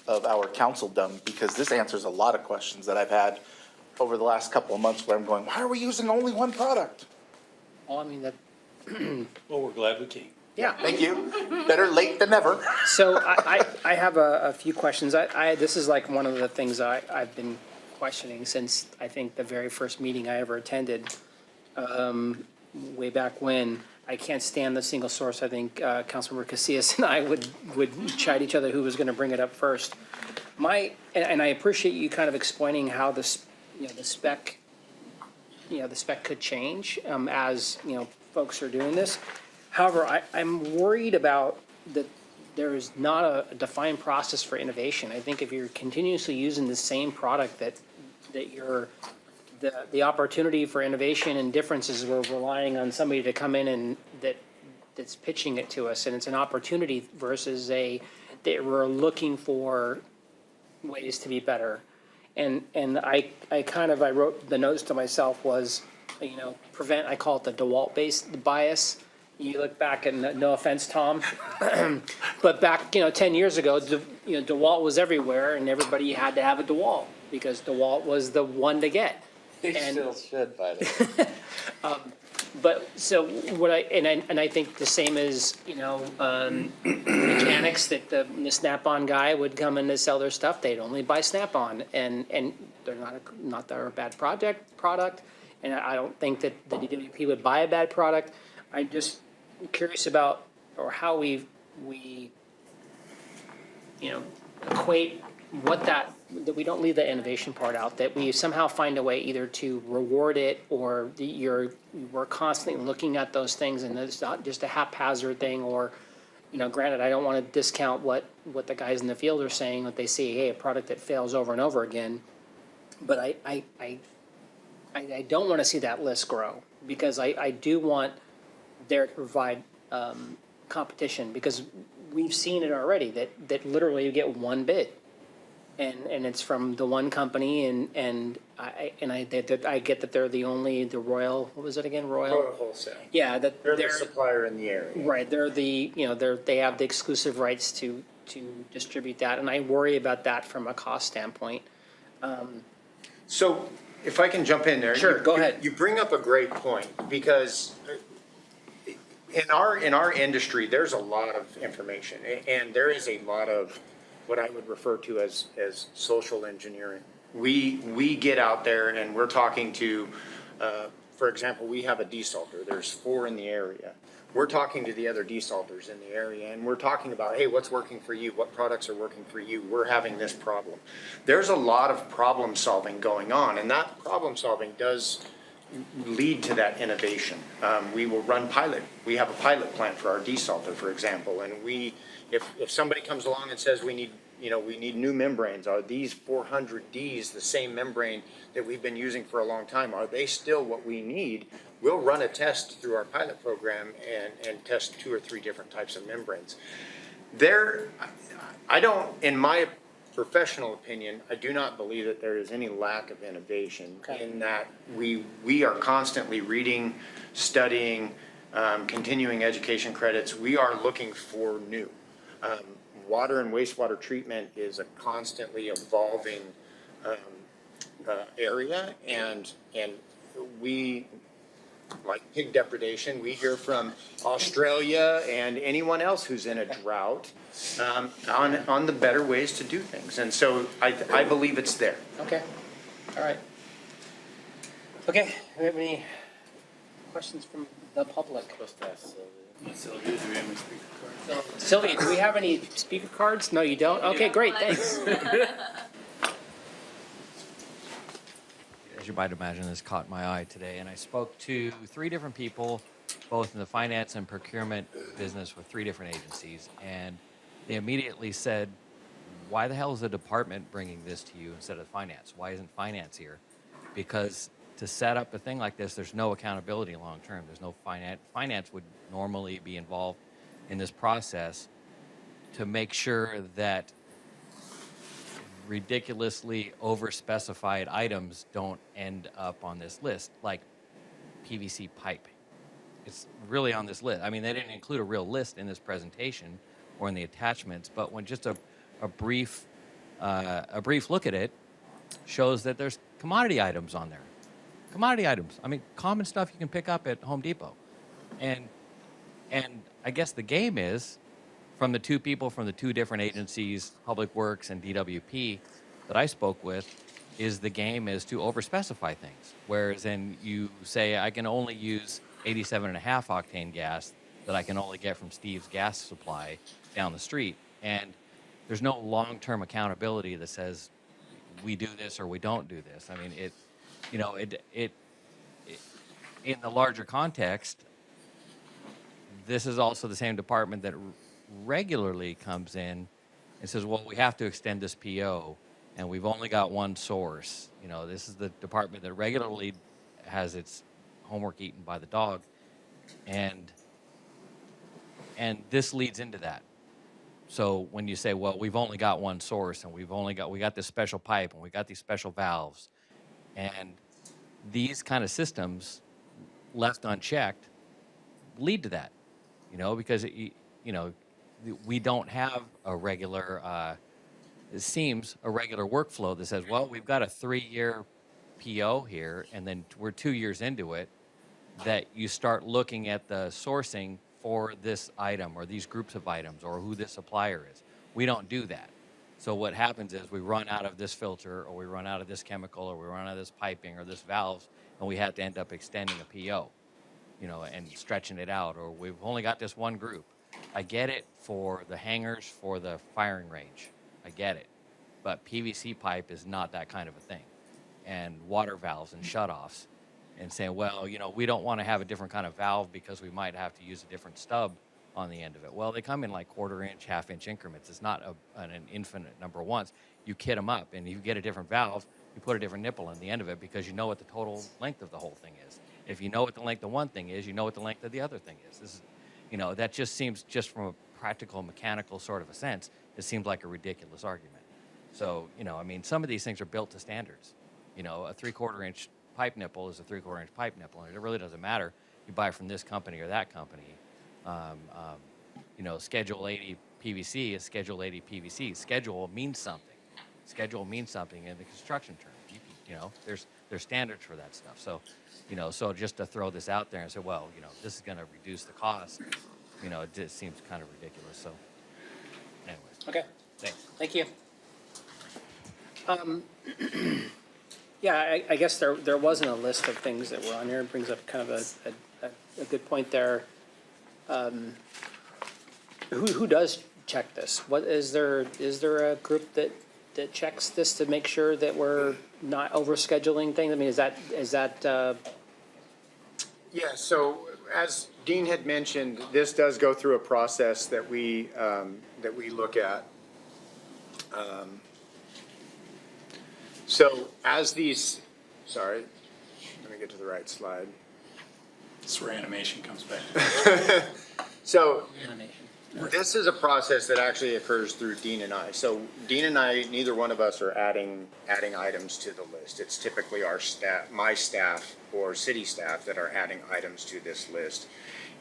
of our councildom, because this answers a lot of questions that I've had over the last couple of months where I'm going, why are we using only one product? Well, I mean, that. Well, we're glad we came. Yeah. Thank you. Better late than never. So I have a few questions. This is like one of the things I've been questioning since I think the very first meeting I ever attended, way back when. I can't stand the single source. I think Councilmember Casillas and I would chide each other who was going to bring it up first. And I appreciate you kind of explaining how the spec could change as folks are doing this. However, I'm worried about that there is not a defined process for innovation. I think if you're continuously using the same product, that the opportunity for innovation and differences, we're relying on somebody to come in and that's pitching it to us, and it's an opportunity versus that we're looking for ways to be better. And I wrote the notes to myself was, prevent, I call it the DeWalt-based bias. You look back, and no offense, Tom, but back, 10 years ago, DeWalt was everywhere, and everybody had to have a DeWalt because DeWalt was the one to get. They still should, by the way. But so what I think the same as mechanics that the Snap-on guy would come in to sell their stuff. They'd only buy Snap-on, and they're not they're a bad product, and I don't think that the DWP would buy a bad product. I'm just curious about how we equate what that we don't leave the innovation part out, that we somehow find a way either to reward it or we're constantly looking at those things and it's not just a haphazard thing or, granted, I don't want to discount what the guys in the field are saying, that they see, hey, a product that fails over and over again. But I don't want to see that list grow because I do want there to provide competition because we've seen it already that literally you get one bid. And it's from the one company, and I get that they're the Royal. What was it again? Royal Wholesale. Yeah, that They're the supplier in the area. right. They're they have the exclusive rights to distribute that, and I worry about that from a cost standpoint. So if I can jump in there. Sure, go ahead. You bring up a great point because in our industry, there's a lot of information and there is a lot of what I would refer to as social engineering. We get out there and we're talking to, for example, we have a desalter. There's 4 in the area. We're talking to the other desalters in the area and we're talking about, hey, what's working for you? What products are working for you? We're having this problem. There's a lot of problem solving going on, and that problem solving does lead to that innovation. We will run pilot. We have a pilot plant for our desalter, for example, and if somebody comes along and says we need new membranes, are these 400 Ds the same membrane that we've been using for a long time? Are they still what we need? We'll run a test through our pilot program and test 2 or 3 different types of membranes. In my professional opinion, I do not believe that there is any lack of innovation in that we are constantly reading, studying, continuing education credits. We are looking for new. Water and wastewater treatment is a constantly evolving area, and we, like pig depredation, we hear from Australia and anyone else who's in a drought on the better ways to do things, and so I believe it's there. Okay, all right. Okay, do we have any questions from the public? Sylvia, do we have any speaker cards? No, you don't? Okay, great, thanks. As you might imagine, this caught my eye today, and I spoke to 3 different people, both in the finance and procurement business with 3 different agencies, and they immediately said, why the hell is the department bringing this to you instead of finance? Why isn't finance here? Because to set up a thing like this, there's no accountability long term. There's no finance. Finance would normally be involved in this process to make sure that ridiculously overspecified items don't end up on this list, like PVC pipe. It's really on this list. I mean, they didn't include a real list in this presentation or in the attachments, but when just a brief look at it shows that there's commodity items on there. Commodity items. I mean, common stuff you can pick up at Home Depot. And I guess the game is, from the 2 people from the 2 different agencies, Public Works and DWP, that I spoke with, is the game is to overspecify things. Whereas then you say, I can only use 87.5 octane gas that I can only get from Steve's gas supply down the street. And there's no long-term accountability that says we do this or we don't do this. I mean, it in the larger context, this is also the same department that regularly comes in and says, well, we have to extend this PO and we've only got one source. This is the department that regularly has its homework eaten by the dog. And this leads into that. So when you say, well, we've only got one source and we got this special pipe and we got these special valves, and these kind of systems left unchecked lead to that, because we don't have a regular, it seems a regular workflow that says, well, we've got a 3-year PO here, and then we're 2 years into it, that you start looking at the sourcing for this item or these groups of items or who this supplier is. We don't do that. So what happens is we run out of this filter or we run out of this chemical or we run out of this piping or this valve, and we have to end up extending a PO, and stretching it out, or we've only got this one group. I get it for the hangars for the firing range. I get it. But PVC pipe is not that kind of a thing. And water valves and shutoffs, and saying, well, we don't want to have a different kind of valve because we might have to use a different stub on the end of it. Well, they come in like quarter-inch, half-inch increments. It's not an infinite number once. You kit them up, and you get a different valve, you put a different nipple in the end of it because you know what the total length of the whole thing is. If you know what the length of one thing is, you know what the length of the other thing is. This is, that just seems, just from a practical, mechanical sort of a sense, it seems like a ridiculous argument. So, some of these things are built to standards. A 3/4-inch pipe nipple is a 3/4-inch pipe nipple, and it really doesn't matter. You buy from this company or that company. Schedule 80 PVC is Schedule 80 PVC. Schedule means something. Schedule means something in the construction term. There's standards for that stuff. So, so just to throw this out there and say, well, this is going to reduce the cost, it just seems kind of ridiculous. So, anyways. Okay. Thanks. Thank you. Yeah, I guess there wasn't a list of things that were on here. It brings up kind of a good point there. Who does check this? What is there a group that checks this to make sure that we're not overscheduling things? I mean, is that Yeah, so as Dean had mentioned, this does go through a process that we look at. So as these, sorry, let me get to the right slide. That's where animation comes back. So this is a process that actually occurs through Dean and I. So Dean and I, neither one of us are adding items to the list. It's typically our staff, my staff or city staff that are adding items to this list,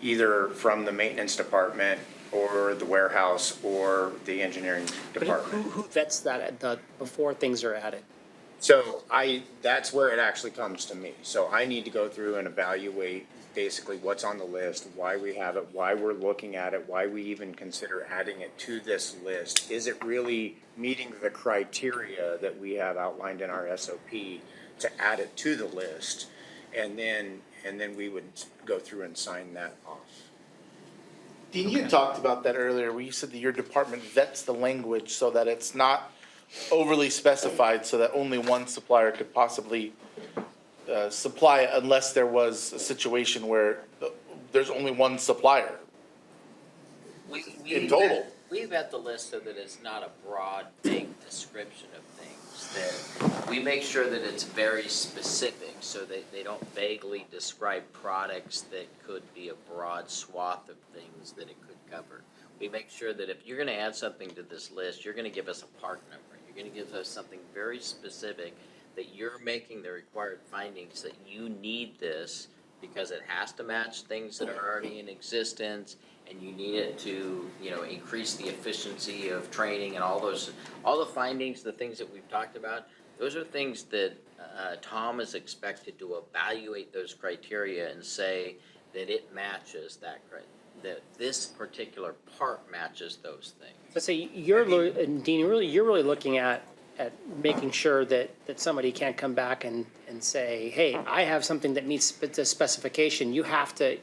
either from the maintenance department or the warehouse or the engineering department. Who vets that before things are added? So that's where it actually comes to me. So I need to go through and evaluate basically what's on the list, why we have it, why we're looking at it, why we even consider adding it to this list. Is it really meeting the criteria that we have outlined in our SOP to add it to the list? And then we would go through and sign that off. Dean, you talked about that earlier, where you said that your department vets the language so that it's not overly specified, so that only one supplier could possibly supply it unless there was a situation where there's only one supplier in total. We vet the list so that it's not a broad, vague description of things. That we make sure that it's very specific, so that they don't vaguely describe products that could be a broad swath of things that it could cover. We make sure that if you're going to add something to this list, you're going to give us a part number. You're going to give us something very specific, that you're making the required findings that you need this because it has to match things that are already in existence, and you need it to, increase the efficiency of training and all the findings, the things that we've talked about. Those are things that Tom is expected to evaluate those criteria and say that it matches that this particular part matches those things. Let's say Dean, you're really looking at making sure that somebody can't come back and say, hey, I have something that meets the specification. You have to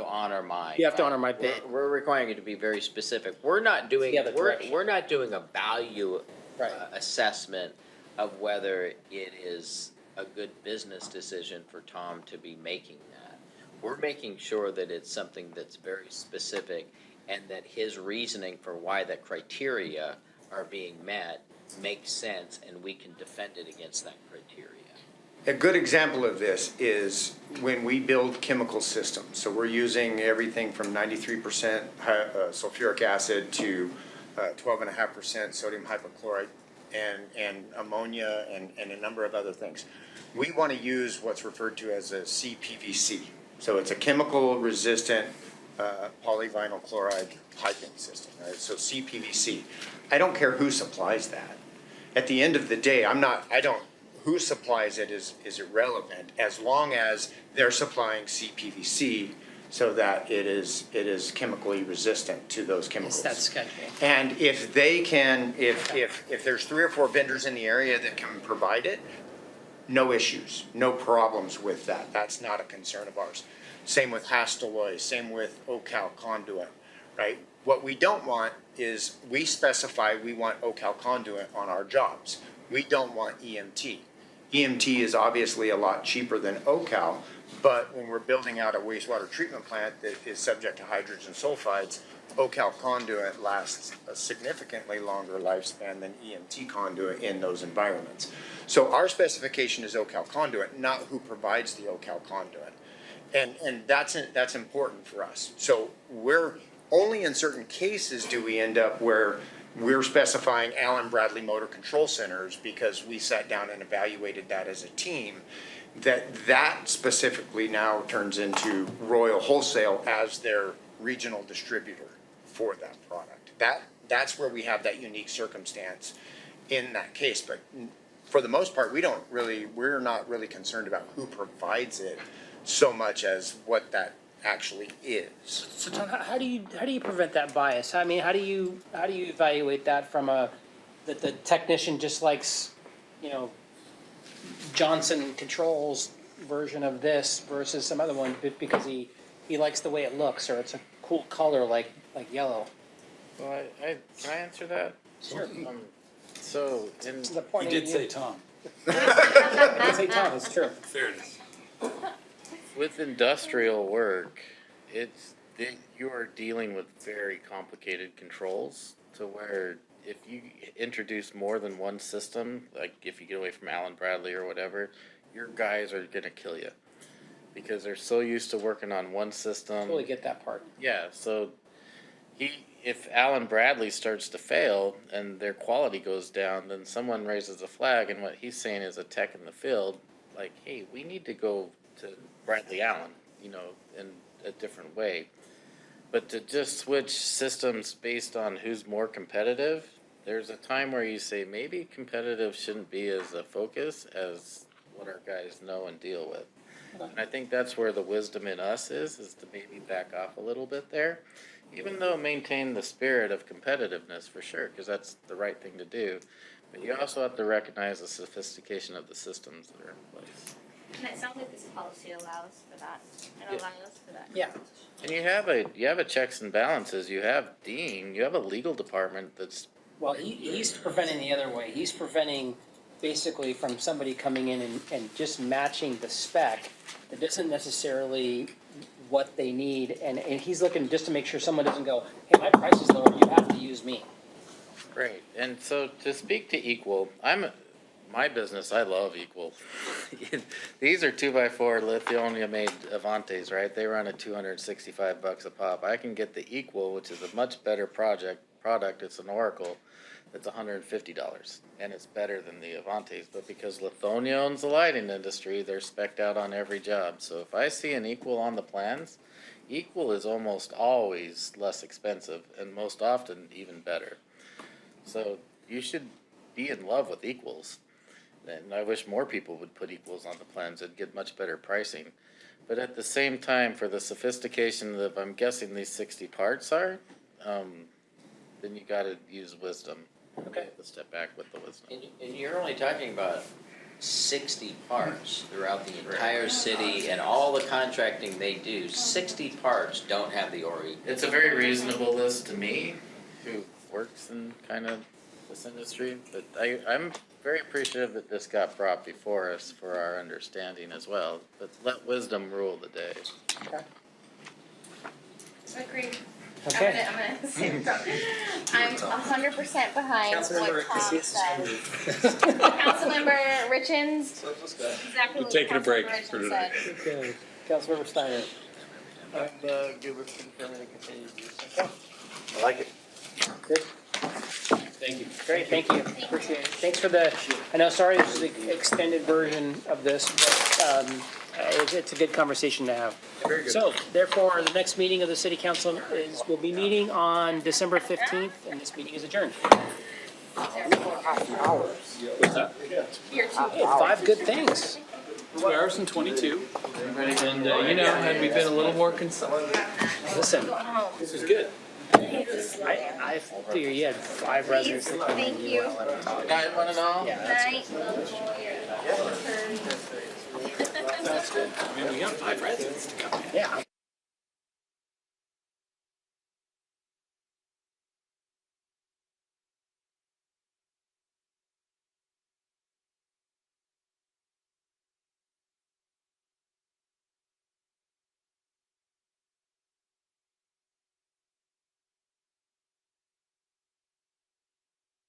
honor my. You have to honor my bid. We're requiring it to be very specific. We're not doing a value assessment of whether it is a good business decision for Tom to be making that. We're making sure that it's something that's very specific, and that his reasoning for why that criteria are being met makes sense, and we can defend it against that criteria. A good example of this is when we build chemical systems. So we're using everything from 93% sulfuric acid to 12.5% sodium hypochlorite and ammonia and a number of other things. We want to use what's referred to as a CPVC. So it's a chemical resistant polyvinyl chloride piping system, right? So CPVC. I don't care who supplies that. At the end of the day, who supplies it is irrelevant, as long as they're supplying CPVC so that it is chemically resistant to those chemicals. That's schedule. And if they can, if there's 3 or 4 vendors in the area that can provide it, no issues, no problems with that. That's not a concern of ours. Same with Hastelloy, same with Ocal conduit, right? What we don't want is we specify we want Ocal conduit on our jobs. We don't want EMT. EMT is obviously a lot cheaper than Ocal, but when we're building out a wastewater treatment plant that is subject to hydrogen sulfides, Ocal conduit lasts a significantly longer lifespan than EMT conduit in those environments. So our specification is Ocal conduit, not who provides the Ocal conduit. And that's important for us. So we're only in certain cases do we end up where we're specifying Allen Bradley Motor Control Centers because we sat down and evaluated that as a team. That specifically now turns into Royal Wholesale as their regional distributor for that product. That's where we have that unique circumstance in that case. But for the most part, we're not really concerned about who provides it so much as what that actually is. So Tom, how do you prevent that bias? I mean, how do you evaluate that from that the technician just likes, Johnson Controls version of this versus some other one because he likes the way it looks or it's a cool color like yellow? Well, can I answer that? Sure. So The point You did say Tom. I say Tom, it's true. Fairness. with industrial work, you are dealing with very complicated controls to where if you introduce more than one system, like if you get away from Allen Bradley or whatever, your guys are gonna kill you because they're so used to working on one system. Totally get that part. Yeah, so if Allen Bradley starts to fail and their quality goes down, then someone raises a flag, and what he's saying is a tech in the field, like, hey, we need to go to Bradley Allen, in a different way. But to just switch systems based on who's more competitive, there's a time where you say maybe competitive shouldn't be as a focus as what our guys know and deal with. And I think that's where the wisdom in us is to maybe back off a little bit there, even though maintain the spirit of competitiveness for sure, because that's the right thing to do. But you also have to recognize the sophistication of the systems that are in place. And it sounds like this policy allows for that. It allows for that. Yeah. And you have a checks and balances. You have Dean. You have a legal department that's. Well, he's preventing the other way. He's preventing basically from somebody coming in and just matching the spec that isn't necessarily what they need. And he's looking just to make sure someone doesn't go, hey, my price is lower, you have to use me. Great. And so to speak to Equal, my business, I love Equal. These are 2x4 lithium made Avantes, right? They run at $265 a pop. I can get the Equal, which is a much better product. It's an Oracle. It's $150, and it's better than the Avantes. But because Lithonia owns the lighting industry, they're spec'd out on every job. So if I see an Equal on the plans, Equal is almost always less expensive, and most often even better. So you should be in love with Equals. And I wish more people would put Equals on the plans. It'd get much better pricing. But at the same time, for the sophistication that I'm guessing these 60 parts are, then you gotta use wisdom. Okay. You have to step back with the wisdom. And you're only talking about 60 parts throughout the entire city and all the contracting they do. 60 parts don't have the ORI. It's a very reasonable list to me, who works in kind of this industry, but I'm very appreciative that this got brought before us for our understanding as well. But let wisdom rule the day. Okay. Agreed. Okay. I'm 100% behind Councilmember what Tom Casillas. said. Councilmember Richins, exactly what taking a break Councilmember for Richins today. said. Okay. Councilmember Steiner. Gilbert, confirming to continue to use. I like it. Good. Thank you. Great, thank you. Appreciate it. Thanks for I know, sorry, this is the extended version of this, but it's a good conversation to have. Very good. So, therefore, the next meeting of the city council will be meeting on December 15th, and this meeting is adjourned. What's that? Here too. Hey, 5 good things. 2 hours and 22. And, had we been a little more concise. Listen, This is good. I figure you had 5 residents. Thank you. Good night, one and all. Night. That's good. I mean, we got 5 residents to come in. Yeah.